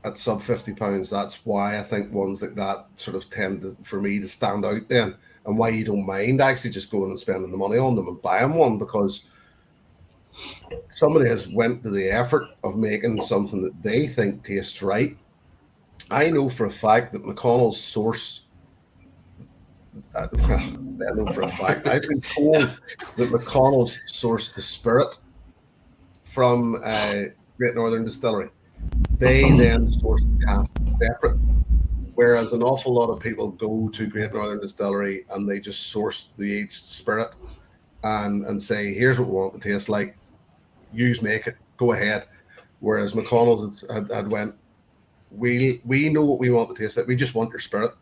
at sub £50, that's why I think ones like that sort of tend for me to stand out then. And why you don't mind actually just going and spending the money on them and buying one, because somebody has went to the effort of making something that they think tastes right. I know for a fact that McConnell's source. I know for a fact. I've been told that McConnell's sourced the spirit from Great Northern Distillery. They then source the cask separate. Whereas an awful lot of people go to Great Northern Distillery and they just source the aged spirit and say, here's what we want it to taste like. Use make it, go ahead. Whereas McConnell's had went, we know what we want to taste like. We just want your spirit,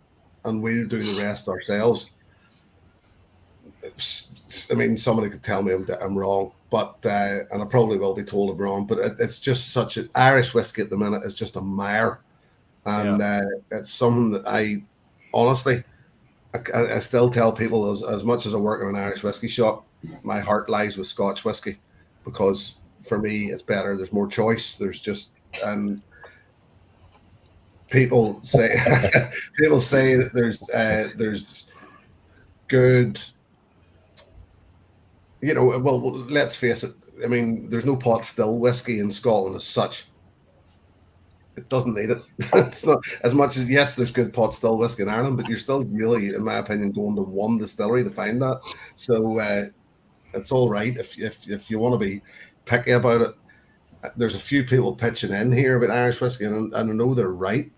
and we'll do the rest ourselves. I mean, somebody could tell me I'm wrong, but and I probably will be told I'm wrong. But it's just such an Irish whiskey at the minute is just a mire. And it's something that I honestly, I still tell people as much as I work in an Irish whiskey shop, my heart lies with Scotch whiskey, because for me it's better. There's more choice. There's just, and people say that there's good, well, let's face it. I mean, there's no pot still whiskey in Scotland as such. It doesn't need it. It's not as much as, yes, there's good pot still whiskey in Ireland, but you're still really, in my opinion, going to one distillery to find that. So it's all right if you want to be picky about it. There's a few people pitching in here about Irish whiskey, and I know they're right.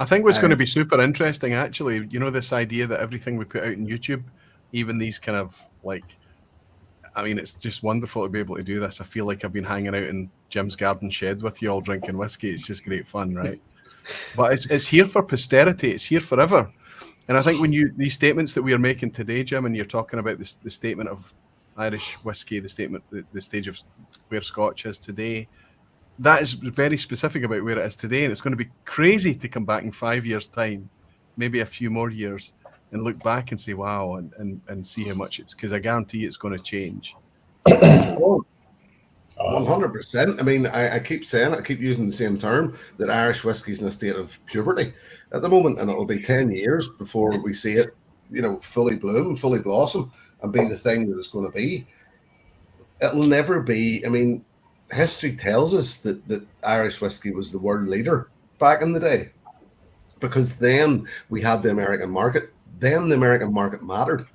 I think what's going to be super interesting, actually, this idea that everything we put out on YouTube, even these kind of it's just wonderful to be able to do this. I feel like I've been hanging out in Jim's garden shed with you all drinking whiskey. It's just great fun, right? But it's here for posterity. It's here forever. And I think when these statements that we are making today, Jim, and you're talking about the statement of Irish whiskey, the stage of where Scotch is today, that is very specific about where it is today. And it's going to be crazy to come back in 5 years' time, maybe a few more years, and look back and say, wow, and see how much it's, because I guarantee it's going to change. I 100%. I mean, I keep saying it, I keep using the same term, that Irish whiskey's in a state of puberty at the moment, and it'll be 10 years before we see it, fully bloom, fully blossom, and be the thing that it's going to be. It'll never be. I mean, history tells us that Irish whiskey was the world leader back in the day, because then we had the American market. Then the American market mattered.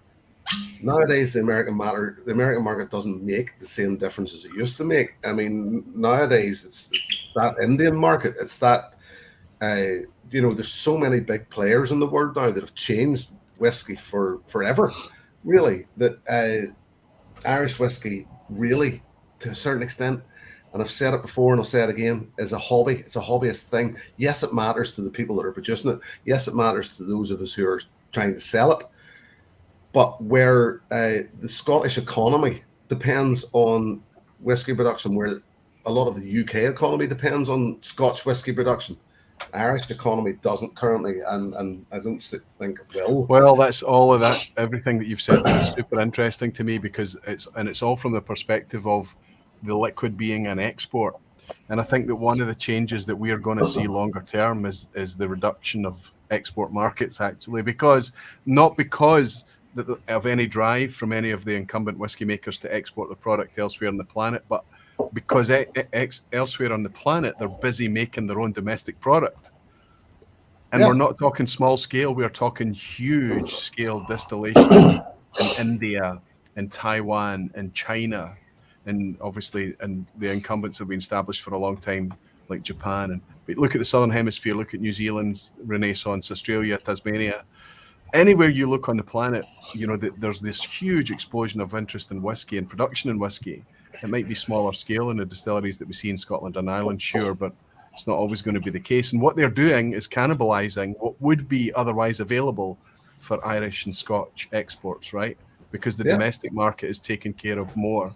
Nowadays, the American market doesn't make the same difference as it used to make. I mean, nowadays it's that Indian market. It's that there's so many big players in the world now that have changed whiskey for forever. Really, that Irish whiskey really, to a certain extent, and I've said it before and I'll say it again, is a hobby. It's a hobbyist thing. Yes, it matters to the people that are producing it. Yes, it matters to those of us who are trying to sell it. But where the Scottish economy depends on whiskey production, where a lot of the UK economy depends on Scotch whiskey production, Irish economy doesn't currently, and I don't think it will. Well, that's all of that. Everything that you've said there is super interesting to me, because it's all from the perspective of the liquid being an export. And I think that one of the changes that we are going to see longer term is the reduction of export markets, actually, not because of any drive from any of the incumbent whiskey makers to export the product elsewhere on the planet, but because elsewhere on the planet they're busy making their own domestic product. And we're not talking small scale, we're talking huge scale distillation in India, in Taiwan, in China, and obviously, and the incumbents have been established for a long time, like Japan. But look at the Southern Hemisphere, look at New Zealand's Renaissance, Australia, Tasmania. Anywhere you look on the planet, there's this huge explosion of interest in whiskey and production in whiskey. It might be smaller scale in the distilleries that we see in Scotland and Ireland, sure, but it's not always going to be the case. And what they're doing is cannibalizing what would be otherwise available for Irish and Scotch exports, right? Because the domestic market is taken care of more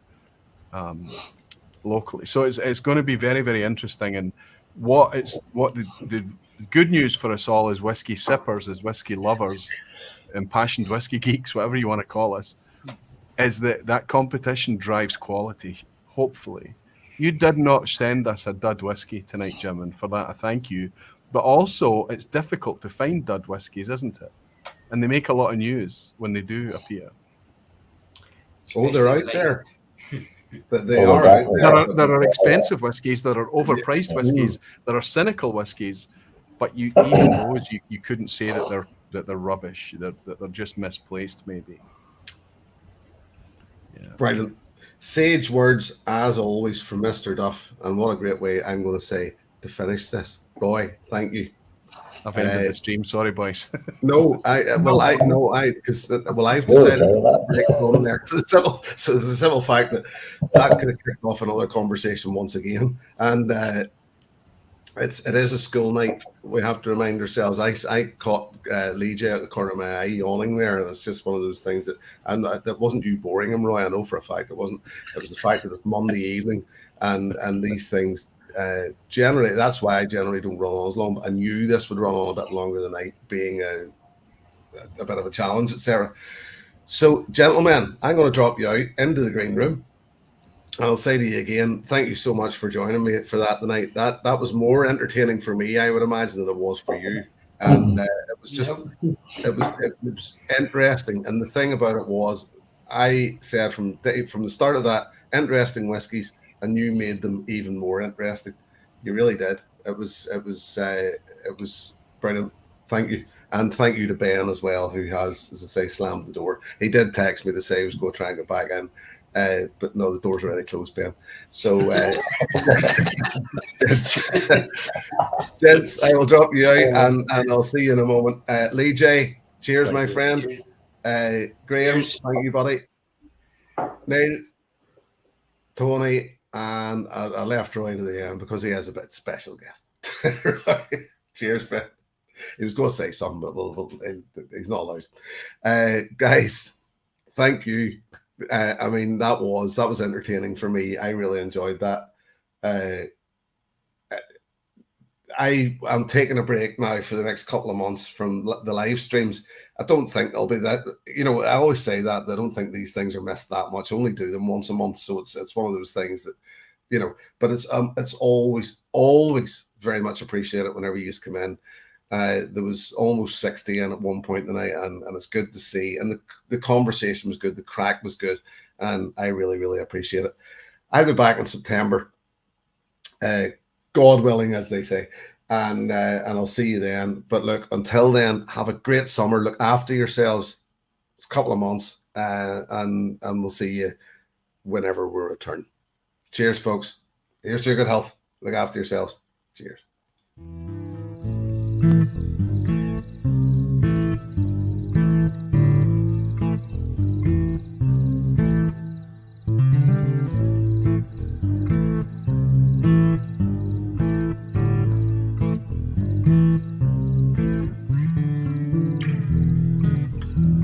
locally. So it's going to be very, very interesting. And what the good news for us all as whiskey sippers, as whiskey lovers, impassioned whiskey geeks, whatever you want to call us, is that competition drives quality, hopefully. You did not send us a dud whiskey tonight, Jim, and for that I thank you. But also, it's difficult to find dud whiskies, isn't it? And they make a lot of news when they do appear. Oh, they're out there. They are out there. There are expensive whiskies, there are overpriced whiskies, there are cynical whiskies, but even those you couldn't say that they're rubbish, that they're just misplaced, maybe. Yeah. Brilliant. Sage words, as always, from Mr. Duff, and what a great way, I'm going to say, to finish this. Roy, thank you. I've ended the stream. Sorry, boys. No, I've decided to break on there for the simple fact that could have kicked off another conversation once again, and it is a school night. We have to remind ourselves. I caught Lee J out the corner of my eye yawning there, and it's just one of those things that wasn't you boring him, Roy. I know for a fact it wasn't. It was the fact that it's Monday evening, and these things. Generally, that's why I generally don't run on as long. But I knew this would run on a bit longer tonight, being a bit of a challenge, etc. So, gentlemen, I'm going to drop you out into the green room. And I'll say to you again, thank you so much for joining me for that tonight. That was more entertaining for me, I would imagine, than it was for you. And it was just, it was interesting. And the thing about it was, I said from the start of that, interesting whiskies. And you made them even more interesting. You really did. It was brilliant. Thank you, and thank you to Ben as well, who has, as I say, slammed the door. He did text me to say he was going to try and get back in, but no, the door's already closed, Ben. So, gents, I will drop you out, and I'll see you in a moment. Lee J, cheers, my friend. Graham, thank you, buddy. Neil, Tony. And I left Roy to the end because he has a bit special guest. Cheers, Ben. He was going to say something, but he's not allowed. Guys, thank you. I mean, that was entertaining for me. I really enjoyed that. I am taking a break now for the next couple of months from the live streams. I don't think there'll be that. I always say that. I don't think these things are missed that much. I only do them once a month, so it's one of those things that you know, but it's always very much appreciated whenever you come in. There was almost 60 in at one point tonight, and it's good to see. And the conversation was good, the crack was good, and I really, really appreciate it. I'll be back in September, God willing, as they say, and I'll see you then. But look, until then, have a great summer. Look after yourselves. It's a couple of months, and we'll see you whenever we return. Cheers, folks. Here's to your good health. Look after yourselves. Cheers.